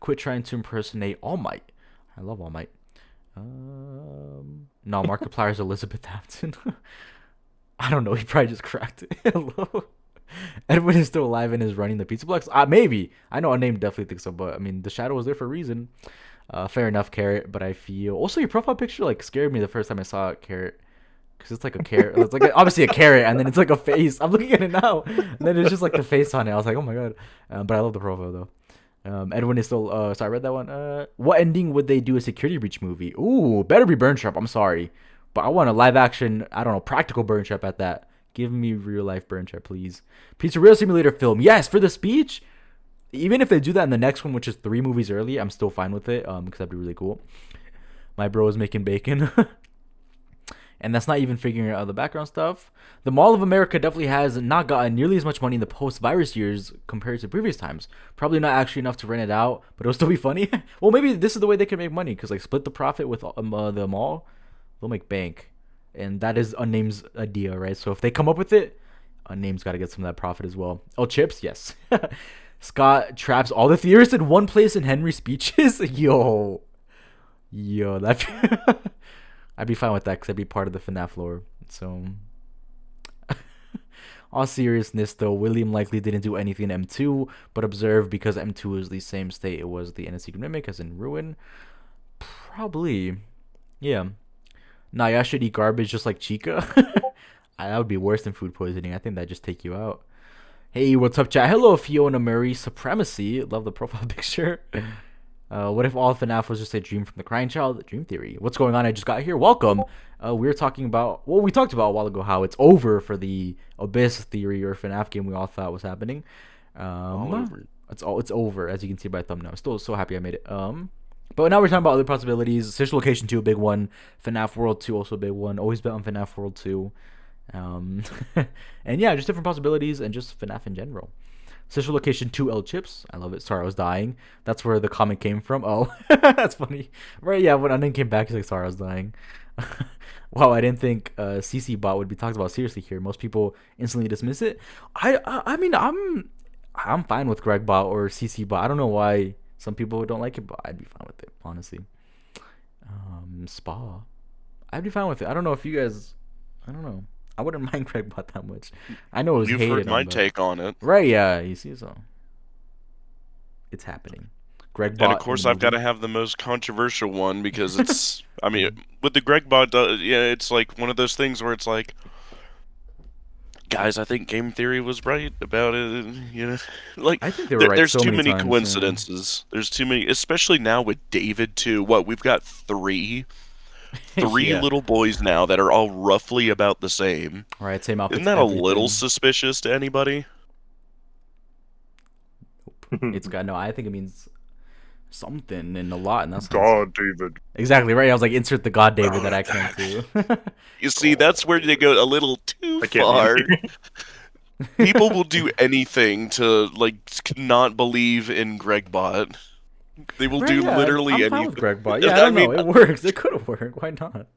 Quit trying to impersonate All Might. I love All Might. No, Markiplier's Elizabeth Afton. I don't know. He probably just cracked it. Hello. Edwin is still alive and is running the Pizzaplex. Maybe. I know Unnamed definitely thinks so, but I mean, the shadow was there for a reason. Fair enough, Carrot. But I feel also your profile picture like scared me the first time I saw it, Carrot, because it's like a carrot. It's like obviously a carrot, and then it's like a face. I'm looking at it now, and then it's just like the face on it. I was like, oh my god. But I love the profile though. Edwin is still. So I read that one. What ending would they do a Security Breach movie? Ooh, better be Burn Trap. I'm sorry, but I want a live action. I don't know, practical Burn Trap at that. Give me real life Burn Trap, please. Pizzeria Simulator film. Yes, for the speech. Even if they do that in the next one, which is 3 movies early, I'm still fine with it. Because that'd be really cool. My bro is making bacon. And that's not even figuring out the background stuff. The Mall of America definitely has not gotten nearly as much money in the post-virus years compared to previous times. Probably not actually enough to rent it out, but it'll still be funny. Well, maybe this is the way they can make money, because like split the profit with the mall, they'll make bank. And that is Unnamed's idea, right? So if they come up with it, Unnamed's got to get some of that profit as well. Oh, chips, yes. Scott traps all the theorists in one place in Henry's speeches. Yo, that I'd be fine with that because I'd be part of the FNAF lore. So, all seriousness though, William likely didn't do anything in M2, but observe because M2 is the same state it was the NSC Mimic as in Ruin. Probably, yeah. Nah, y'all should eat garbage just like Chica. That would be worse than food poisoning. I think that'd just take you out. Hey, what's up, chat? Hello, Fiona Murray Supremacy. Love the profile picture. What if all FNAF was just a dream from the crying child? Dream theory. What's going on? I just got here. Welcome. We talked about a while ago how it's over for the Abyss theory or FNAF game we all thought was happening. All over. It's over, as you can see by thumbnail. I'm still so happy I made it. But now we're talking about other possibilities. Social Location 2, a big one. FNAF World 2, also a big one. Always bet on FNAF World 2. And yeah, just different possibilities and just FNAF in general. Social Location 2 L Chips. I love it. Sorry, I was dying. That's where the comment came from. Oh, that's funny. Right, yeah, when Onion came back, he's like, sorry, I was dying. Wow, I didn't think CC bot would be talked about seriously here. Most people instantly dismiss it. I mean, I'm fine with Greg bot or CC bot. I don't know why some people don't like it, but I'd be fine with it, honestly. Spa. I'd be fine with it. I don't know if you guys. I don't know. I wouldn't mind Greg bot that much. I know it was You've hated heard my on, but- take on it. Right? Yeah, you see, so it's happening. Greg bot. And of course, I've got to have the most controversial one because it's. I mean, with the Greg bot, yeah, it's like one of those things where it's like, guys, I think game theory was right about it. You know, like I think they were right there's so too many many times, yeah. coincidences. There's too many, especially now with David too. What we've got three Yeah. little boys now that are all roughly about the same. Right, same outfits. Isn't that a little everything. suspicious to anybody? It's got no. I think it means something and a lot, and that's David. exactly right. I was like, insert the God David that I can too. You see, that's where they go a little too I can't far. hear. People will do anything to like not believe in Gregbot. They will Right, do yeah, literally I'm anything. fine with Greg bot. Yeah, I don't know. It works. It could have worked. Why not?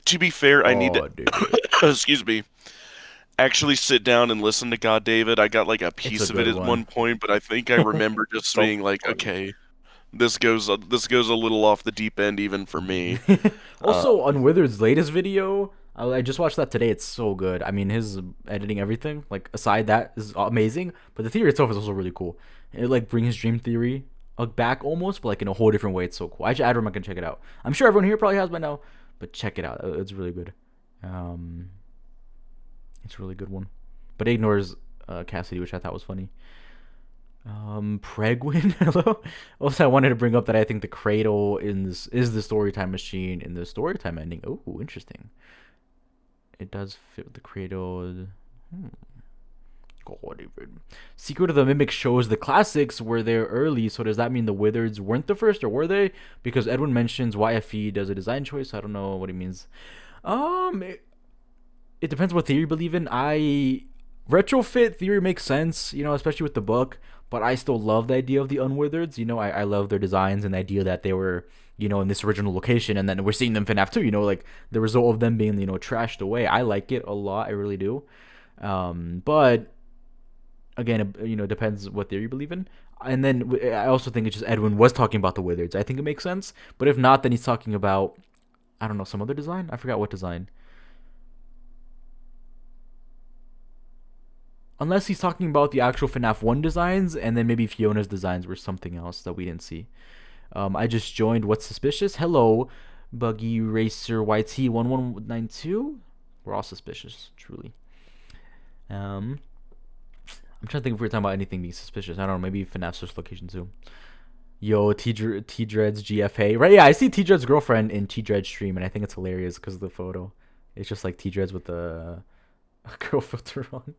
To be fair, I need to. Dude. Excuse me. Actually, sit down and listen to God David. I got like a piece a of it good at one. one point, but I think I remember just So being like, funny. okay, this goes a little off the deep end even for me. Also, on Withered's latest video, I just watched that today. It's so good. I mean, his editing, everything, like aside that, is amazing. But the theory itself is also really cool. It like brings his dream theory back almost, but like in a whole different way. It's so cool. I should add I can check it out. I'm sure everyone here probably has by now, but check it out. It's really good. It's a really good one. But it ignores Cassidy, which I thought was funny. Pregwin, hello. Also, I wanted to bring up that I think the cradle is the storytime machine in the storytime ending. Oh, interesting. It does fit with the cradle. God, even. Secret of the Mimic shows the classics were there early, so does that mean the Wizards weren't the first, or were they? Because Edwin mentions YFE does a design choice. I don't know what he means. It depends what theory you believe in. Retrofit theory makes sense, you know, especially with the book, but I still love the idea of the Unwizards. You know, I love their designs and the idea that they were, you know, in this original location, and then we're seeing them FNAF 2, you know, like the result of them being, you know, trashed away. I like it a lot, I really do. But again, you know, it depends what theory you believe in. And then I also think it's just Edwin was talking about the Wizards. I think it makes sense, but if not, then he's talking about, I don't know, some other design. I forgot what design. Unless he's talking about the actual FNAF 1 designs, and then maybe Fiona's designs were something else that we didn't see. I just joined What's Suspicious. Hello, Buggy Racer YT1192. We're all suspicious, truly. I'm trying to think if we're talking about anything being suspicious. I don't know, maybe FNAF Social Location 2. Yo, T-Dread's GFA. Right, yeah, I see T-Dread's girlfriend in T-Dread's stream, and I think it's hilarious because of the photo. It's just like T-Dread's with a girl filter on.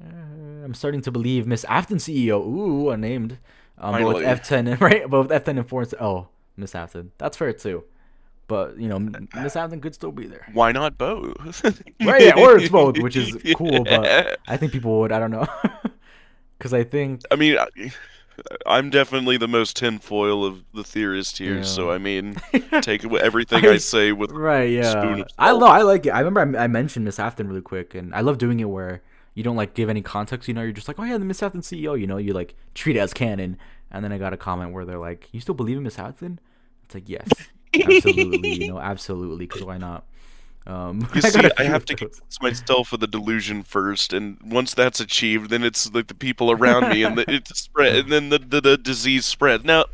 I'm starting to believe Miss Afton CEO. Ooh, unnamed. But with F10 right, but with F10 and 4. Oh, Miss Afton. That's fair too. But you know, Miss Afton could still be there. Why not both? Right, yeah, or it's both, which is cool. But I think people would. I don't know, because I think. I mean, I'm definitely the most tinfoil of the theorists here. Yeah. So I mean, take everything I say with right. Yeah, spoon of I salt. know. I like it. I remember I mentioned Miss Afton really quick, and I love doing it where you don't like give any context. You know, you're just like, oh yeah, the Miss Afton CEO. You know, you like treat it as canon. And then I got a comment where they're like, you still believe in Miss Afton? It's like, yes, absolutely. You know, absolutely. Because why not? You see, I have to convince myself of the delusion first, and once that's achieved, then it's like the people around me, and it's spread, and then the disease spread. Now,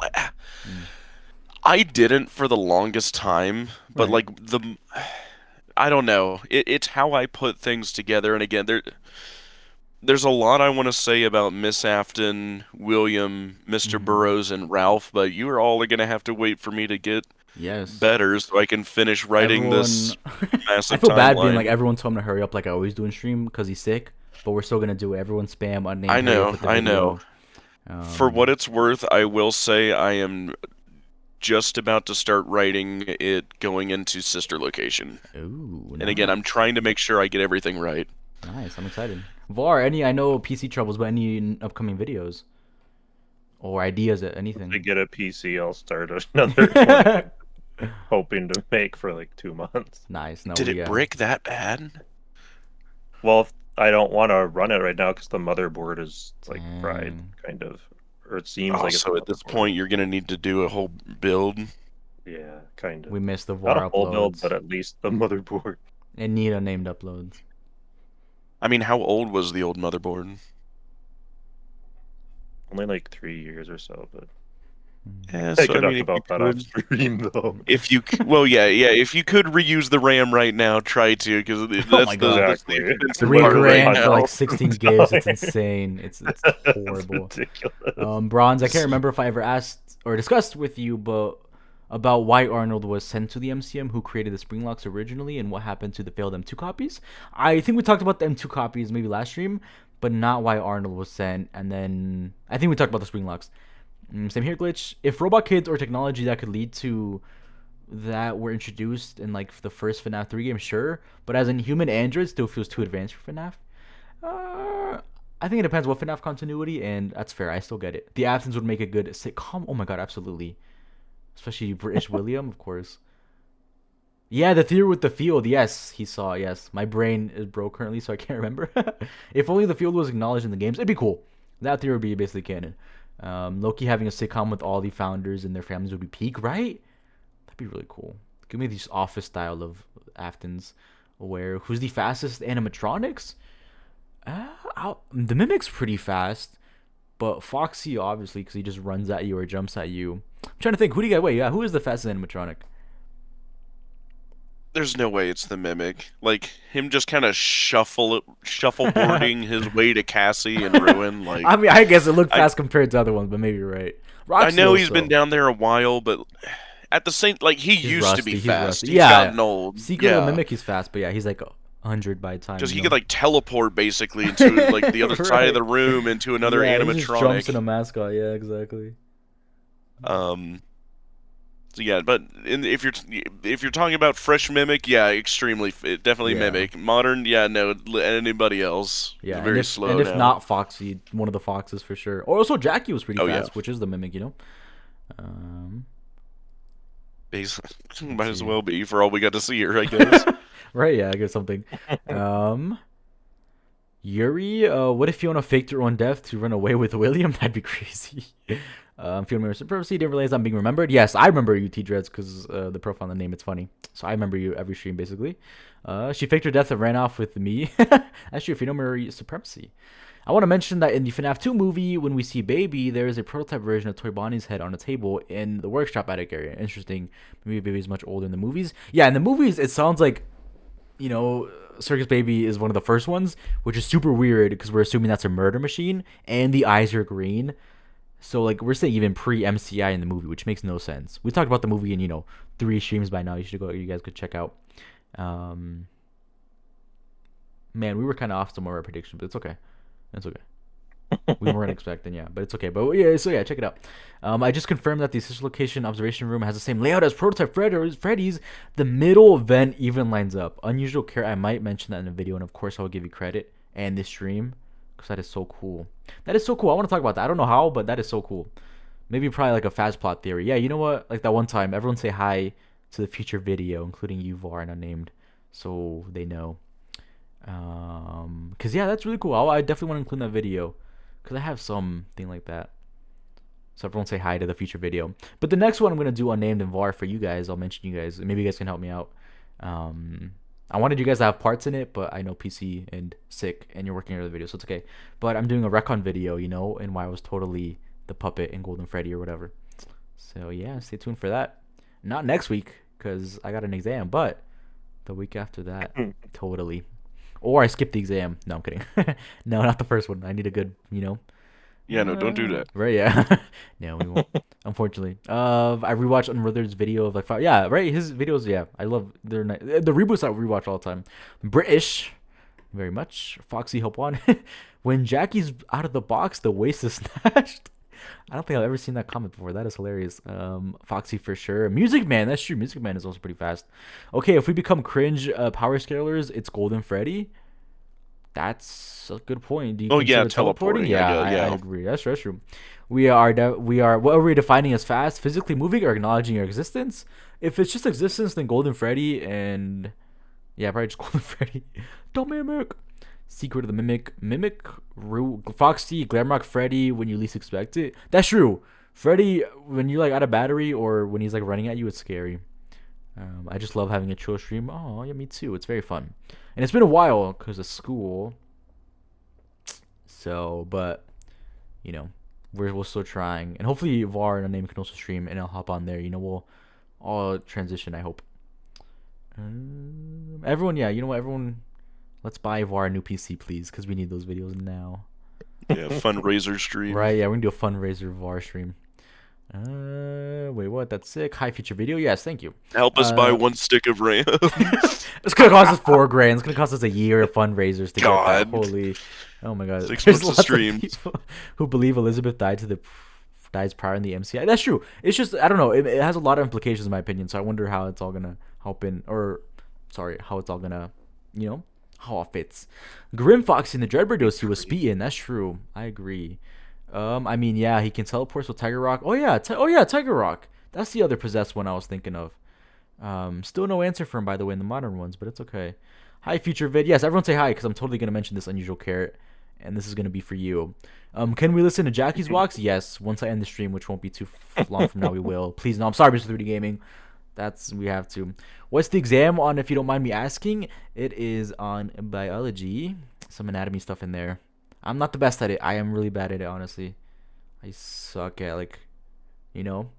I didn't for the longest time, but Right. like I don't know. It's how I put things together, and again, there's a lot I want to say about Miss Afton, William, Mr. Burroughs, and Ralph, but you are all going to have to wait for me to get Yes. better so I can finish writing this I massive feel bad being timeline. like everyone told him to hurry up, like I always do in stream, because he's sick. but we're still gonna do it. Everyone spam unnamed. I hurry up know, with the I video. know. For what it's worth, I will say I am just about to start writing it going into sister location. Ooh, And again, I'm trying to make sure I get everything right. Nice, I'm excited. Var, I know PC troubles, but any upcoming videos or ideas, anything? To get a PC, I'll start another one. Hoping to make for like 2 months. Nice. No, Did it break that bad? Well, I don't want to run it right now because the motherboard is like fried, Dang. kind of, or it seems like it's. So at this motherboard. point, you're gonna need to do a whole build. Yeah, kind of. We missed the Not VAR a full build, uploads. but at least the motherboard. And need a named uploads. I mean, how old was the old motherboard? Only like 3 years or so, but Yeah, I so could I mean, talk about that on stream though. if you well, yeah, if you could reuse the RAM right now, try to, because that's my the God. that's the Exactly. expensive $3 part right grand for now. like 16 gigs. It's insane. It's horrible. It's ridiculous. Bronze, I can't remember if I ever asked or discussed with you, but about why Arnold was sent to the MCM, who created the spring locks originally, and what happened to the failed M2 copies. I think we talked about the M2 copies maybe last stream, but not why Arnold was sent. And then I think we talked about the spring locks. Same here, Glitch. If robot kids or technology that could lead to that were introduced in like the first FNAF 3 game, sure. But as in human android still feels too advanced for FNAF. I think it depends what FNAF continuity, and that's fair. I still get it. The Aftons would make a good sitcom. Oh my god, absolutely. Especially British William, of course. Yeah, the theory with the field. Yes, he saw. Yes, my brain is broke currently, so I can't remember. If only the field was acknowledged in the games, it'd be cool. That theory would be basically canon. Loki having a sitcom with all the founders and their families would be peak, right? That'd be really cool. Give me these office style of Aftons. Where who's the fastest animatronics? The Mimic's pretty fast, but Foxy obviously because he just runs at you or jumps at you. I'm trying to think. Who do you got? Wait, yeah, who is the fastest animatronic? There's no way it's the Mimic. Like him just kind of shuffleboarding his way to Cassie and Ruin. Like I mean, I guess it looked fast compared to other ones, but maybe you're right. I know Rock's he's slow, been down there a while, but at the same he He's used to rusty, be he's fast. rusty. He's Yeah. gotten old. Secret yeah. of the Mimic, he's fast, but yeah, he's like 100 by the time. Just you he know? could like teleport basically to like the other side of the room into another yeah, he just jumps in animatronic. a mascot. Yeah, exactly. So yeah, but if you're talking about fresh Mimic, yeah, extremely definitely Yeah. Mimic. Modern, yeah, no, anybody else. Yeah, It's very and if, slow and if now. not Foxy, one of the Foxes for sure. Or also Jackie was pretty Oh, yeah. fast, which is the Mimic, you know. Might as well be for all we got to see here, I guess. Right, yeah, I guess something. Yuri, what if Fiona faked her own death to run away with William? That'd be crazy. Fiona remembers supremacy, didn't realize I'm being remembered. Yes, I remember you, T-Dreads, because the profile on the name, it's funny. So I remember you every stream, basically. She faked her death and ran off with me. Actually, if you know supremacy. I want to mention that in the FNAF 2 movie, when we see Baby, there is a prototype version of Toy Bonnie's head on a table in the workshop attic area. Interesting. Maybe Baby's much older in the movies. Yeah, in the movies, it sounds like, you know, Circus Baby is one of the first ones, which is super weird because we're assuming that's a murder machine, and the eyes are green. So, like, we're saying even pre-MCI in the movie, which makes no sense. We talked about the movie in, 3 streams by now. You guys could check out. Man, we were kind of off some of our predictions, but it's okay. It's okay. We weren't expecting, yeah, but it's okay. But yeah, so yeah, check it out. I just confirmed that the sister location observation room has the same layout as prototype Freddy's. The middle vent even lines up. Unusual care. I might mention that in the video, and of course, I will give you credit and this stream because that is so cool. That is so cool. I want to talk about that. I don't know how, but that is so cool. Maybe probably like a fast plot theory. Yeah, you know what? Like that one time, everyone say hi to the future video, including you, Var, and unnamed, so they know. Cause yeah, that's really cool. I definitely want to include that video, cause I have something like that. So everyone say hi to the future video. But the next one I'm gonna do unnamed and VAR for you guys. I'll mention you guys. Maybe you guys can help me out. I wanted you guys to have parts in it, but I know PC and sick, and you're working on the video, so it's okay. But I'm doing a recon video, and why I was totally the puppet in Golden Freddy or whatever. So yeah, stay tuned for that. Not next week, cause I got an exam, but the week after that, totally. Or I skipped the exam. No, I'm kidding. No, not the first one. I need a good, Yeah, no, don't do that. Right, yeah. No, we won't. Unfortunately. I rewatched Unwithered's video of like 5. Yeah, right. His videos, yeah. I love the reboots I rewatch all the time. British very much. Foxy, help on. When Jackie's out of the box, the waist is snatched. I don't think I've ever seen that comment before. That is hilarious. Foxy for sure. Music Man, that's true. Music Man is also pretty fast. Okay, if we become cringe power scalers, it's Golden Freddy. That's a good point. Do you consider teleporting. Yeah, I agree. That's true. We are. What are we defining as fast? Physically moving or acknowledging your existence? If it's just existence, then Golden Freddy and yeah, probably just Golden Freddy. Don't mimic. Secret of the Mimic, Foxy, Glamrock Freddy when you least expect it. That's true. Freddy, when you're like out of battery or when he's like running at you, it's scary. I just love having a chill stream. Oh, yeah, me too. It's very fun. And it's been a while because of school. So, but, you know, we're still trying. And hopefully VAR and Name can also stream and I'll hop on there. You know, we'll all transition, I hope. Everyone, yeah, you know what, everyone... Let's buy VAR a new PC, please, because we need those videos now. Yeah, fundraiser stream. Right, yeah, we can do a fundraiser VAR stream. Wait, what? That's sick. High feature video? Yes, thank you. Help us buy 1 stick of RAM. It's going to cost us $4,000. It's going to cost us a year of fundraisers to get that. Holy... Oh my god. 6 There's months lots of of streams. people who believe Elizabeth dies prior in the MCI. That's true. It's just, I don't know. It has a lot of implications in my opinion, so I wonder how it's all going to help in... how it's all going to, you know... how it fits. Grim Fox in the Dreadbird dose he was speeding. That's true. I agree. I mean, yeah, he can teleport with Tiger Rock. Oh yeah, Tiger Rock. That's the other possessed one I was thinking of. Still no answer for him, by the way, in the modern ones, but it's okay. Hi, future vid. Yes, everyone say hi because I'm totally gonna mention this unusual carrot, and this is gonna be for you. Can we listen to Jackie's box? Yes. Once I end the stream, which won't be too long from now, we will. Please, no. I'm sorry, Mr. 3D Gaming. We have to. What's the exam on, if you don't mind me asking? It is on biology. Some anatomy stuff in there. I'm not the best at it. I am really bad at it, honestly. I suck at, like, you know,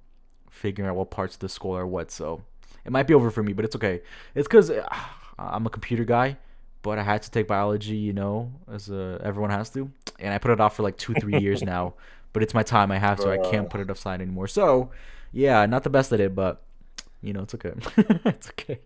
figuring out what parts of the skull are what, so it might be over for me, but it's okay. It's because I'm a computer guy, but I had to take biology, you know, as everyone has to, and I put it off for like 2-3 years now, but it's my time. I have to. I can't put it aside anymore. So, yeah, not the best at it, but you know, it's okay. It's okay.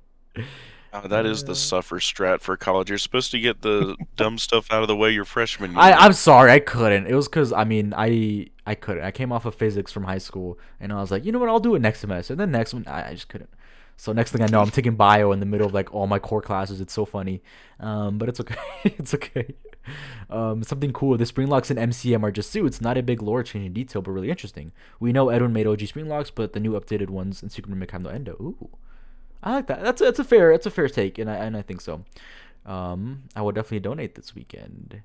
That is the suffer strat for college. You're supposed to get the dumb stuff out of the way your freshman year. I'm sorry, I couldn't. It was because, I mean, I couldn't. I came off of physics from high school, and I was like, you know what, I'll do it next semester. And then next one, I just couldn't. So next thing I know, I'm taking bio in the middle of, like, all my core classes. It's so funny. But it's okay. It's okay. Something cool. The spring locks in MCM are just suits. Not a big lore change in detail, but really interesting. We know Edwin made OG spring locks, but the new updated ones in Secret Mimic have no endo. Ooh. I like that. That's a fair take, and I think so. I will definitely donate this weekend.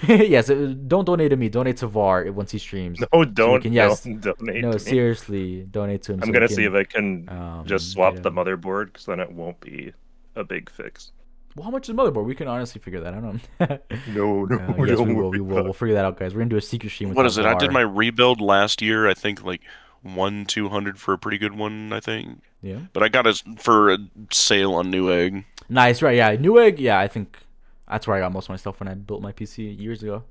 Yes, don't donate to me. Donate to VAR once he streams. No, don't. So yes, don't donate. no, to seriously, donate to him. I'm gonna see if I can just swap yeah. the motherboard, because then it won't be a big fix. Well, how much is the motherboard? We can honestly figure that out. No, yes, we will. We'll figure that out, guys. We're gonna do a secret stream. What is it? VAR. I did my rebuild last year. I think like 1-200 for a pretty good one. I think. Yeah. But I got it for a sale on Newegg. Nice, right? Yeah, Newegg. Yeah, I think that's where I got most of my stuff when I built my PC years ago.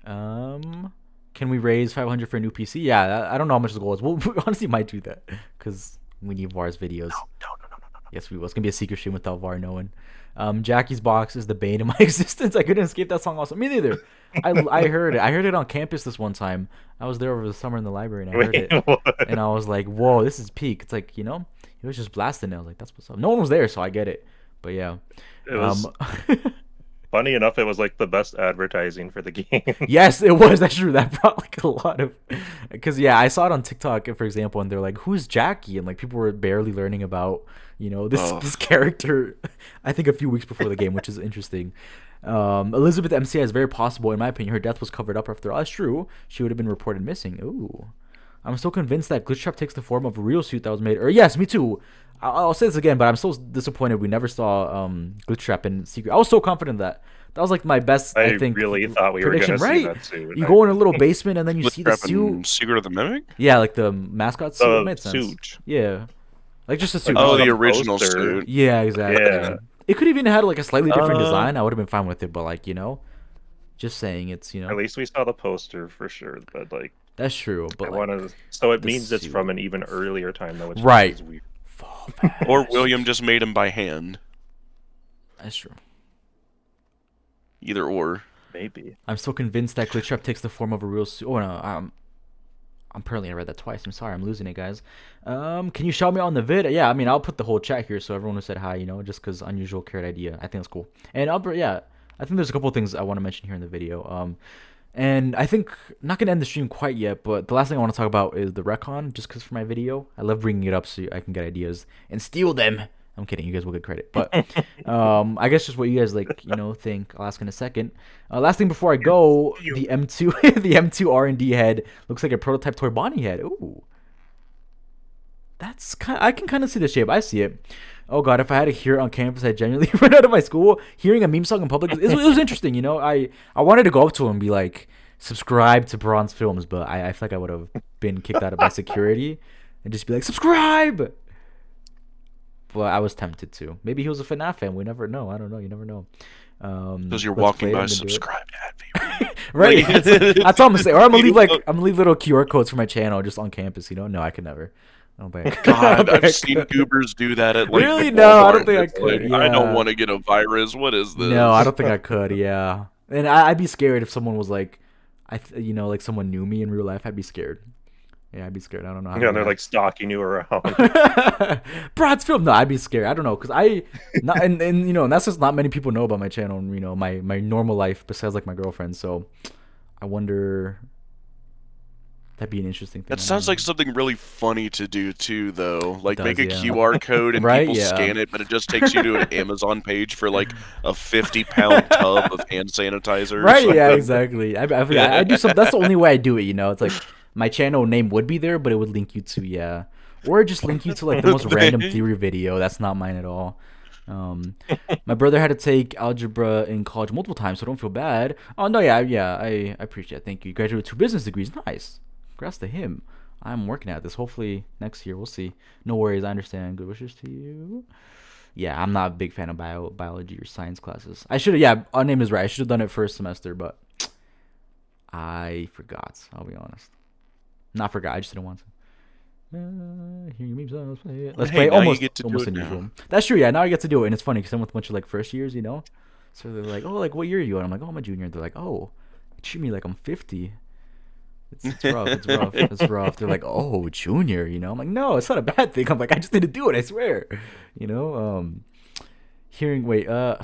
Can we raise 500 for a new PC? Yeah, I don't know how much the goal is. We honestly might do that because we need VAR's videos. No. Yes, we will. It's gonna be a secret stream without VAR knowing. Jackie's box is the bane of my existence. I couldn't escape that song also. Me neither. I heard it. I heard it on campus this one time. I was there over the summer in the library and I heard it. What? And I was like, whoa, this is peak. It's like, you know, he was just blasting it. I was like, that's what's up. No one was there, so I get it. But yeah. It was funny enough, it was like the best advertising for the game. Yes, it was. That's true. That brought like a lot of, because yeah, I saw it on TikTok, for example, and they're like, who's Jackie? And like people were barely learning about, you know, this character, I think a few weeks before the game, which is interesting. Elizabeth MCI is very possible, in my opinion. Her death was covered up after all. That's true. She would have been reported missing. Ooh. I'm still convinced that glitchtrap takes the form of a real suit that was made. Or yes, me too. I'll say this again, but I'm so disappointed we never saw glitchtrap in Secret. I was so confident that was like my best. I think really thought we were gonna see that too. You go in a little basement and then you see the suit. Secret of the Mimic. Yeah, like the mascot suit. Made sense. Suit. Yeah, like just a suit. Oh, the original suit. Yeah, exactly. Yeah. It could even have like a slightly different design. I would have been fine with it, but like, you know, just saying it's, you know. At least we saw the poster for sure, but like. That's true, but so it means it's from an even earlier time though. Which right. Is weird. Or William just made him by hand. That's true. Either or. Maybe. I'm so convinced that glitchtrap takes the form of a real. Oh no, apparently I read that twice. I'm sorry, I'm losing it, guys. Can you shout me out on the vid? Yeah, I mean, I'll put the whole chat here so everyone who said hi, just because unusual carrot idea. I think that's cool. And yeah, I think there's a couple of things I want to mention here in the video. And I think not gonna end the stream quite yet, but the last thing I want to talk about is the recon, just because for my video, I love bringing it up so I can get ideas and steal them. I'm kidding, you guys will get credit, but I guess just what you guys think. I'll ask in a second. Last thing before I go, the M2 the M2 R&D head looks like a prototype toy Bonnie head. Ooh, I can kind of see the shape. I see it. Oh god, if I had to hear it on campus, I'd genuinely run out of my school. Hearing a meme song in public, it was interesting. I wanted to go up to him and be like, subscribe to Bronze Films, but I feel like I would have been kicked out of my security and just be like, subscribe. But I was tempted to. Maybe he was a FNAF fan. We never know. I don't know. You never know. Because you're walking by, subscribe to Advi. Right. That's all I'm gonna say. Or I'm gonna leave little QR codes for my channel just on campus. No, I could never. I don't think. God, I've seen goobers do that at really. No, I don't think I could. Like, I don't want to get a virus. What is this? No, I don't think I could. Yeah, and I'd be scared if someone was like, like someone knew me in real life. I'd be scared. Yeah, I'd be scared. I don't know. How they're like stalking you around. Brad's film. No, I'd be scared. I don't know, cause and that's just not many people know about my channel. And, my normal life besides like my girlfriend. So, I wonder. That'd be an interesting thing. That sounds like something really funny to do too, though. Like make a yeah. QR code and right? people Yeah. scan it, but it just takes you to an Amazon page for like a 50-pound tub of hand sanitizer. Right? Yeah, exactly. I do some. That's the only way I do it. It's like. My channel name would be there, but it would link you to, or just link you to like the most random theory video. That's not mine at all. My brother had to take algebra in college multiple times, so don't feel bad. Oh no, I appreciate it. Thank you. You graduated with 2 business degrees. Nice. Congrats to him. I'm working at this. Hopefully next year we'll see. No worries. I understand. Good wishes to you. Yeah, I'm not a big fan of biology or science classes. I should have. Yeah, our name is right. I should have done it first semester, but I forgot. I'll be honest. Not forgot. I just didn't want to. Hear your memes. Let's play it. Let's play almost unusual. That's true. Yeah, now I get to do it, and it's funny because I'm with a bunch of like first years, So they're like, "Oh, like what year are you?" And I'm like, "Oh, I'm a junior." They're like, "Oh, treat me like I'm 50." It's rough. It's rough. It's rough. They're like, "Oh, junior," I'm like, "No, it's not a bad thing." I'm like, "I just need to do it. I swear." Wait.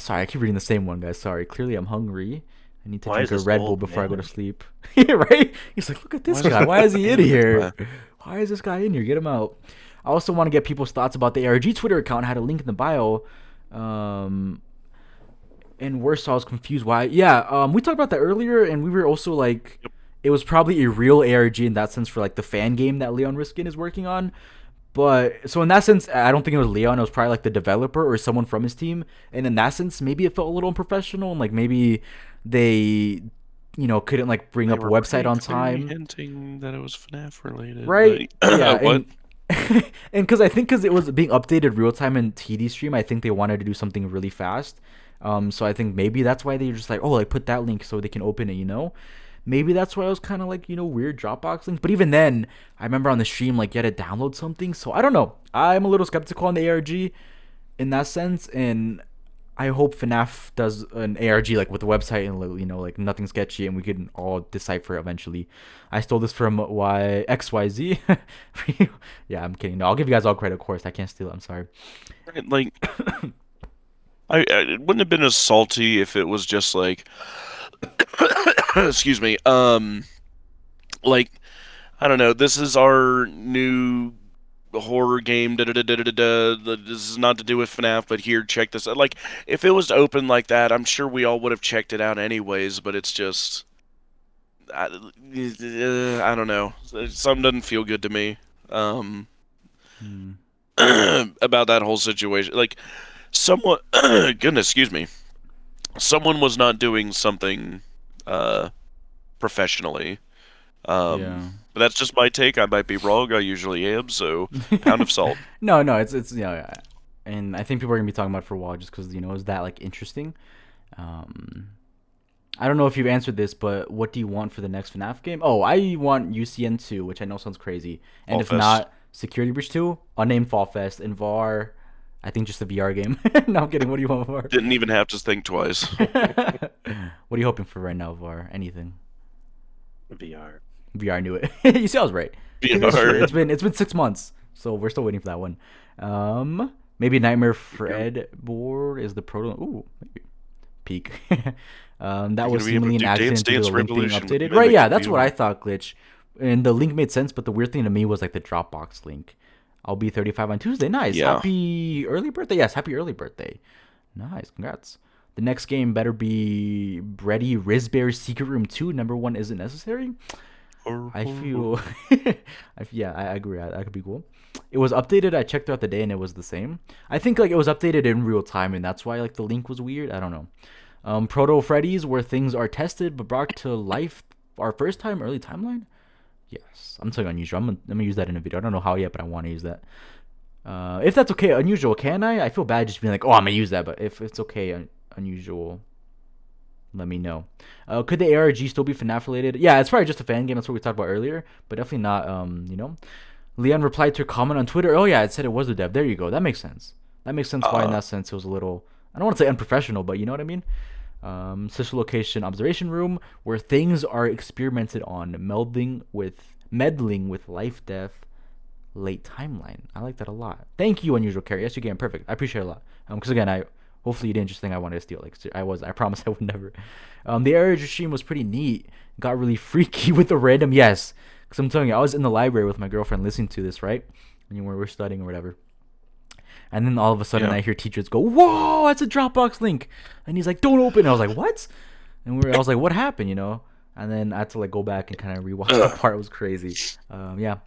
Sorry, I keep reading the same one, guys. Sorry. Clearly, I'm hungry. I need to drink a Red Bull before I go to sleep. Right? He's like, look at this guy. Why is he in here? Why is this guy in here? Get him out. I also want to get people's thoughts about the ARG Twitter account. I had a link in the bio. And worse, I was confused why. Yeah, we talked about that earlier, and we were also like, it was probably a real ARG in that sense for like the fan game that Leon Riskin is working on. But so in that sense, I don't think it was Leon. It was probably like the developer or someone from his team. And in that sense, maybe it felt a little unprofessional, and like maybe they couldn't like bring up a website on time, hinting that it was FNAF related, right? But, yeah. what? And because it was being updated real time in TD stream, I think they wanted to do something really fast. So I think maybe that's why they were just like, oh, like put that link so they can open it. Maybe that's why I was kind of like, weird Dropbox links. But even then, I remember on the stream, like, you had to download something. So I don't know. I'm a little skeptical on the ARG in that sense. And I hope FNAF does an ARG, like, with the website and, like, nothing sketchy. And we can all decipher it eventually. I stole this from XYZ. Yeah, I'm kidding. No, I'll give you guys all credit, of course. I can't steal it. I'm sorry. Like, it wouldn't have been as salty if it was just, like... excuse me, like, I don't know, this is our new horror game, this is not to do with FNAF, but here, check this out. Like, if it was open like that, I'm sure we all would have checked it out anyways, but it's just, I don't know, something doesn't feel good to me, about that whole situation. Like, someone, goodness, excuse me, someone was not doing something professionally. But that's just my take. I might be wrong. I usually am. So, pound of salt. No, it's and I think people are gonna be talking about it for a while just because is that like interesting. I don't know if you've answered this, but what do you want for the next FNAF game? Oh, I want UCN 2, which I know sounds crazy, and Fall if Fest. not, Security Breach 2, Unnamed Fall Fest, and VAR. I think just a VR game. No, I'm kidding. What do you want, VAR? Didn't even have to think twice. What are you hoping for right now, VAR? Anything? VR. VR knew it. You see, I was right. VR. It's been 6 months, so we're still waiting for that one. Maybe Nightmare Fred board is the proto. Ooh, maybe peak. That was seemingly an accident due to the link being updated. Right? Yeah, that's what I thought. Glitch, and the link made sense, but the weird thing to me was like the Dropbox link. I'll be 35 on Tuesday. Nice. Yeah. Happy early birthday. Yes, happy early birthday. Nice. Congrats. The next game better be Freddy Risberry Secret Room 2. Number 1 isn't necessary. I feel, yeah, I agree. That could be cool. It was updated. I checked throughout the day and it was the same. I think like it was updated in real time and that's why like the link was weird. I don't know. Proto Freddy's where things are tested but brought to life. Our first time early timeline. Yes, I'm saying unusual. I'm gonna use that in a video. I don't know how yet, but I want to use that. If that's okay, unusual. Can I? I feel bad just being like, oh, I'm gonna use that. But if it's okay, unusual. Let me know. Could the ARG still be FNAF related? Yeah, it's probably just a fan game. That's what we talked about earlier. But definitely not, you know. Leon replied to a comment on Twitter. Oh, yeah, it said it was a dev. There you go. That makes sense. That makes sense why in that sense it was a little, I don't want to say unprofessional, but you know what I mean? Social location observation room where things are experimented on, meddling with life, death, late timeline. I like that a lot. Thank you, unusual carry. Yes, you can. Perfect. I appreciate it a lot. Because again, hopefully you didn't just think I wanted to steal. Like I promise I would never. The area stream was pretty neat. Got really freaky with the random yes. Because I'm telling you, I was in the library with my girlfriend listening to this, right? And we're studying or whatever. And then all of a sudden I hear teachers go, "Whoa, that's a Dropbox link!" And he's like, "Don't open." And I was like, "What?" And I was like, "What happened?" You know. And then I had to like go back and kind of rewatch that part. It was crazy. Yeah.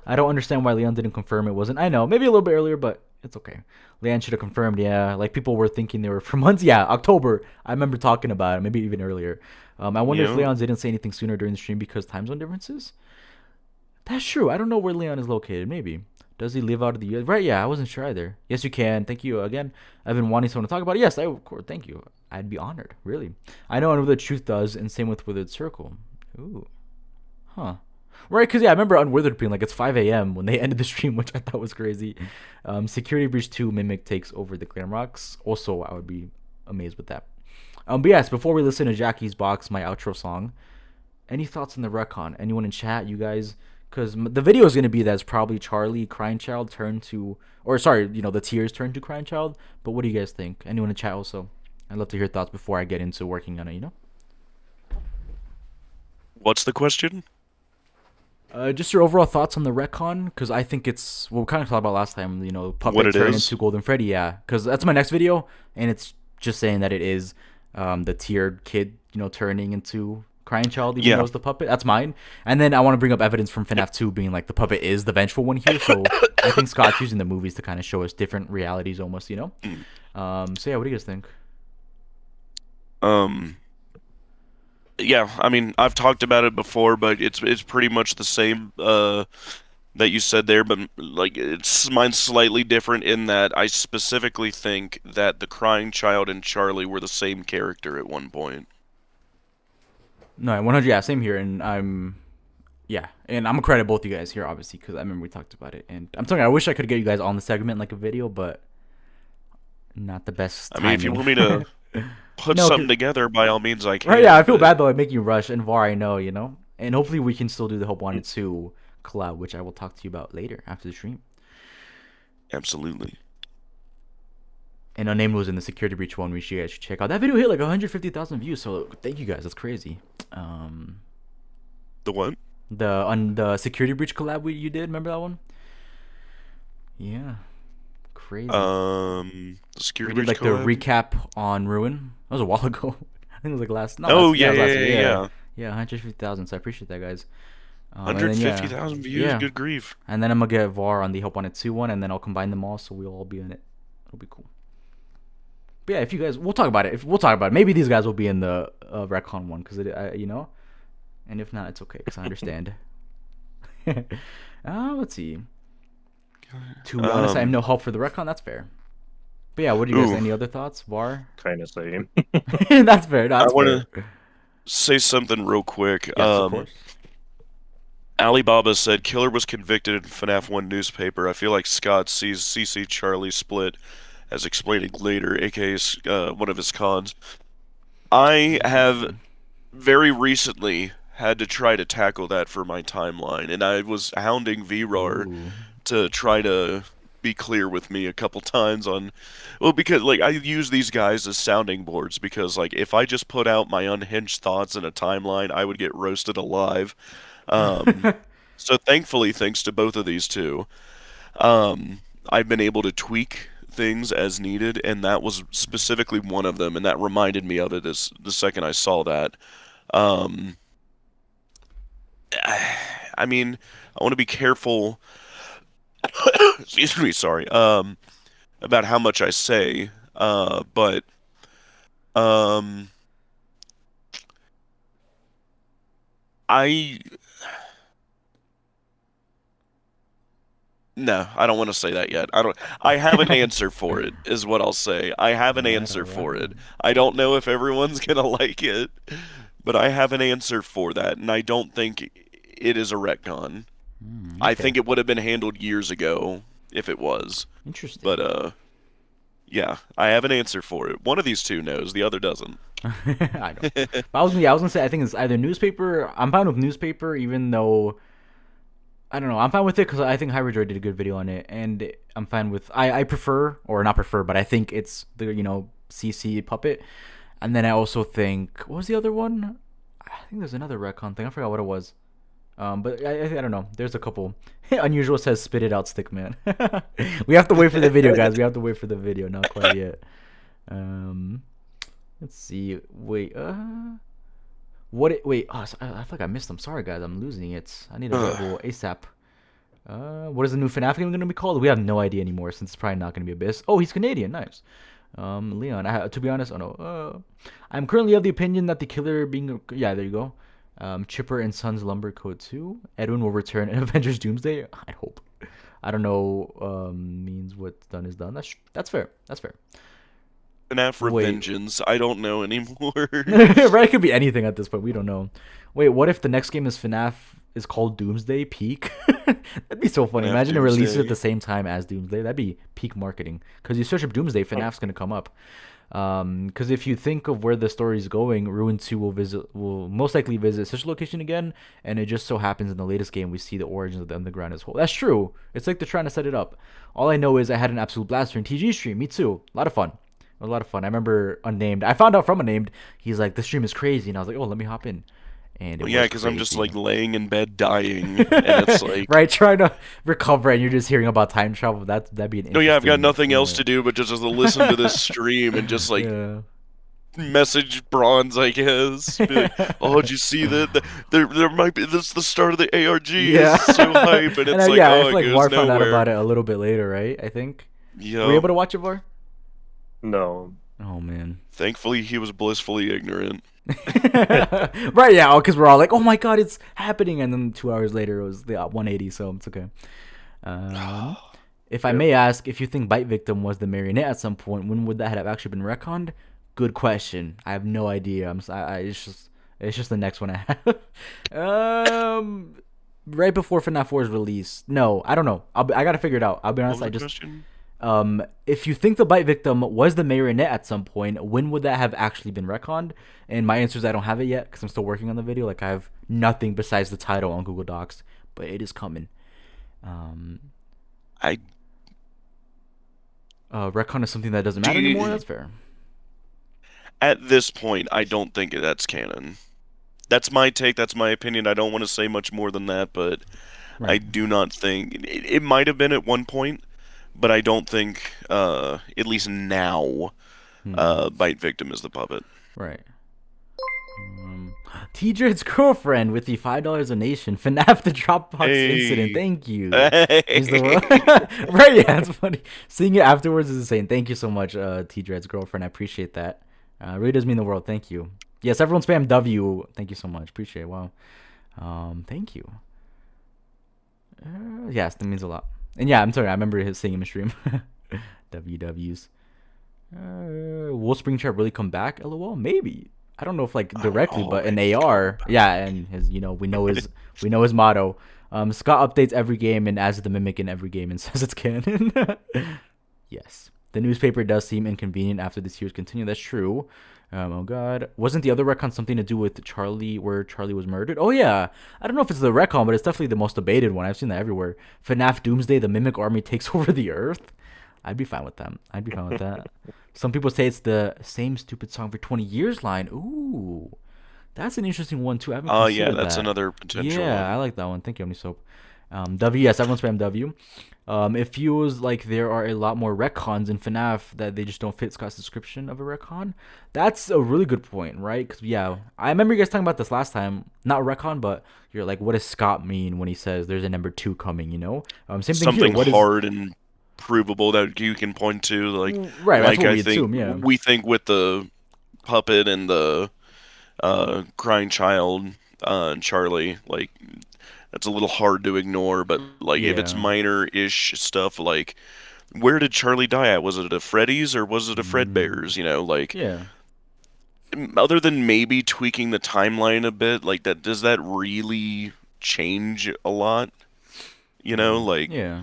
I don't understand why Leon didn't confirm it wasn't. I know, maybe a little bit earlier, but it's okay. Leon should have confirmed. Yeah, like people were thinking they were for months. Yeah, October. I remember talking about it, maybe even earlier. I wonder if Leon didn't say anything sooner during the stream because time zone differences. That's true. I don't know where Leon is located. Maybe. Does he live out of the US? Right, yeah, I wasn't sure either. Yes, you can. Thank you again. I've been wanting someone to talk about it. Yes, of course. Thank you. I'd be honored, really. I know the truth does, and same with Withered Circle. Ooh. Huh. Right, because, yeah, I remember Unwithered being like, it's 5 a.m. when they ended the stream, which I thought was crazy. Security Breach 2 Mimic takes over the Glam Rocks. Also, I would be amazed with that. But yes, before we listen to Jackie's Box, my outro song, any thoughts on the retcon? Anyone in chat, you guys? Because the video is going to be that's probably Charlie, Crying Child turned to, or sorry, you know, the tears turned to Crying Child. But what do you guys think? Anyone in chat also? I'd love to hear thoughts before I get into working on it, you know? What's the question? Just your overall thoughts on the retcon, because I think it's what we kind of talked about last time. You know, puppet turn into Golden Freddy. Yeah, because that's my next video, and it's just saying that it is the tiered kid, you know, turning into Crying Child, even though it's the puppet. That's mine. And then I want to bring up evidence from FNAF 2 being like the puppet is the vengeful one here. So I think Scott's using the movies to kind of show us different realities, almost. You know. So yeah, what do you guys think? Yeah, I mean, I've talked about it before, but it's pretty much the same that you said there, but like mine's slightly different in that I specifically think that the Crying Child and Charlie were the same character at one point. No, 100. Yeah, same here, and I'm gonna credit both you guys here, obviously, because I remember we talked about it, and I'm telling you, I wish I could get you guys on the segment like a video, but not the best. I mean, if you want me to put something together, by all means I can. Right, yeah, I feel bad though, like making you rush, and VAR, I know, you know, and hopefully we can still do the Hope Wanted 2 collab, which I will talk to you about later after the stream. Absolutely. And Unnamed was in the Security Breach one, which you guys should check out. That video hit like 150,000 views, so thank you guys. That's crazy. The what? The Security Breach collab you did. Remember that one? Yeah, crazy. The Security Breach like collab? The recap on Ruin. That was a while ago. I think it was like last. Yeah. 150,000. So I appreciate that, guys. 150,000 views. Yeah. Good grief. And then I'm gonna get VAR on the Hope Wanted 2 one, and then I'll combine them all, so we'll all be in it. It'll be cool. But yeah, if you guys, we'll talk about it. Maybe these guys will be in the retcon one, because you know. And if not, it's okay, because I understand. Let's see. To be honest, I have no hope for the retcon. That's fair. But yeah, what do you guys? Any other thoughts? VAR? Kind of same. That's fair. That's fair. I want to say something real quick. Yes, of course. Alibaba said killer was convicted in FNAF 1 newspaper. I feel like Scott sees CC Charlie split as explaining later, aka one of his cons. I have very recently had to try to tackle that for my timeline, and I was hounding VRAR Ooh. to try to be clear with me a couple times on, well, because like I use these guys as sounding boards because like if I just put out my unhinged thoughts in a timeline, I would get roasted alive. Um, so thankfully, thanks to both of these two, I've been able to tweak things as needed, and that was specifically one of them, and that reminded me of it as the second I saw that. Um, I mean, I want to be careful. Excuse me, sorry. About how much I say. But um, I no, I don't want to say that yet. I don't. I have an answer for it, is what I'll say. I have an Alright, answer for it. alright. I don't know if everyone's gonna like it, but I have an answer for that, and I don't think it is a retcon. I Okay. think it would have been handled years ago if it was. Interesting. But yeah, I have an answer for it. One of these two knows, the other doesn't. I don't. But I was gonna say I think it's either newspaper. I'm fine with newspaper, even though I don't know. I'm fine with it because I think Hyperjoy did a good video on it, and I'm fine with. I prefer or not prefer, but I think it's the CC puppet, and then I also think what was the other one? I think there's another retcon thing. I forgot what it was. But I don't know. There's a couple. Unusual says spit it out, stick man. We have to wait for the video, guys. We have to wait for the video. Not quite yet. Um, let's see. Wait. Wait. Oh, I feel like I missed them. Sorry, guys. I'm losing it. I need a Red Bull ASAP. What is the new FNAF game going to be called? We have no idea anymore since it's probably not going to be Abyss. Oh, he's Canadian. Nice. Leon. To be honest, oh no. I'm currently of the opinion that the killer being yeah, there you go. Chipper and Sons Lumber Code 2. Edwin will return in Avengers Doomsday. I hope. I don't know. Means what's done is done. That's fair. That's fair. FNAF Wait. Revengeance. I don't know anymore. Right, it could be anything at this point. We don't know. Wait, what if the next game is FNAF is called Doomsday Peak? That'd be so funny. FNAF Imagine it releases at Doomsday. the same time as Doomsday. That'd be peak marketing. Because you search up Doomsday, FNAF's gonna come up. Because if you think of where the story's going, Ruin 2 will most likely visit such a location again, and it just so happens in the latest game we see the origins of the underground as whole. That's true. It's like they're trying to set it up. All I know is I had an absolute blast during TG stream. Me too. A lot of fun. A lot of fun. I remember Unnamed. I found out from Unnamed. He's like, the stream is crazy, and I was like, oh, let me hop in. And it Well, yeah, was because I'm just crazy. like laying in bed dying, and it's like, Right, trying to recover, and you're just hearing about time travel. That'd be an no, yeah, I've got interesting. nothing else Yeah. to do but just to listen to this stream and just like Yeah. message Bronze, I guess. Be like, oh, did you see that? There might be this is the start of the ARG. Yeah. It's so hype, and it's like, yeah, I oh, feel it like goes Var found out nowhere. about it a little bit later, right? I think. Were you Yo, able to watch it, Var? No. Oh man. thankfully he was blissfully ignorant. Right, yeah, because we're all like, oh my god, it's happening, and then 2 hours later it was the 180, so it's okay. Um, if I may ask, if you think Bite Victim was the marionette at some point, when would that have actually been retconned? Good question. I have no idea. It's just the next one I have. Right before FNAF 4's release. No, I don't know. I gotta figure it out. I'll be What honest. was I the just question? if you think the Bite Victim was the marionette at some point, when would that have actually been retconned? And my answer is I don't have it yet because I'm still working on the video. Like I have nothing besides the title on Google Docs, but it is coming. I Retcon is something that doesn't Do matter you- anymore. That's fair. At this point, I don't think that's canon. That's my take. That's my opinion. I don't want to say much more than that, but I Right. do not think it might have been at one point, but I don't think, at least now, Bite Victim is the puppet. Right. T-Dread's girlfriend with the $5 donation. FNAF the Dropbox Hey. incident. Thank you. Hey. Is the world- right, yeah, that's funny. Seeing it afterwards is insane. Thank you so much, T-Dread's girlfriend. I appreciate that. Really does mean the world. Thank you. Yes, everyone spam W. Thank you so much. Appreciate it. Wow. Thank you. Yes, that means a lot. And yeah, I'm sorry. I remember seeing him in stream. WWs. Will Springtrap really come back? LOL. Maybe. I don't know if like directly, Oh, but I an need AR. Yeah, and his we know his motto. Scott updates every game and adds the mimic in every game and says it's canon. Yes. The newspaper does seem inconvenient after the series continue. That's true. Oh god. Wasn't the other retcon something to do with Charlie, where Charlie was murdered? Oh yeah. I don't know if it's the retcon, but it's definitely the most debated one. I've seen that everywhere. FNAF Doomsday, the mimic army takes over the earth. I'd be fine with them. I'd be fine with that. Some people say it's the same stupid song for 20 years line. Ooh. That's an interesting one too. I haven't Oh, yeah, considered that's that. another potential Yeah, one. I like that one. Thank you, OmniSoap. W, yes, everyone spam W. It feels like there are a lot more retcons in FNAF that they just don't fit Scott's description of a retcon. That's a really good point, right? Because, yeah, I remember you guys talking about this last time. Not retcon, but you're like, what does Scott mean when he says there's a number 2 coming, you know? Same thing here. Something What is... hard and provable that you can point to, Right, that's what I we think assume, yeah. we think with the puppet and the crying child, Charlie, like that's a little hard to ignore. But like if it's Yeah. minor-ish stuff, like where did Charlie die at? Was it a Freddy's or was it a Fredbear's? You know, like Yeah. other than maybe tweaking the timeline a bit, like that, does that really change a lot? You know, like. Yeah.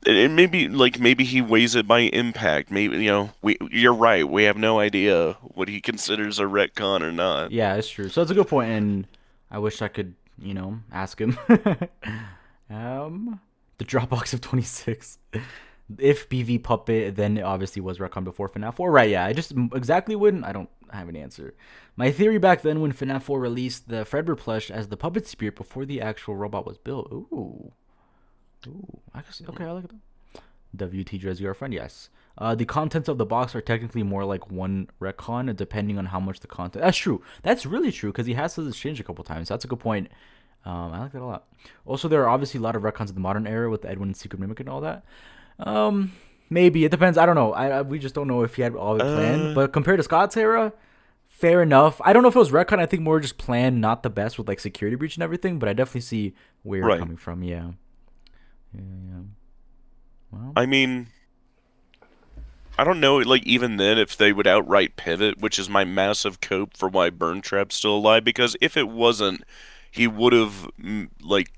And maybe he weighs it by impact. Maybe you're right. We have no idea what he considers a retcon or not. Yeah, it's true. So it's a good point, and I wish I could, ask him. The Dropbox of 26. If BV Puppet, then it obviously was retcon before FNAF 4. Right, yeah. I just exactly wouldn't. I don't have an answer. My theory back then when FNAF 4 released the Fredbear plush as the puppet spirit before the actual robot was built. Ooh. I can see. Okay, I like it. WT as your friend, yes. The contents of the box are technically more like one retcon, depending on how much the content. That's true. That's really true because he has to change a couple times. That's a good point. I like that a lot. Also, there are obviously a lot of retcons in the modern era with the Edwin and Secret Mimic and all that. Maybe it depends. I don't know. We just don't know if he had all of it planned. But compared to Scott's era, fair enough. I don't know if it was retcon. I think more just planned, not the best with like security breach and everything. But I definitely see where you're Right. coming from. Yeah. Well, I mean, I don't know. Like even then, if they would outright pivot, which is my massive cope for why Burn Trap's still alive. Because if it wasn't, he would have like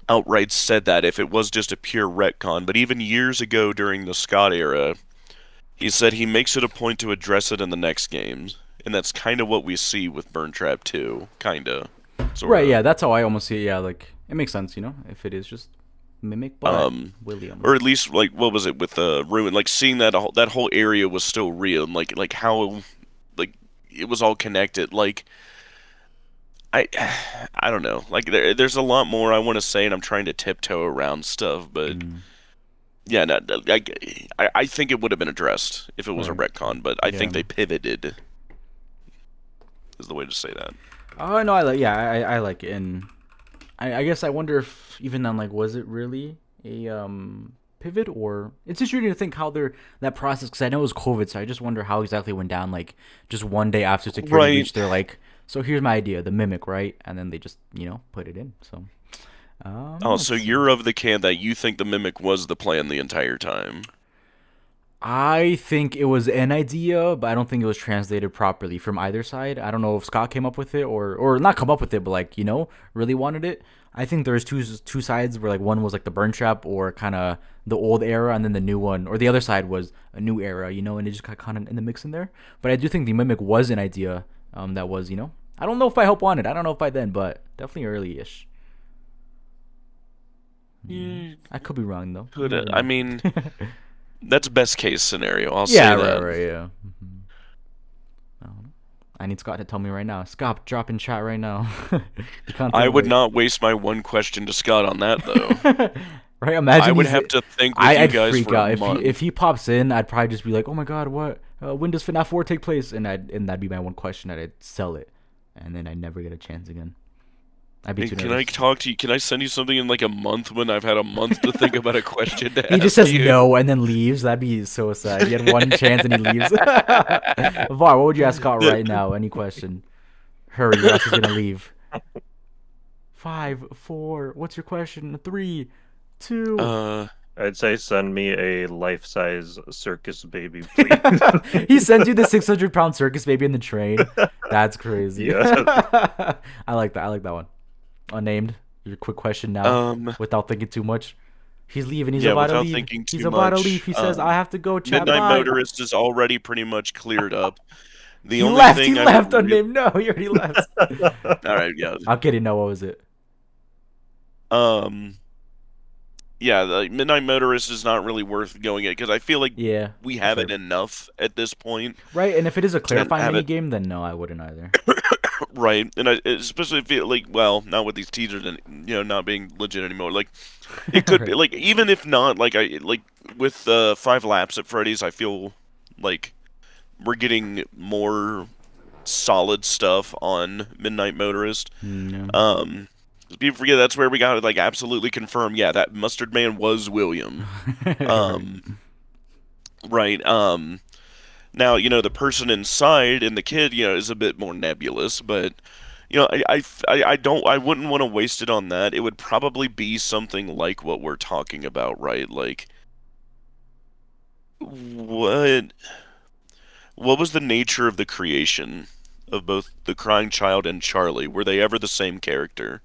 outright said that if it was just a pure retcon. But even years ago during the Scott era, he said he makes it a point to address it in the next games, and that's kind of what we see with Burn Trap 2, kinda. Sorta. right, yeah, that's how I almost see it. Yeah, like it makes sense, if it is just mimic, but William. Or at least like what was it with Ruin? Like seeing that whole area was still real, and like how like it was all connected. Like I I don't know. Like there's a lot more I want to say, and I'm trying to tiptoe around stuff, but. Yeah, no, I think it would have been addressed if it was a retcon, but I think they pivoted. Is the way to say that. Oh no, I like it, and I guess I wonder if even then, like, was it really a pivot, or it's interesting to think how that process, because I know it was COVID, so I just wonder how exactly it went down. Like just one day after security breach, they're like, so here's my idea, the mimic, right? And then they just put it in. So. So you're of the camp that you think the mimic was the plan the entire time. I think it was an idea, but I don't think it was translated properly from either side. I don't know if Scott came up with it or not come up with it, but like, really wanted it. I think there's two sides where like one was like the burn trap or kind of the old era, and then the new one, or the other side was a new era, and it just got kind of in the mix in there. But I do think the mimic was an idea that was, I don't know if I helped on it. I don't know if by then, but definitely early-ish. I could be wrong though. I mean, that's best case scenario. I'll say that. Right, yeah. I need Scott to tell me right now. Scott, drop in chat right now. I would not waste my one question to Scott on that though. Right? Imagine I would have to think with I'd you guys freak for out a month. if he pops in. I'd probably just be like, "Oh my god, what? When does FNAF 4 take place?" And that'd be my one question. I'd sell it, and then I'd never get a chance again. I'd be too Can nervous. I talk to you? Can I send you something in like a month when I've had a month to think about a question to He just ask says you? no and then leaves. That'd be so sad. He had one chance and he leaves. Var, what would you ask Scott right now? Any question? Hurry, or else he's gonna leave. 5, 4. What's your question? 3, 2. I'd say send me a life-size circus baby, please. He sends you the 600-pound circus baby in the train. That's crazy. Yeah. I like that. I like that one. Unnamed. Your quick question now, Um, without thinking too much. He's leaving. He's yeah, about to without leave. thinking He's too about to much. leave. He says, "I have to go, chat. Midnight Bye." Motorist is already pretty much cleared up. The He only left. thing He I left. would Unnamed. No, he already left. all right, yeah. I'm kidding. No, what was it? Um, yeah, the Midnight Motorist is not really worth going at because I feel like Yeah. we have fair. it enough at this point, Right, and if it is a clarifying have mini it- game, then no, I wouldn't either. right? And I especially feel like, well, not with these teasers and not being legit anymore. Like, it could be Right. like even if not, like with 5 laps at Freddy's, I feel like we're getting more solid stuff on Midnight Motorist. Yeah. People forget that's where we got it like absolutely confirmed. Yeah, that Mustard Man was William. Right. Now the person inside and the kid is a bit more nebulous, but I wouldn't want to waste it on that. It would probably be something like what we're talking about, right? Like what was the nature of the creation of both the crying child and Charlie? Were they ever the same character?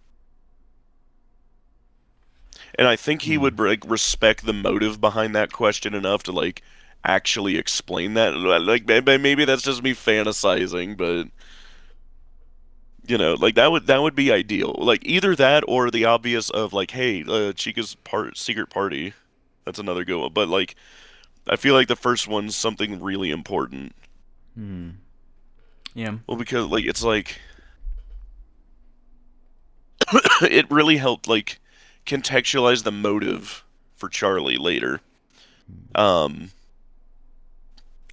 And I think he would like respect the motive behind that question enough to like actually explain that. Like maybe that's just me fantasizing, but like that would be ideal. Like either that or the obvious of like, hey, Chica's secret party. That's another good one. But like, I feel like the first one's something really important. Yeah. Well, because like it's like it really helped like contextualize the motive for Charlie later. And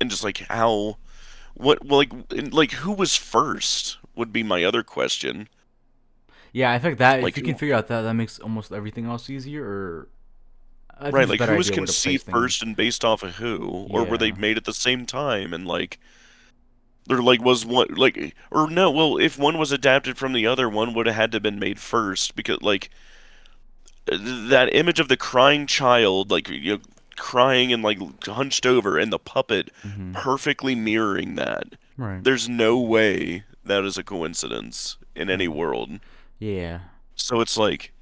just like how like who was first would be my other question. Yeah, I think that Like if you can figure out that makes almost everything else easier. Or I think right, it's a like better who was idea where to conceived place first things. and based off of who, or were they Yeah. made at the same time? And like there like was one like or no, well if one was adapted from the other, one would have had to have been made first because like that image of the crying child, like crying and like hunched over, and the puppet perfectly mirroring that. Right. There's no way that is a coincidence in any world. Yeah. So it's like,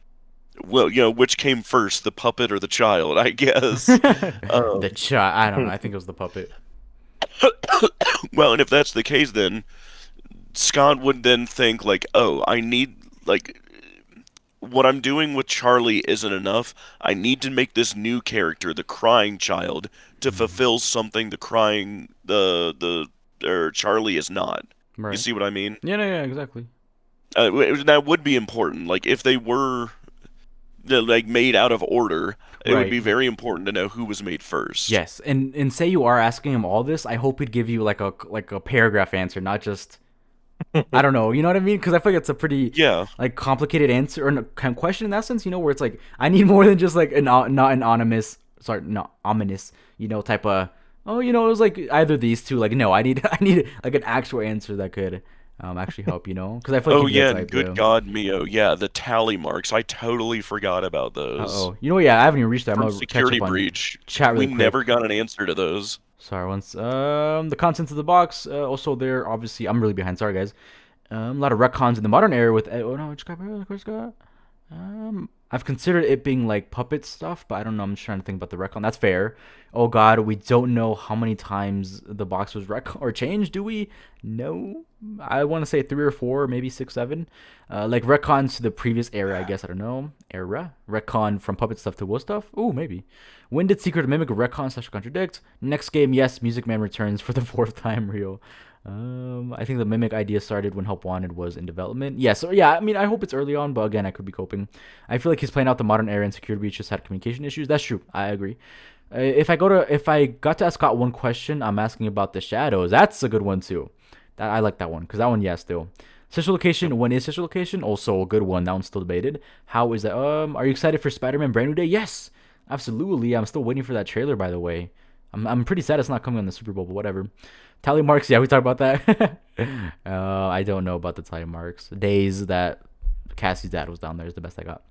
well, which came first, the puppet or the child? I guess. The child. I don't know. I think it was the puppet. Well, and if that's the case, then Scott would then think like, oh, I need like what I'm doing with Charlie isn't enough. I need to make this new character, the crying child, to fulfill something the Charlie is not. Right. You see what I mean? Yeah. No. Yeah. Exactly. That would be important. Like if they were like made out of order, it would Right. be very important to know who was made first. Yes, and say you are asking him all this, I hope he'd give you like a paragraph answer, not just I don't know, you know what I mean? Because I feel like it's a pretty Yeah. like complicated answer or kind of question in that sense, where it's like I need more than just like not an anonymous, sorry, not ominous, type of it was like either these two. Like no, I need like an actual answer that could actually help, because I feel like Oh he yeah, gets and good God, Mio, yeah, the tally marks. I totally forgot about those. Oh, yeah, I haven't even reached that. I'm From gonna catch security up on breach. chat really We quick. never got an answer to those. Sorry, once the contents of the box. Also, there obviously I'm really behind. Sorry, guys. A lot of retcons in the modern era with I've considered it being like puppet stuff, but I don't know. I'm just trying to think about the retcon. That's fair. Oh God, we don't know how many times the box was retcon or changed. Do we? No. I want to say 3 or 4, maybe 6, 7. Like retcons to the previous era. I guess I don't know. Era retcon from puppet stuff to wood stuff. Ooh, maybe. When did Secret Mimic retcon/contradict? Next game, yes. Music Man returns for the 4th time. Real. I think the Mimic idea started when Help Wanted was in development. Yeah, so yeah, I mean, I hope it's early on, but again, I could be coping. I feel like he's playing out the modern era and security breach just had communication issues. That's true. I agree. If I got to ask Scott one question, I'm asking about the shadows. That's a good one too. I like that one because that one, yeah, still. Social location. When is social location? Also a good one. That one's still debated. How is that? Are you excited for Spider-Man Brand New Day? Yes, absolutely. I'm still waiting for that trailer. By the way, I'm pretty sad it's not coming on the Super Bowl, but whatever. Tally marks, yeah, we talked about that. I don't know about the tally marks. Days that Cassie's dad was down there is the best I got.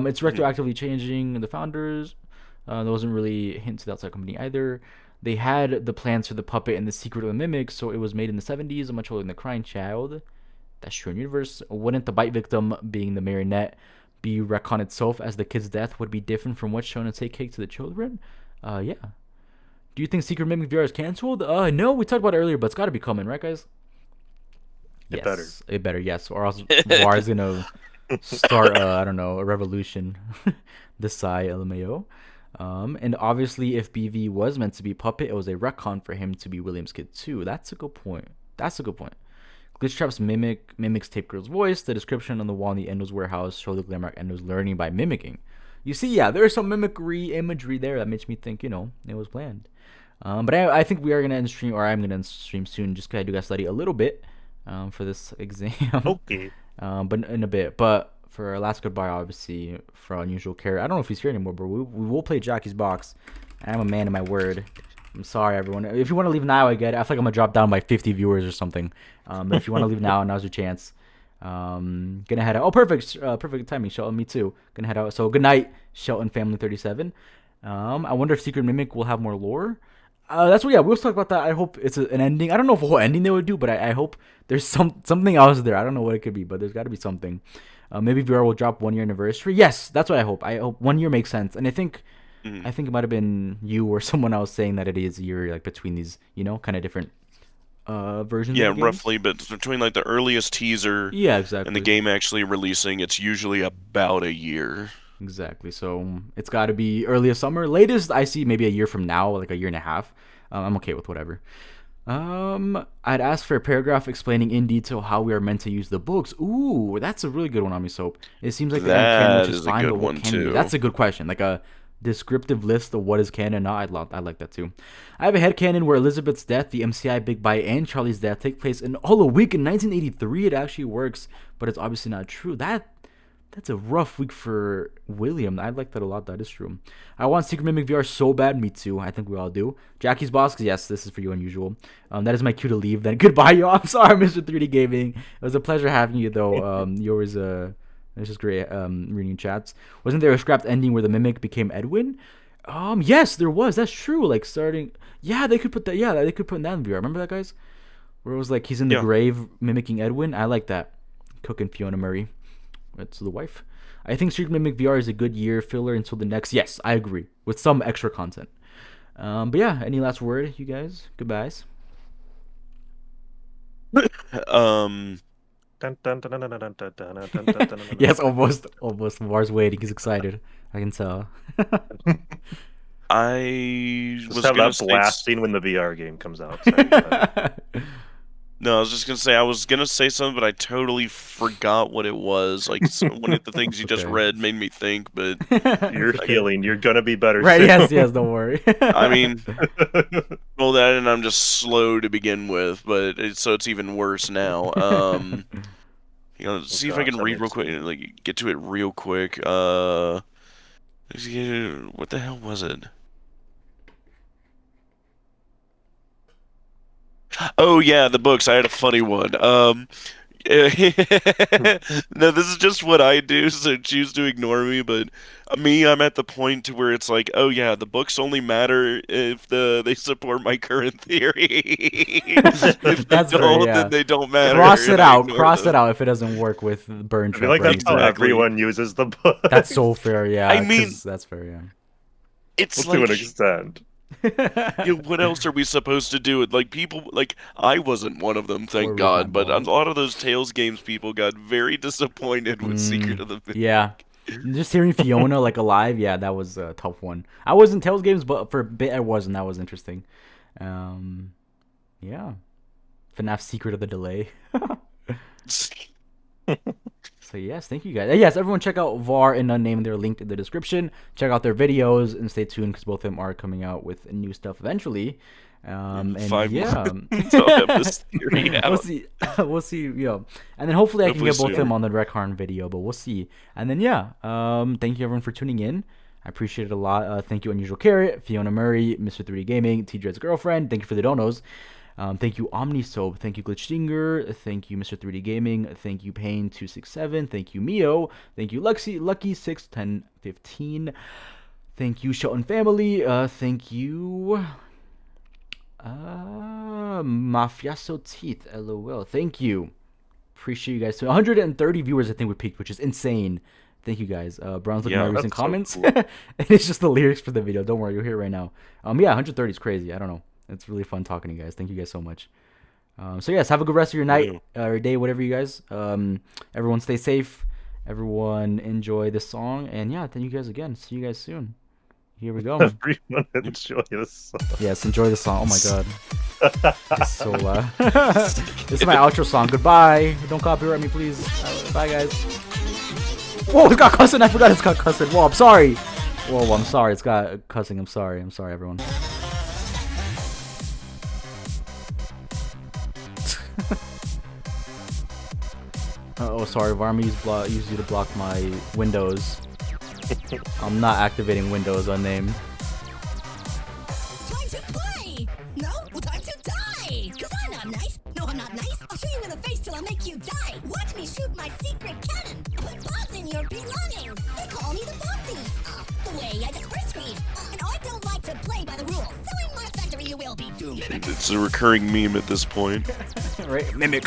It's retroactively changing the founders. There wasn't really a hint to the outside company either. They had the plans for the puppet and the secret of the mimic, so it was made in the 70s, much older than the crying child. That's true in universe. Wouldn't the bite victim, being the marionette, be retcon itself, as the kid's death would be different from what's shown in Take Cake to the Children? Yeah. Do you think Secret Mimic VR is canceled? No, we talked about it earlier, but it's got to be coming, right, guys? It better. It better, yes. Or else VR is going to start, I don't know, a revolution. This side, LMAO. And obviously, if BV was meant to be Puppet, it was a retcon for him to be William's kid, too. That's a good point. Glitchtrap's mimics Tape Girl's voice. The description on the wall in the Endo's warehouse showed the Glamrock Endo's learning by mimicking. You see, yeah, there's some mimicry imagery there that makes me think, it was planned. But I think we are going to end stream, or I'm going to end stream soon, just because I do got to study a little bit for this exam. Okay. But in a bit. But for our last goodbye, obviously, for Unusual Carrot, I don't know if he's here anymore, but we will play Jackie's Box. I'm a man of my word. I'm sorry, everyone. If you want to leave now, I get it. I feel like I'm going to drop down by 50 viewers or something. But if you want to leave now, now's your chance. Gonna head out. Oh, perfect. Perfect timing, Shelton. Me too. Gonna head out. So good night, Shelton Family 37. I wonder if Secret Mimic will have more lore. That's what. Yeah, we'll talk about that. I hope it's an ending. I don't know if a whole ending they would do, but I hope there's something else there. I don't know what it could be, but there's got to be something. Maybe VR will drop 1 year anniversary. Yes, that's what I hope. I hope 1 year makes sense. And I think it might have been you or someone else saying that it is a year like between these, kind of different versions. Yeah, of the games. roughly, but between like the earliest teaser Yeah, exactly. and the game actually releasing, it's usually about a year. Exactly. So it's got to be earliest summer. Latest, I see maybe a year from now, like a year and a half. I'm okay with whatever. I'd ask for a paragraph explaining in detail how we are meant to use the books. Ooh, that's a really good one, Soap. It seems like that which is a good one too. That's a good question. Like a descriptive list of what is canon. No, I like that too. I have a headcanon where Elizabeth's death, the MCI Big Bite, and Charlie's death take place in all a week in 1983. It actually works, but it's obviously not true. That's a rough week for William. I like that a lot. That is true. I want Secret Mimic VR so bad. Me too. I think we all do. Jackie's Boss, yes, this is for you, Unusual. That is my cue to leave. Then goodbye, y'all. I'm sorry, Mr. 3D Gaming. It was a pleasure having you, though. You always it's just great reading chats. Wasn't there a scrapped ending where the Mimic became Edwin? Yes, there was. That's true. Like starting. Yeah, they could put that. Yeah, they could put that in VR. Remember that, guys? Where it was like he's in the grave mimicking Edwin. I like that. Cook and Fiona Murray. That's the wife. I think Secret Mimic VR is a good year filler until the next. Yes, I agree with some extra content. But yeah, any last word, you guys? Goodbyes. Yes, almost. Mars waiting. He's excited. I can tell. I Just was have gonna that say blasting when the VR game comes out. Sorry, no, I was just gonna say I was gonna say something, but I totally forgot what it was. Like one of the things you just read made me think, but you're healing. You're gonna be better. Right? Soon. Yes. Don't worry. I mean, well, that and I'm just slow to begin with, but so it's even worse now. See if I can read real quick, like get to it real quick. What the hell was it? Oh yeah, the books. I had a funny one. No, this is just what I do, so choose to ignore me. But I'm at the point to where it's like, oh yeah, the books only matter if they support my current theory. If they don't, then they don't matter. Cross it out if it doesn't work with burn. I feel like that's how everyone uses the book. That's so fair. Yeah, I mean, that's fair. Yeah, it's to an extent. What else are we supposed to do? Like people, like I wasn't one of them, thank God. But a lot of those Tales games people got very disappointed with Secret of the Mimic. Yeah, just hearing Fiona like alive, yeah, that was a tough one. I was in Tales games, but for a bit I wasn't. That was interesting. Yeah, FNAF Secret of the Delay. So yes, thank you guys. Yes, everyone check out VAR and Unnamed. They're linked in the description. Check out their videos and stay tuned because both of them are coming out with new stuff eventually. And 5 yeah, months. I'll have this theory out. we'll see. And then hopefully I can get both of them on the Rekarn video, but we'll see. And then thank you everyone for tuning in. I appreciate it a lot. Thank you, Unusual Carrot, Fiona Murray, Mr. 3D Gaming, T-Dread's girlfriend. Thank you for the donos. Thank you, OmniSoap. Thank you, Glitchstinger. Thank you, Mr. 3D Gaming. Thank you, Pain267. Thank you, Mio. Thank you, Lucky61015. Thank you, Shelton family. Thank you. Mafioso Teeth, LOL. Thank you. Appreciate you guys too. 130 viewers, I think, we peaked, which is insane. Thank you guys. Brown's looking at my recent comments. So cool. And it's just the lyrics for the video. Don't worry, you'll hear it right now. Yeah, 130 is crazy. I don't know. It's really fun talking to you guys. Thank you guys so much. So yes, have a good rest of your night or day, whatever you guys. Everyone stay safe. Everyone enjoy this song. And yeah, thank you guys again. See you guys soon. Here we go. Everyone enjoy this song. Yes, enjoy the song. Oh my god. It's so loud. This is my outro song. Goodbye. Don't copyright me, please. Bye, guys. Whoa, it's got cussing. I forgot it's got cussing. Whoa, I'm sorry. Whoa, I'm sorry. It's got cussing. I'm sorry. I'm sorry, everyone. Oh, sorry. Varmy used you to block my windows. I'm not activating Windows unnamed. Time to play! No, time to die! Cause I'm not nice! No, I'm not nice! I'll shoot you in the face till I make you die! Watch me shoot my secret cannon! Put bombs in your belongings! They call me the bomb thief! The way I disperse grief! And I don't like to play by the rules! So in my factory you will be doomed! It's a recurring meme at this point. Right? Mimic.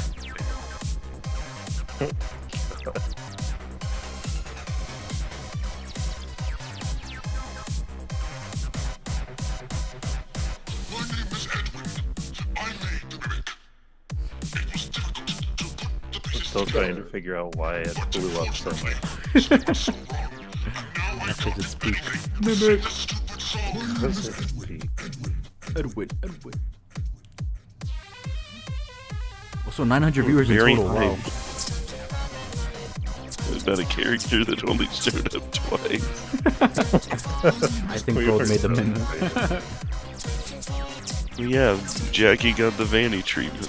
Still trying to figure out why it blew up so much. Because it's peak. Mimic. Edwin. Also, 900 viewers in Very total. high. Wow. There's not a character that only showed up twice. I think We Gold were made the so mimic. Well, yeah, Jackie got the Vanny treatment.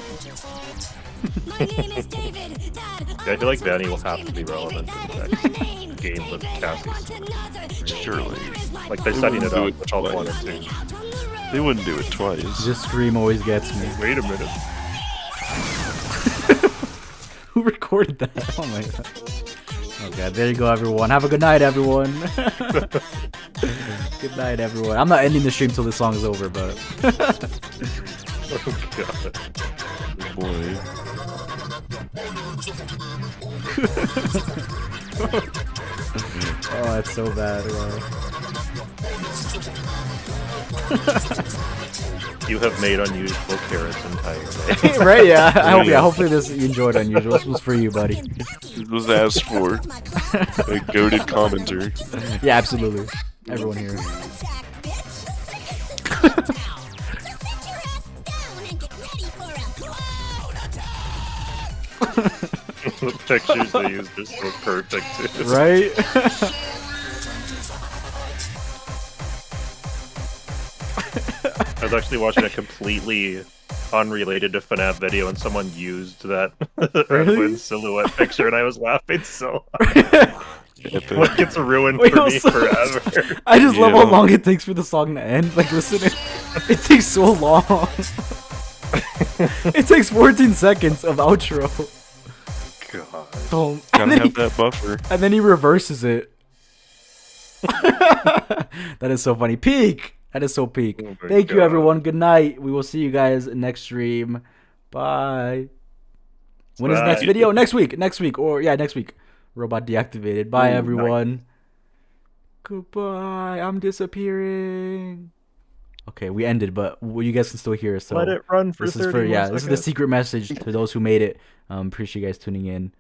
My name is David, Dad, Yeah, I feel like Vanny will have to be relevant in the next game with Cassie. Surely. Like they're setting it do up, it which I'll twice. want to do. They wouldn't do it twice. This scream always gets me. Wait a minute. Who recorded that? Oh my god. Okay, there you go, everyone. Have a good night, everyone. Good night, everyone. I'm not ending the stream till this song is over, but. Oh god. Boy. Oh, it's so bad. Wow. You have made unusual carrots entirely. Right? Yeah. I hope. Yeah. Hopefully, you enjoyed Unusual. This was for you, buddy. It was asked for. A goated commenter. Yeah, absolutely. Everyone here. The pictures they used are so perfect too. Right? I was actually watching a completely unrelated to FNAF video and someone used that Really? Edwin silhouette picture and I was laughing so hard. Like it's ruined Wait, for me also- forever. I just love how Yeah. long it takes for the song to end. Like, listen, it takes so long. It takes 14 seconds of outro. God. Boom. Gotta And then, have that buffer. and then he reverses it. That is so funny. Peak. That is so peak. Oh my Thank you, God. everyone. Good night. We will see you guys next stream. Bye. When is the next Bye. video? Next week. Next week. Or, yeah, next week. Robot deactivated. Bye, Ooh, everyone. Goodbye. I'm disappearing. Okay, we ended, but you guys can still hear us. So Let it run for this is 30 for more this is the seconds. secret message to those who made it. Appreciate you guys tuning in.